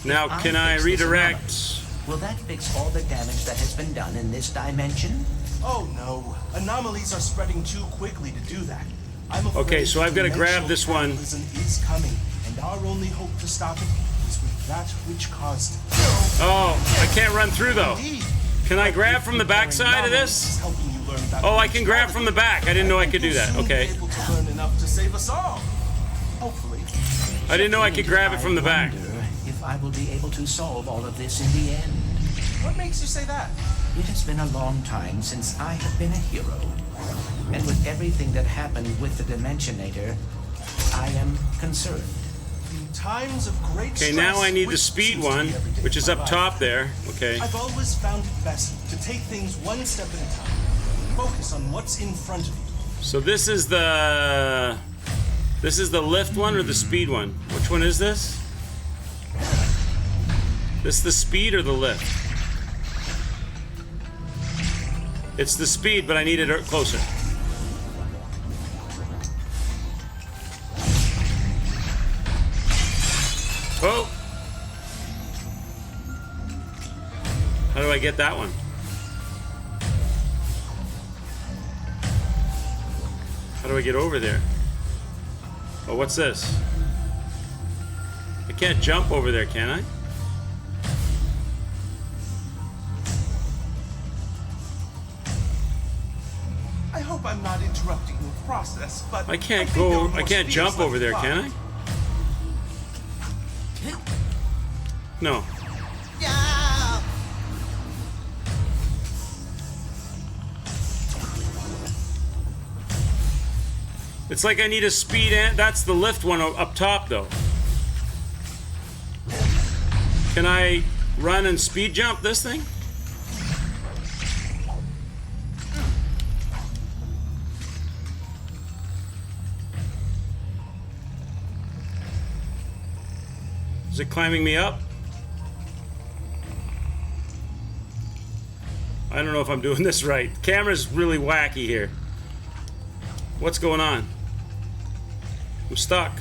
Now, can I redirect? Will that fix all the damage that has been done in this dimension? Oh no, anomalies are spreading too quickly to do that. I'm Okay, so I've got to grab this one. Is coming, and our only hope to stop it is with that which caused it. Oh, I can't run through though. Can I grab from the back side of this? Oh, I can grab from the back. I didn't know I could do that. Okay. Able to learn enough to save us all. Hopefully. I didn't know I could grab it from the back. If I will be able to solve all of this in the end. What makes you say that? It has been a long time since I have been a hero. And with everything that happened with the Dimensionator, I am concerned. In times of great Okay, stress, now I need the which speed seems to one, be every day which is of my up life, top there. Okay. I've always found it best to take things one step at a time. Focus on what's in front of you. So this is the lift one or the speed one? Which one is this? This the speed or the lift? It's the speed, but I need it closer. Oh! How do I get that one? How do I get over there? Oh, what's this? I can't jump over there, can I? I hope I'm not interrupting your process, but I can't think there go. were more I can't speeds jump left over there, to can I? No. It's like I need a speed and that's the lift one up top though. Can I run and speed jump this thing? Is it climbing me up? I don't know if I'm doing this right. The camera's really wacky here. What's going on? I'm stuck.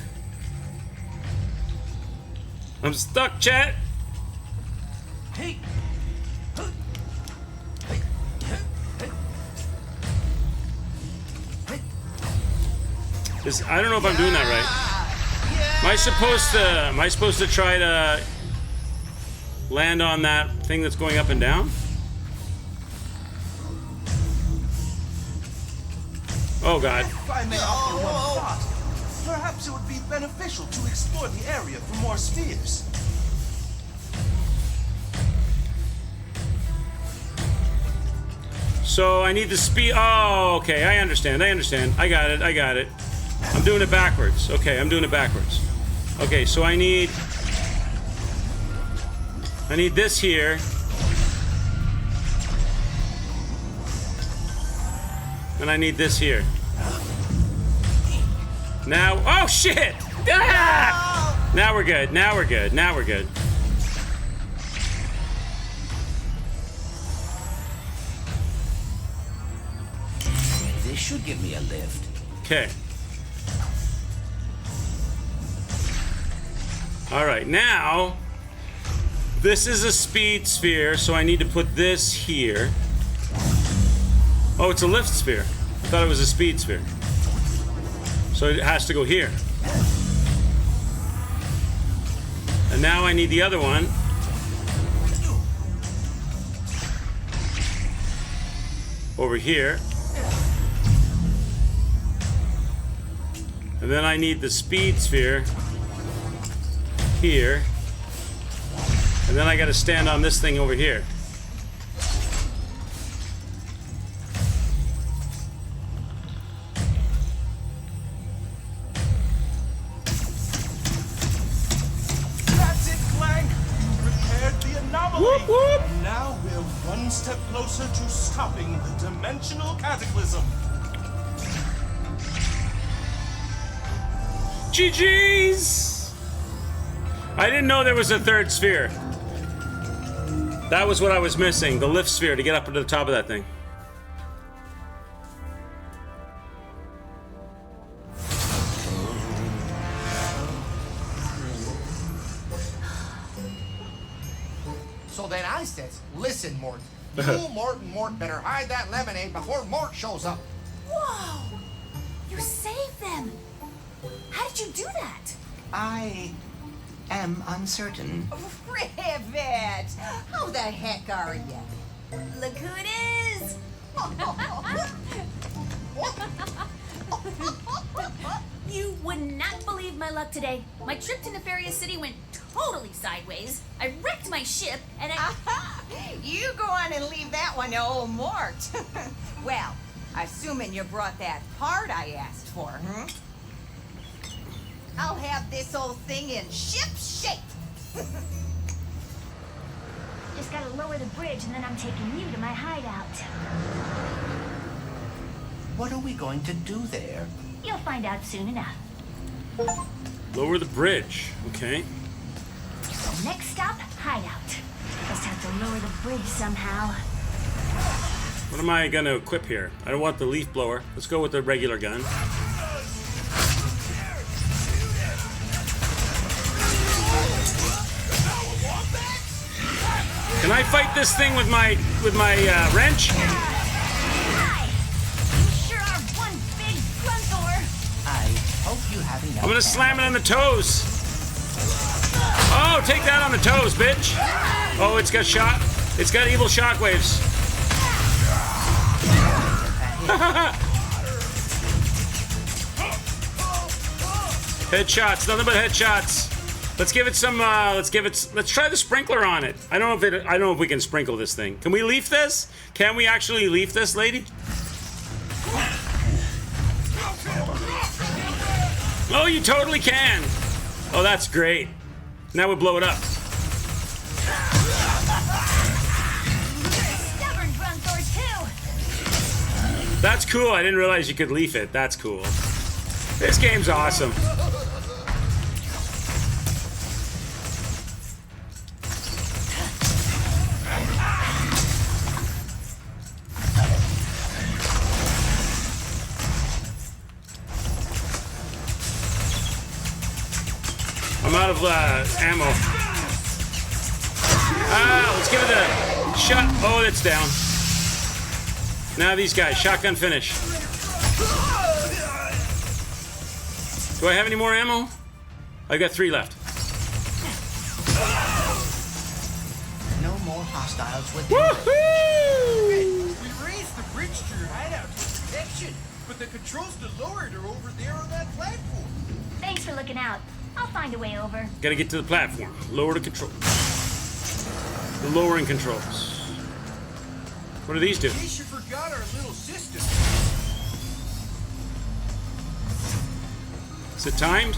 I'm stuck, chat. Hey. I don't know if I'm doing that right. Am I supposed to try to land on that thing that's going up and down? Oh god. If I may offer one thought, perhaps it would be beneficial to explore the area for more spheres. So I need the speed. Oh, okay. I understand. I got it. I'm doing it backwards. Okay, I'm doing it backwards. Okay, so I need this here. And I need this here. Now, oh shit! Ah! Now we're good. This should give me a lift. Okay. All right, now this is a speed sphere, so I need to put this here. Oh, it's a lift sphere. I thought it was a speed sphere. So it has to go here. And now I need the other one. Over here. And then I need the speed sphere here. And then I gotta stand on this thing over here. That's it, Clank! You repaired the anomaly! Whoop, whoop. And now we're one step closer to stopping the dimensional cataclysm. GG's! I didn't know there was a third sphere. That was what I was missing, the lift sphere to get up to the top of that thing. So then I says, listen, Mort. You, Mort, and Mort better hide that lemonade before Mort shows up. Whoa! You saved them! How did you do that? I am uncertain. Rivet! How the heck are you? Look who it is! You would not believe my luck today. My trip to Nefarious City went totally sideways. I wrecked my ship, and You go on and leave that one to old Mort. Well, assuming you brought that part I asked for, hmm? I'll have this old thing in ship shape. Just gotta lower the bridge and then I'm taking you to my hideout. What are we going to do there? You'll find out soon enough. Lower the bridge. Okay. So next stop, hideout. Just have to lower the bridge somehow. What am I gonna equip here? I don't want the leaf blower. Let's go with the regular gun. Can I fight this thing with my wrench? I hope you have enough. I'm gonna slam it on the toes. Oh, take that on the toes, bitch. Oh, it's got it's got evil shockwaves. Headshots, nothing but headshots. Let's give it some. Let's try the sprinkler on it. I don't know if we can sprinkle this thing. Can we leaf this? Can we actually leaf this, lady? Oh, you totally can. Oh, that's great. Now we blow it up. Stubborn Grunthor too. That's cool. I didn't realize you could leaf it. That's cool. This game's awesome. I'm out of ammo. Let's give it a shot. Oh, it's down. Now these guys, shotgun finish. Do I have any more ammo? I got 3 left. No more hostiles within. We raised the bridge to your hideout for protection, but the controls to lower it are over there on that platform. Thanks for looking out. I'll find a way over. Gotta get to the platform. Lower the control. The lowering controls. What do these do? In case you forgot our little sister. Is it timed?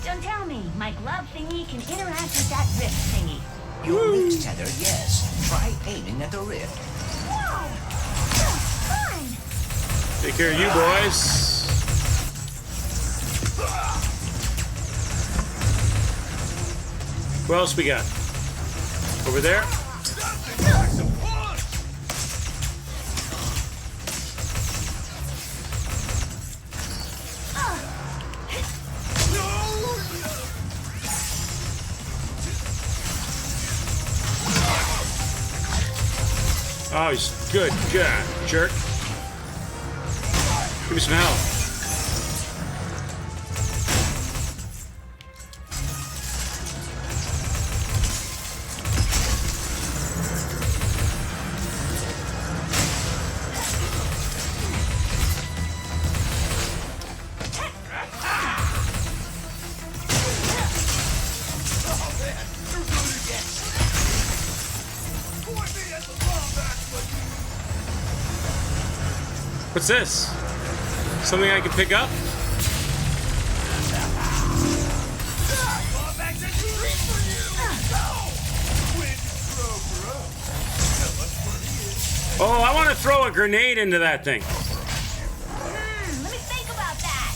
Don't tell me. My glove thingy can interact with that rift thingy. Your rift tether, yes. Try aiming at the rift. Whoa! Fun! Take care of you boys. What else we got? Over there? Oh, he's good. God, jerk. Give me some help. What's this? Something I can pick up? Oh, I want to throw a grenade into that thing. Let me think about that.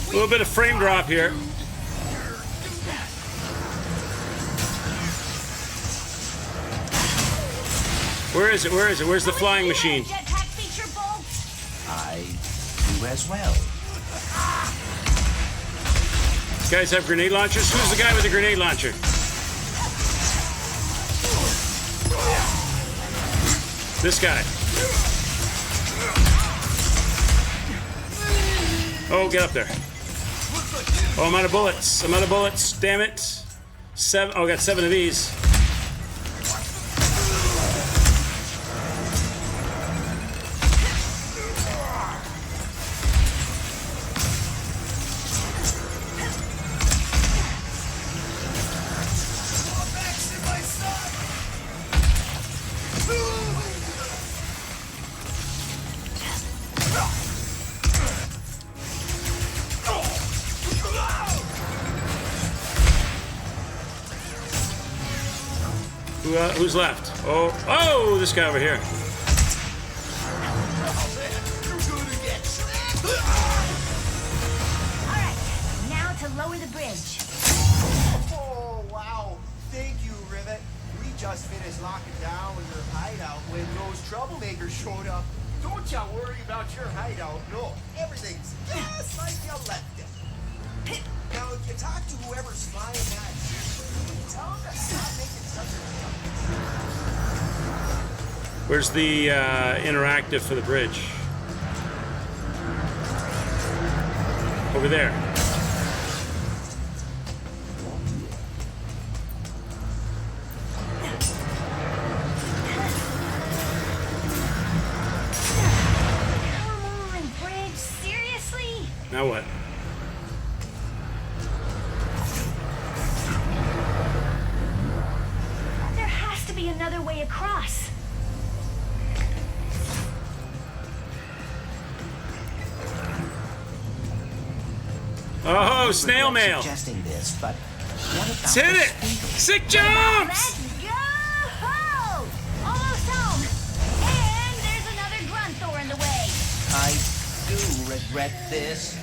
A little bit of frame drop here. Where is it? Where is it? Where's the flying machine? Jetpack feature bolt. I do as well. These guys have grenade launchers? Who's the guy with the grenade launcher? This guy. Oh, get up there. Oh, I'm out of bullets. I'm out of bullets. Damn it. 7. Oh, I got 7 of these. Who's left? Oh, this guy over here. Alright, now to lower the bridge. Oh, wow. Thank you, Rivet. We just finished locking down your hideout when those troublemakers showed up. Don't ya worry about your hideout. No, everything's just like you left it. Now, if you talk to whoever's flying that ship, tell them to stop making such a... Where's the interactive for the bridge? Over there. Come on, bridge. Seriously? Now what? There has to be another way across. Oh, snail mail. Suggesting this, but what about Let's hit the it. speaker? Sick jumps. Let's go! Almost home. And there's another Grunthor in the way. I do regret this.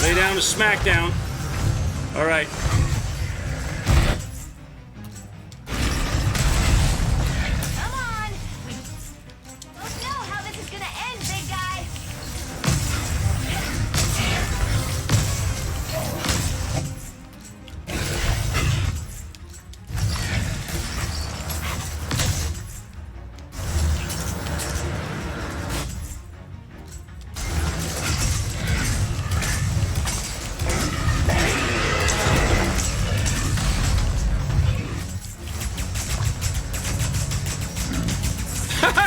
Lay down to SmackDown. All right. Come on. We don't know how this is gonna end, big guy.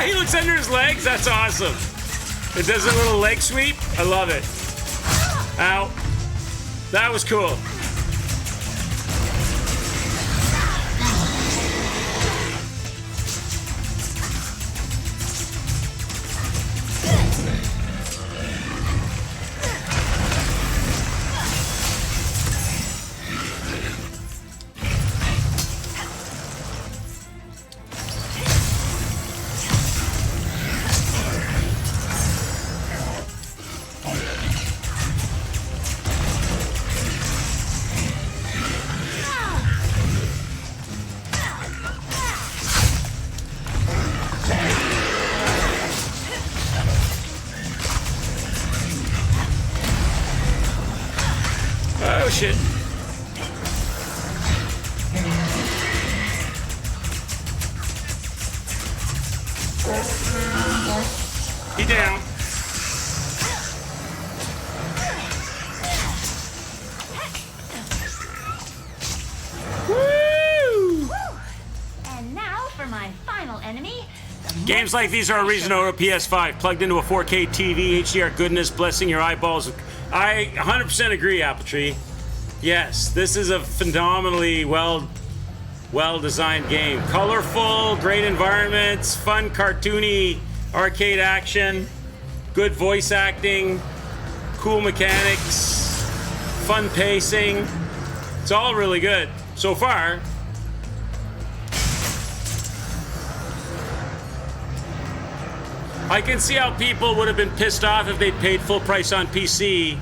He looks under his legs. That's awesome. It does a little leg sweep. I love it. Ow. That was cool. Oh, shit. He down. Woo! And now for my final enemy. Games like these are a reason to own a PS5. Plugged into a 4K TV, HDR goodness, blessing your eyeballs. I 100% agree, Apple Tree. Yes, this is a phenomenally well-designed game. Colorful, great environments, fun, cartoony arcade action, good voice acting, cool mechanics, fun pacing. It's all really good so far. I can see how people would have been pissed off if they'd paid full price on PC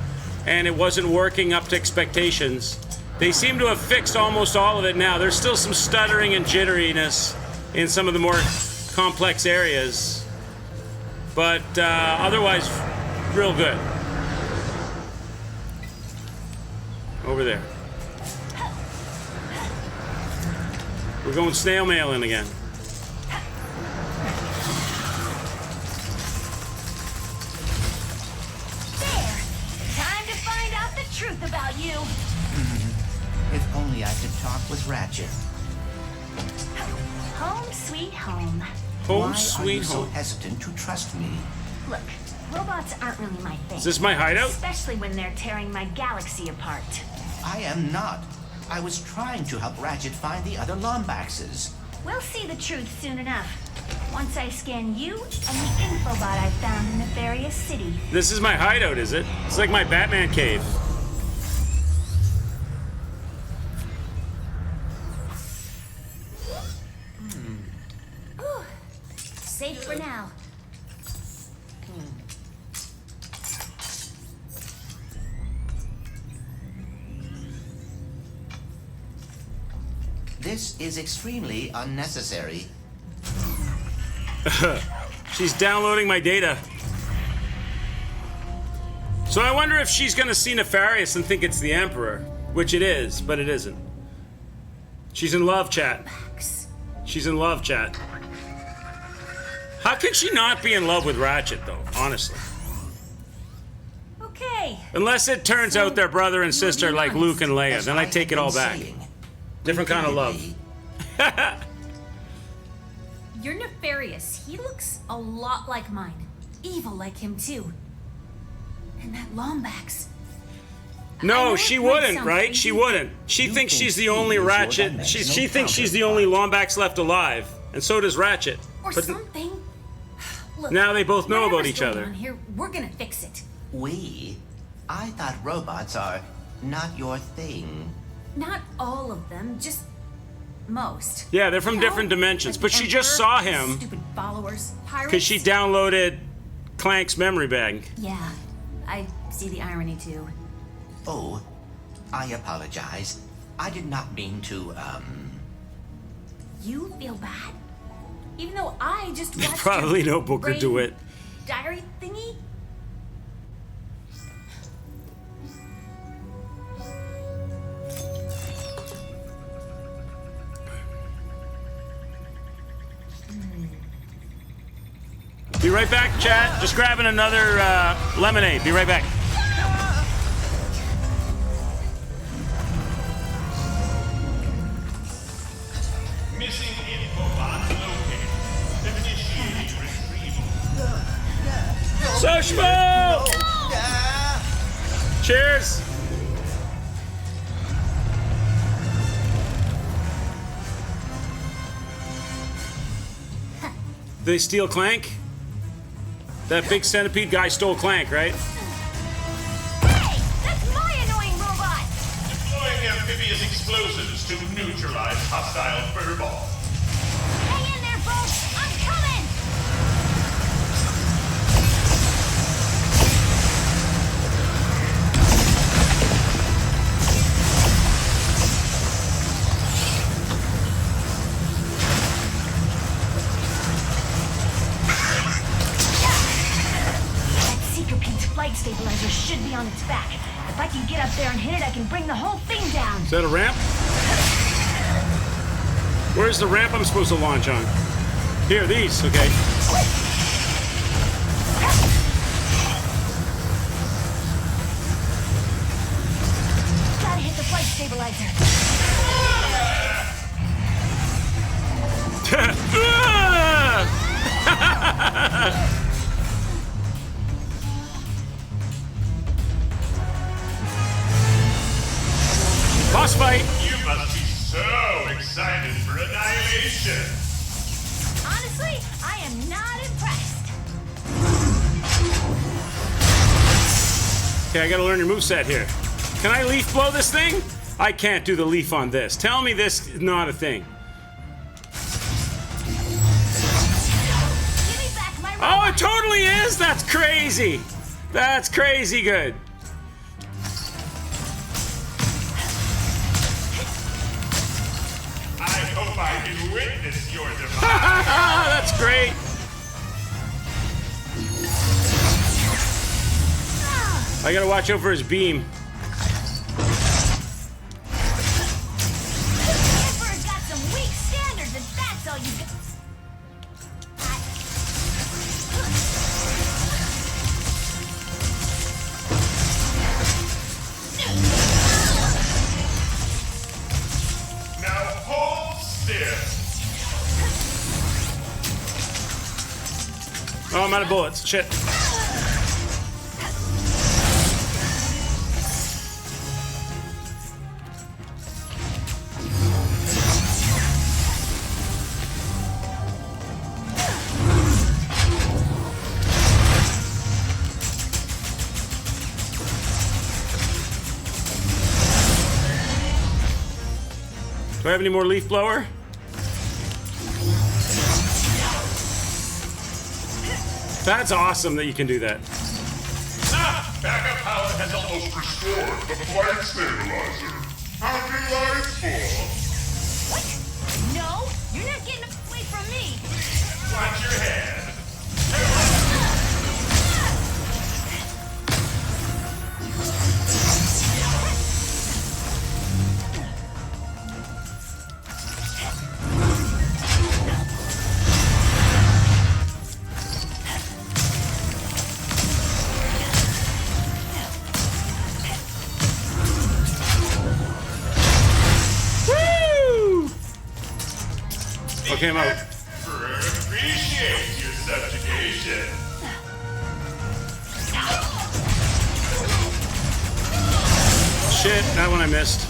and it wasn't working up to expectations. They seem to have fixed almost all of it now. There's still some stuttering and jitteriness in some of the more complex areas, but otherwise, real good. Over there. We're going snail mailing again. Truth about you. If only I could talk with Ratchet. Home sweet home. Home Why sweet are you so home. hesitant to trust me? Look, robots aren't really my thing. Is this my hideout? Especially when they're tearing my galaxy apart. I am not. I was trying to help Ratchet find the other Lombaxes. We'll see the truth soon enough. Once I scan you and the infobot I found in Nefarious City. This is my hideout, is it? It's like my Batman cave. Safe for now. This is extremely unnecessary. She's downloading my data. So I wonder if she's gonna see Nefarious and think it's the Emperor, which it is, but it isn't. She's in love, chat. She's in love, chat. How can she not be in love with Ratchet, though, honestly? Okay. Unless it turns out they're brother and sister like Luke and Leia, then I take it all back. Different kind of love. You're Nefarious. He looks a lot like mine. Evil like him, too. And that Lombax. No, she wouldn't, right? She wouldn't. She thinks she's the only Ratchet. She thinks she's the only Lombax left alive, and so does Ratchet. Or something. Look, now they both know about whatever's each going other. on here, we're gonna fix it. We? I thought robots are not your thing. Not all of them, just most. Yeah, they're from You know, different dimensions, like but the she just Emperor, saw him Stupid followers, pirates. because she downloaded Clank's memory bag. Yeah, I see the irony too. Oh, I apologize. I did not mean to, You feel bad? Even though I just watched Probably your no book could brain do it. diary thingy? Be right back, chat. Just grabbing another lemonade. Be right back. Missing infobot located. Initiating retrieval. Sushmo! Cheers. They steal Clank? That big centipede guy stole Clank, right? Hey! That's my annoying robot! Deploying amphibious explosives to neutralize hostile furball. Hang in there, folks! I'm coming! Flight stabilizer should be on its back. If I can get up there and hit it, I can bring the whole thing down. Is that a ramp? Where's the ramp I'm supposed to launch on? Here, these, okay. Gotta hit the flight stabilizer. Boss fight! You must be so excited for annihilation! Honestly, I am not impressed. Okay, I gotta learn your moveset here. Can I leaf blow this thing? I can't do the leaf on this. Tell me this is not a thing. Give me back my robot. Oh, it totally is! That's crazy! That's crazy good. I hope I can witness your demise. That's great. I gotta watch out for his beam. Emperor's got some weak standards, and that's all you got. Now hold still. Oh, I'm out of bullets. Shit. Do I have any more leaf blower? That's awesome that you can do that. Backup power has almost restored the flight stabilizer. How delightful! What? No, you're not getting away from me. Watch your head. Okay, I'm out. Appreciate your subjugation. Shit, that one I missed.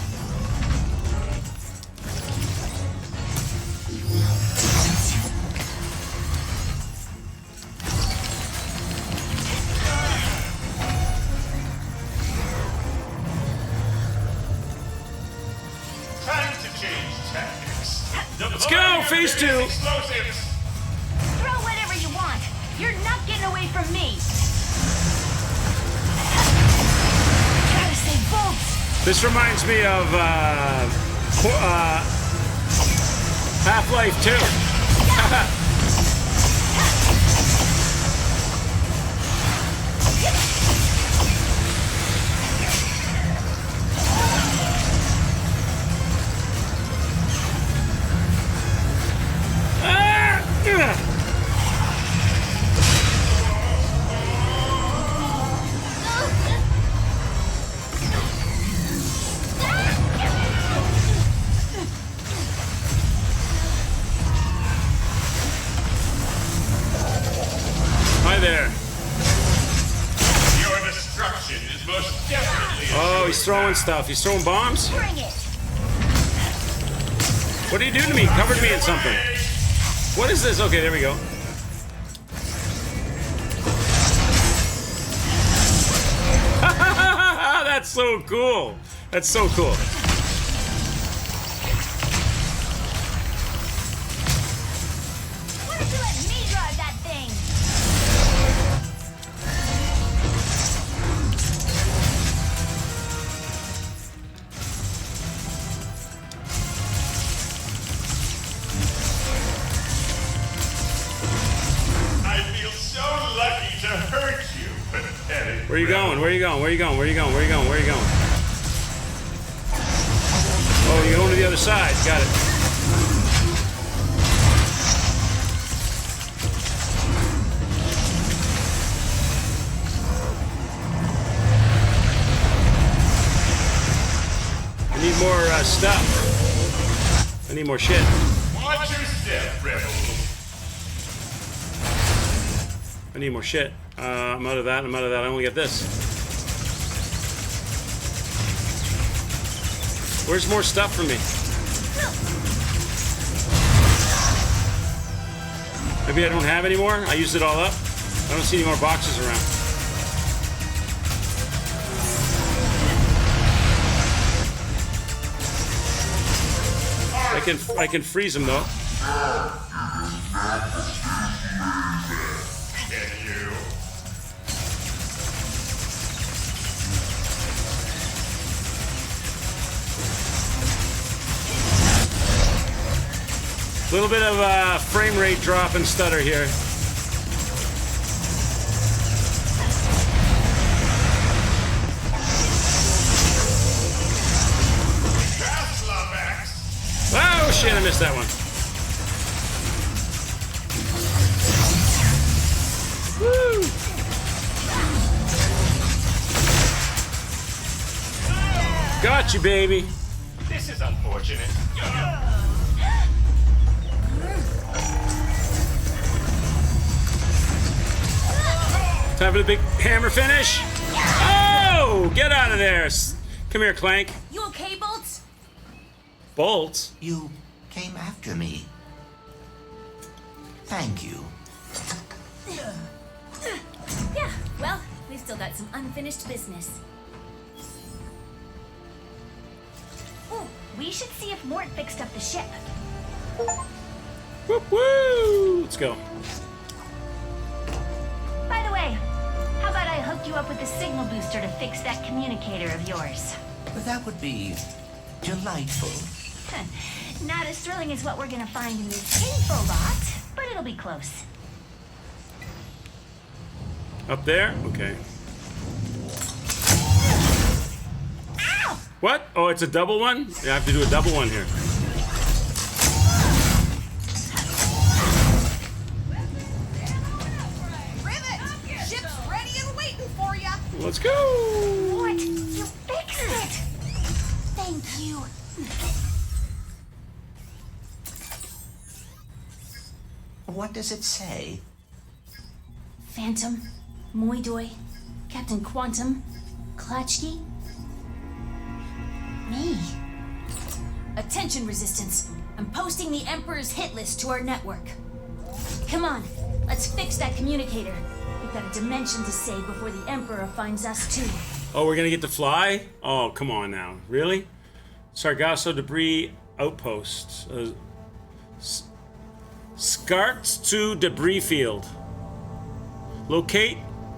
Time to change tactics. Let's go, phase 2. Explosives. Throw whatever you want. You're not getting away from me. Gotta stay bold. This reminds me of Half-Life 2. Hi there. Your destruction is most definitely. Oh, he's throwing stuff. He's throwing bombs? Bring it. What did he do to me? He covered me in something. What is this? Okay, there we go. That's so cool. That's so cool. Why don't you let me drive that thing? I feel so lucky to hurt you, pathetic. Where are you going? Where are you going? Where are you going? Where are you going? Where are you going? Where are you going? Oh, you're going to the other side. Got it. I need more stuff. I need more shit. Watch your step, rebel. I need more shit. I'm out of that. I'm out of that. I only get this. Where's more stuff for me? Maybe I don't have any more? I used it all up? I don't see any more boxes around. I can freeze them though. Can you? A little bit of frame rate drop and stutter here. Oh shit, I missed that one. Woo! Got you, baby. This is unfortunate. Time for the big hammer finish. Oh, get out of there. Come here, Clank. You okay, Bolts? Bolts? You came after me. Thank you. Yeah, well, we've still got some unfinished business. Ooh, we should see if Mort fixed up the ship. Whoop woo! Let's go. By the way, how about I hook you up with the signal booster to fix that communicator of yours? That would be delightful. Not as thrilling as what we're gonna find in this infobot, but it'll be close. Up there? Okay. Ow! What? Oh, it's a double one? Yeah, I have to do a double one here. Rivet! Ship's ready and waiting for ya! Let's go! Mort, you fixed it! Thank you. What does it say? Phantom, Moidoi, Captain Quantum, Klatchki. Me. Attention, Resistance. I'm posting the Emperor's hit list to our network. Come on, let's fix that communicator. We've got a dimension to save before the Emperor finds us too. Oh, we're gonna get to fly? Oh, come on now. Really? Sargasso debris outpost. Skarts to debris field. Locate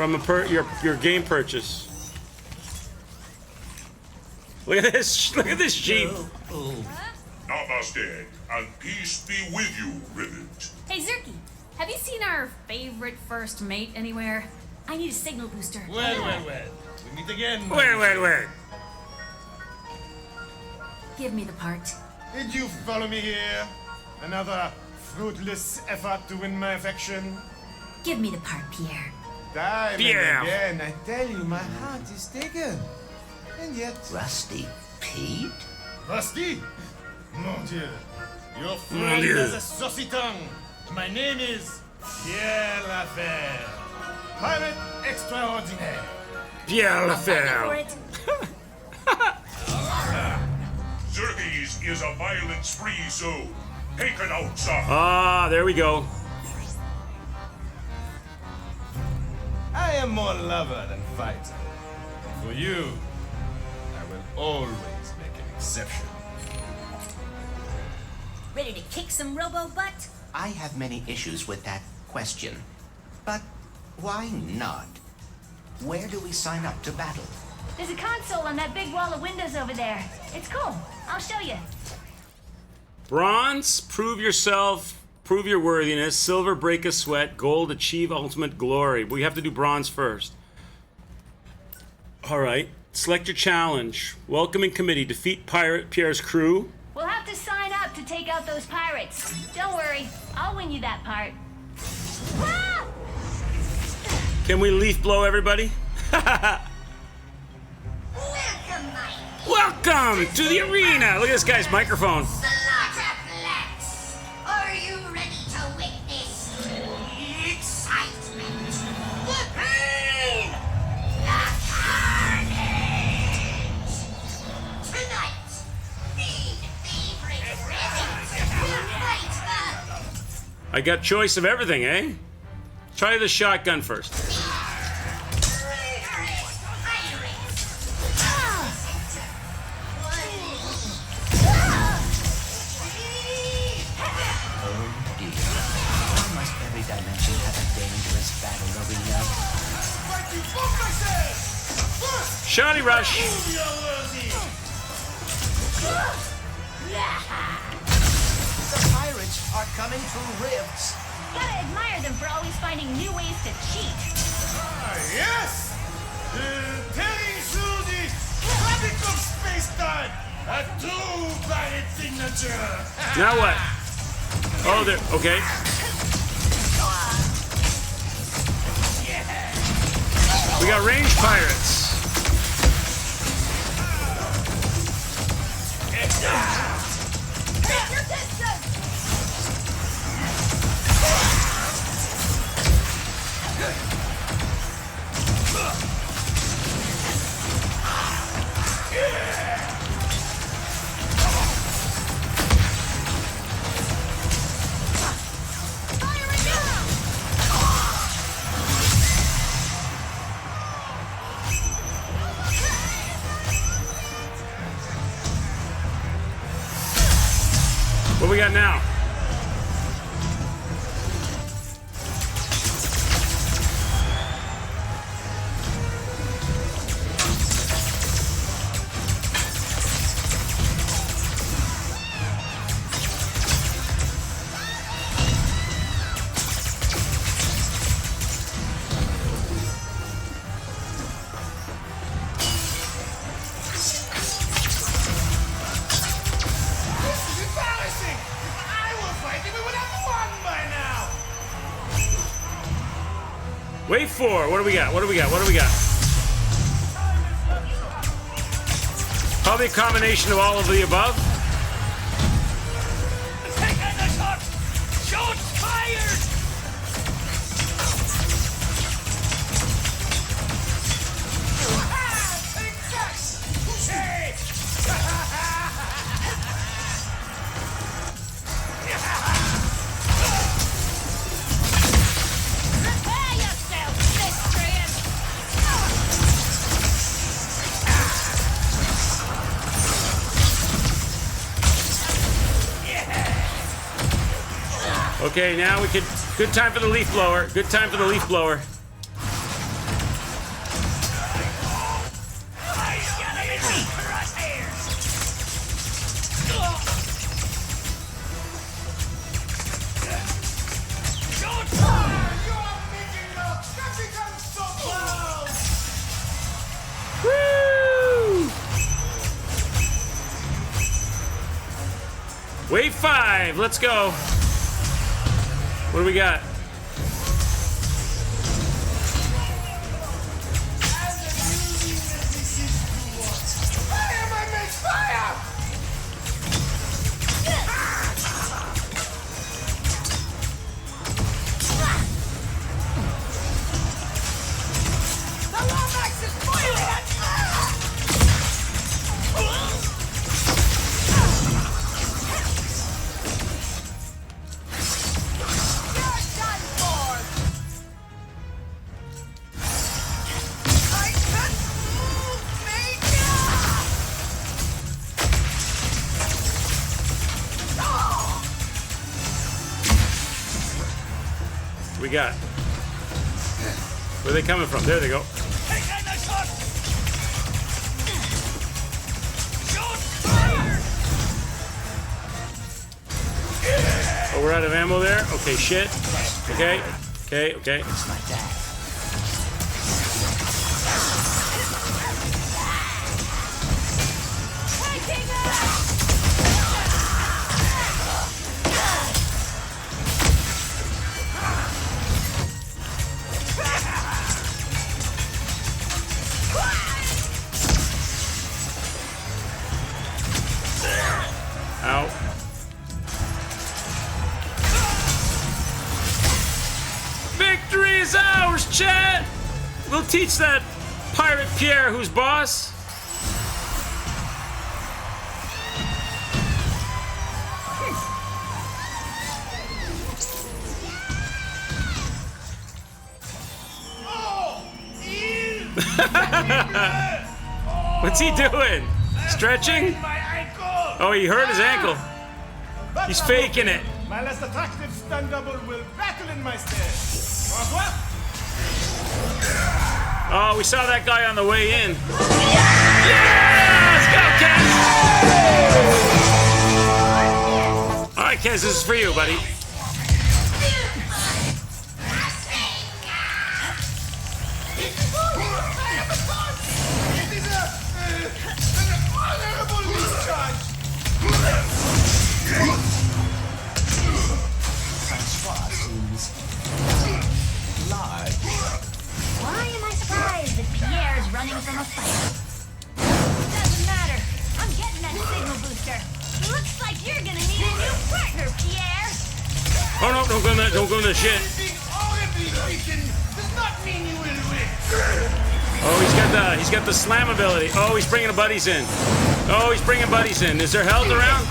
from your game purchase. Look at this! Look at this Jeep. Namaste, and peace be with you, Rivet. Hey, Zerky, have you seen our favorite first mate anywhere? I need a signal booster. Well. We meet again. Where? Give me the part. Did you follow me here? Another fruitless effort to win my affection? Give me the part, Pierre. Time Pierre. and again, I tell you, my heart is taken. And yet... Rusty Pete? Rusty? Mon Dieu. Your Mon friend Dieu. has a saucy tongue. My name is Pierre Lafer. Pirate extraordinaire. Pierre Lafer. Xerxes is a violence-free zone. Take it out, son. Ah, there we go. I am more lover than fighter. For you, I will always make an exception. Ready to kick some robo butt? I have many issues with that question. But why not? Where do we sign up to battle? There's a console on that big wall of windows over there. It's cool. I'll show you. Bronze, prove yourself, prove your worthiness. Silver, break a sweat. Gold, achieve ultimate glory. We have to do bronze first. All right. Select your challenge. Welcoming committee. Defeat Pirate Pierre's crew. We'll have to sign up to take out those pirates. Don't worry. I'll win you that part. Ah! Can we leaf blow everybody? Welcome to the arena. Look at this guy's microphone. Slaughterplex! Are you ready to witness the excitement, the pain, the carnage? Tonight, the favorite Rivet will fight the I got choice of everything, eh? Try the shotgun first. Dimension have a dangerous battle arena. Shotty rush. The pirates are coming through rifts. Gotta admire them for always finding new ways to cheat. Yes! Tearing through the fabric of space-time! A two-planet signature! Now what? Oh, there. Okay. We got ranged pirates. What we got now? Wait for. What do we got? What do we got? What do we got? Probably a combination of all of the above. Shots fired! Okay, now we could. Good time for the leaf blower. Good time for the leaf blower. Wave 5. Let's go. What do we got? We got. Where are they coming from? There they go. Oh, we're out of ammo there? Okay, shit. Okay. It's my dad. Ow. Victory is ours, chat! We'll teach that pirate Pierre who's boss. What's he doing? Stretching? Oh, he hurt his ankle. He's faking it. My less attractive stun double will battle in my stead. Oh, we saw that guy on the way in. Yeah! Let's go, Kez! All right, Kez, this is for you, buddy. Francois seems large. Why am I surprised that Pierre's running from a fight? Doesn't matter. I'm getting that signal booster. Looks like you're gonna need a new partner, Pierre. Oh no! Don't go in the shit. Oh, he's got the slam ability. Oh, he's bringing the buddies in. Oh, he's bringing buddies in. Is there health around?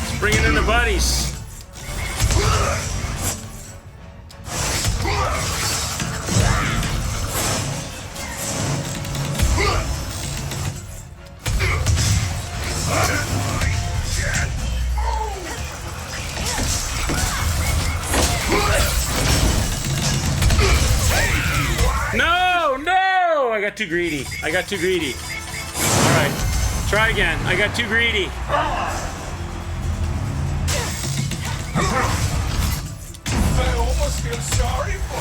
He's bringing in the buddies. No! I got too greedy. All right, try again. I got too greedy. I almost feel sorry for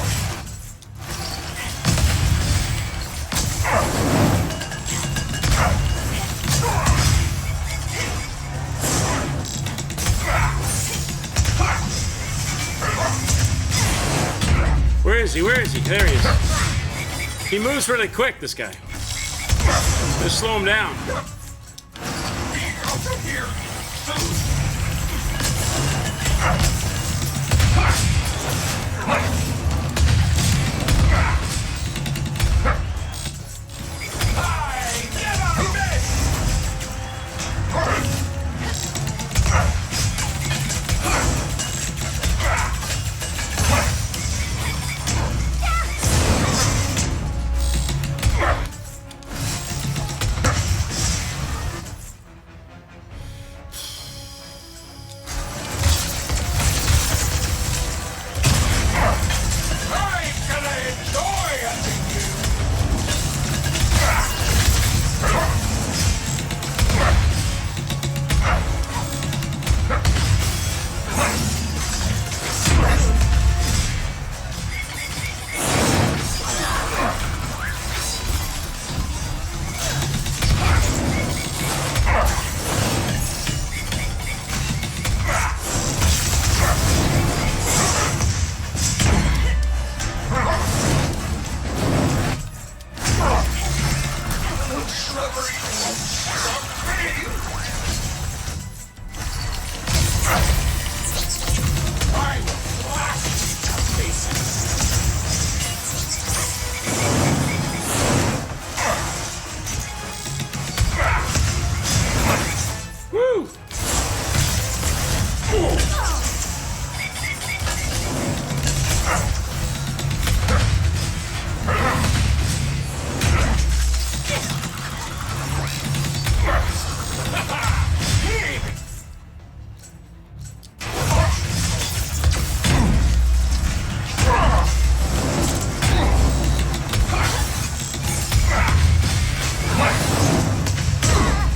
Where is he? There he is. He moves really quick, this guy. Just slow him down.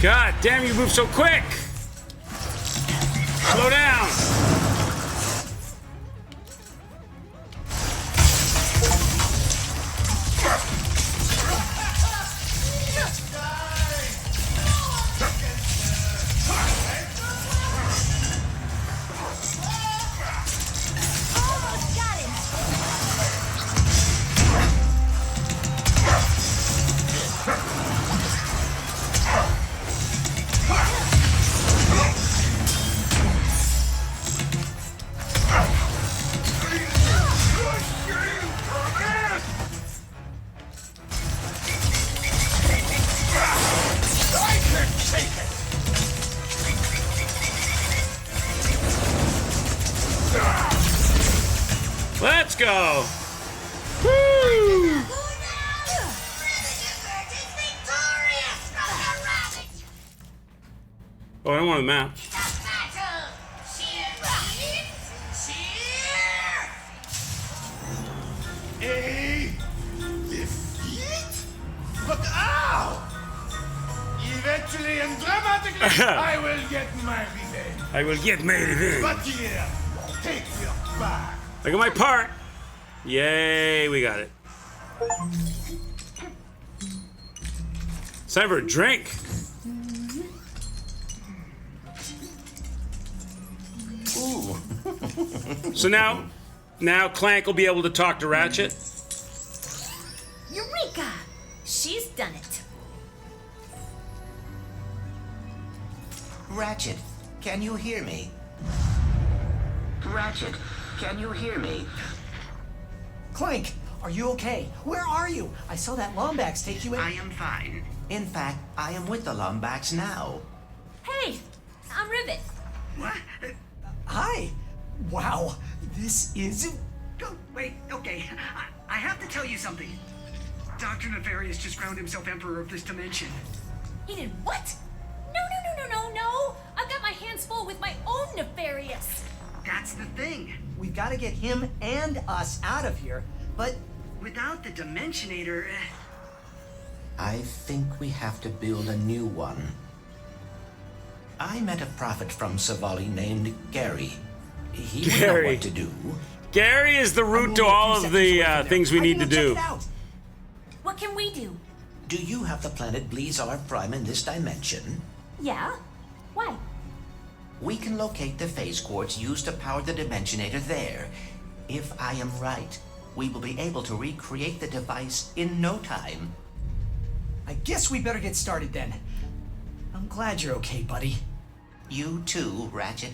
God damn, you move so quick! Slow down! Let's go! Woo! Oh, I don't want a map. A defeat? But ow! Eventually and dramatically, I will get my revenge. I will get my revenge. But here, take your back. Look at my part. Yay, we got it. It's time for a drink. Ooh. So now Clank will be able to talk to Ratchet. Eureka! She's done it. Ratchet, can you hear me? Ratchet, can you hear me? Clank, are you okay? Where are you? I saw that Lombax take you in. I am fine. In fact, I am with the Lombax now. Hey, I'm Rivet. What? Hi. Wow, this is... Oh, wait, okay. I have to tell you something. Dr. Nefarious just crowned himself Emperor of this dimension. He did what? No. I've got my hands full with my own Nefarious. That's the thing. We've got to get him and us out of here, but... Without the Dimensionator... I think we have to build a new one. I met a prophet from Savali named Gary. He would know what to do. Gary is the root to all of the things we need to do. What can we do? Do you have the planet Blizar Prime in this dimension? Yeah? Why? We can locate the phase quartz used to power the Dimensionator there. If I am right, we will be able to recreate the device in no time. I guess we better get started then. I'm glad you're okay, buddy. You too, Ratchet.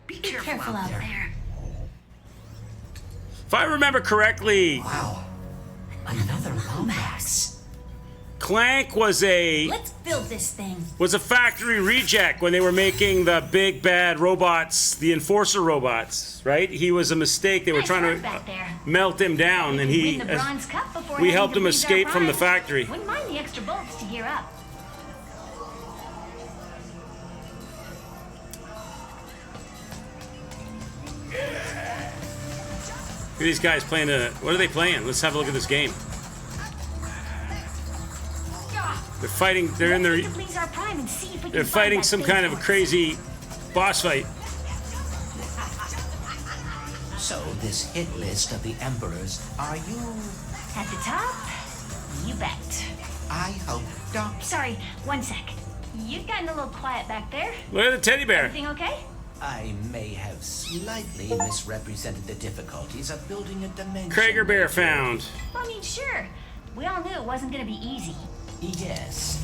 Be careful out there. If I remember correctly... Wow. Another Lombax. Clank was a... Let's build this thing. Was a factory reject when they were making the big bad robots, the Enforcer robots, right? He was a mistake. They were trying to melt him down, and Win the Bronze Cup before we heading helped to him Blizar escape from the Prime. factory. Wouldn't mind the extra bolts to gear up. Look at these guys playing what are they playing? Let's have a look at this game. They're fighting. They're in their. Blizar Prime and see if we can They're find fighting that some phase kind of a quartz. crazy boss fight. So this hit list of the Emperors, are you... At the top? You bet. I hope not. Sorry, one sec. You've gotten a little quiet back there. Look at the teddy bear. Everything okay? I may have slightly misrepresented the difficulties of building a dimension. Krager bear found. Well, I mean, sure. We all knew it wasn't going to be easy. Yes.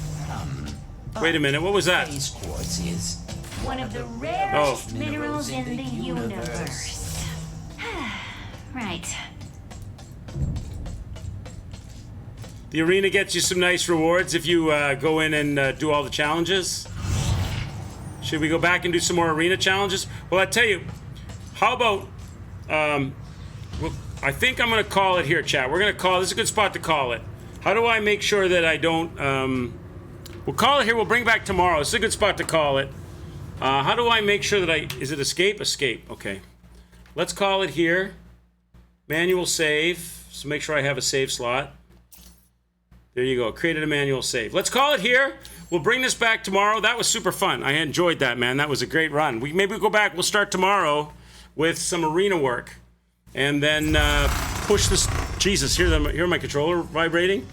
Wait a minute. What was that? Phase quartz is One of the rarest minerals in the universe. Right. The arena gets you some nice rewards if you go in and do all the challenges. Should we go back and do some more arena challenges? Well, I tell you, how about, well, I think I'm going to call it here, chat. We're going to call, this is a good spot to call it. How do I make sure that I don't, we'll call it here, we'll bring back tomorrow. This is a good spot to call it. How do I make sure that is it escape? Escape, okay. Let's call it here. Manual save, so make sure I have a save slot. There you go, created a manual save. Let's call it here. We'll bring this back tomorrow. That was super fun. I enjoyed that, man. That was a great run. Maybe we'll go back. We'll start tomorrow with some arena work. And then push this. Jesus, hear my controller vibrating.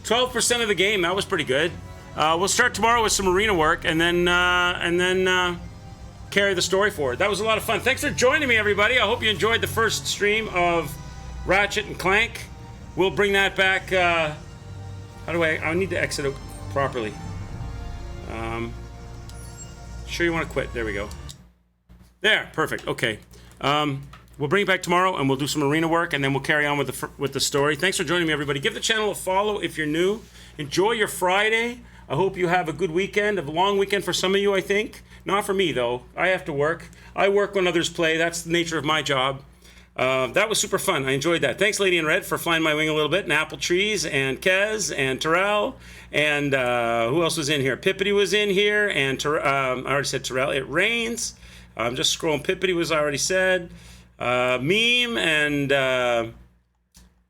12% of the game. That was pretty good. We'll start tomorrow with some arena work, and then carry the story forward. That was a lot of fun. Thanks for joining me, everybody. I hope you enjoyed the first stream of Ratchet and Clank. We'll bring that back. How do I need to exit it properly. Sure you want to quit. There we go. There, perfect. Okay. We'll bring it back tomorrow, and we'll do some arena work, and then we'll carry on with the story. Thanks for joining me, everybody. Give the channel a follow if you're new. Enjoy your Friday. I hope you have a good weekend, a long weekend for some of you, I think. Not for me, though. I have to work. I work when others play. That's the nature of my job. That was super fun. I enjoyed that. Thanks, Lady in Red, for flying my wing a little bit, and Apple Trees, and Kez, and Terrell, and who else was in here? Pippity was in here, and I already said Terrell. It Rains. I'm just scrolling. Pippity was already said. Meme, and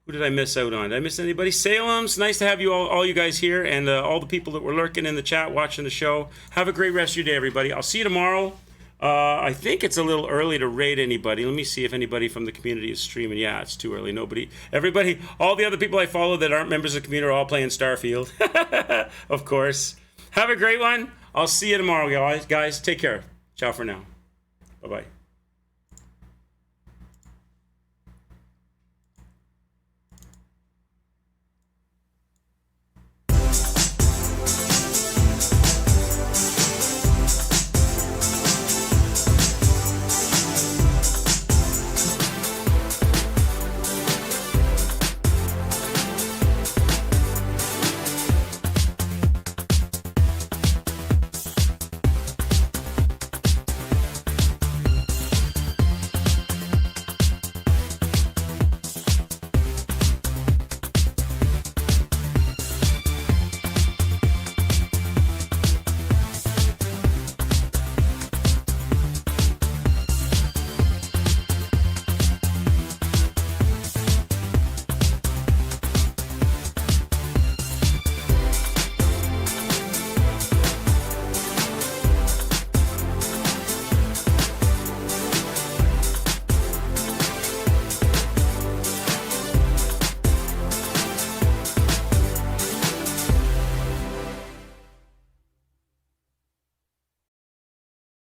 who did I miss out on? Did I miss anybody? Salem's. Nice to have you all you guys here, and all the people that were lurking in the chat watching the show. Have a great rest of your day, everybody. I'll see you tomorrow. I think it's a little early to raid anybody. Let me see if anybody from the community is streaming. Yeah, it's too early. Everybody, all the other people I follow that aren't members of the community are all playing Starfield. Of course. Have a great one. I'll see you tomorrow, guys. Take care. Ciao for now. Bye-bye.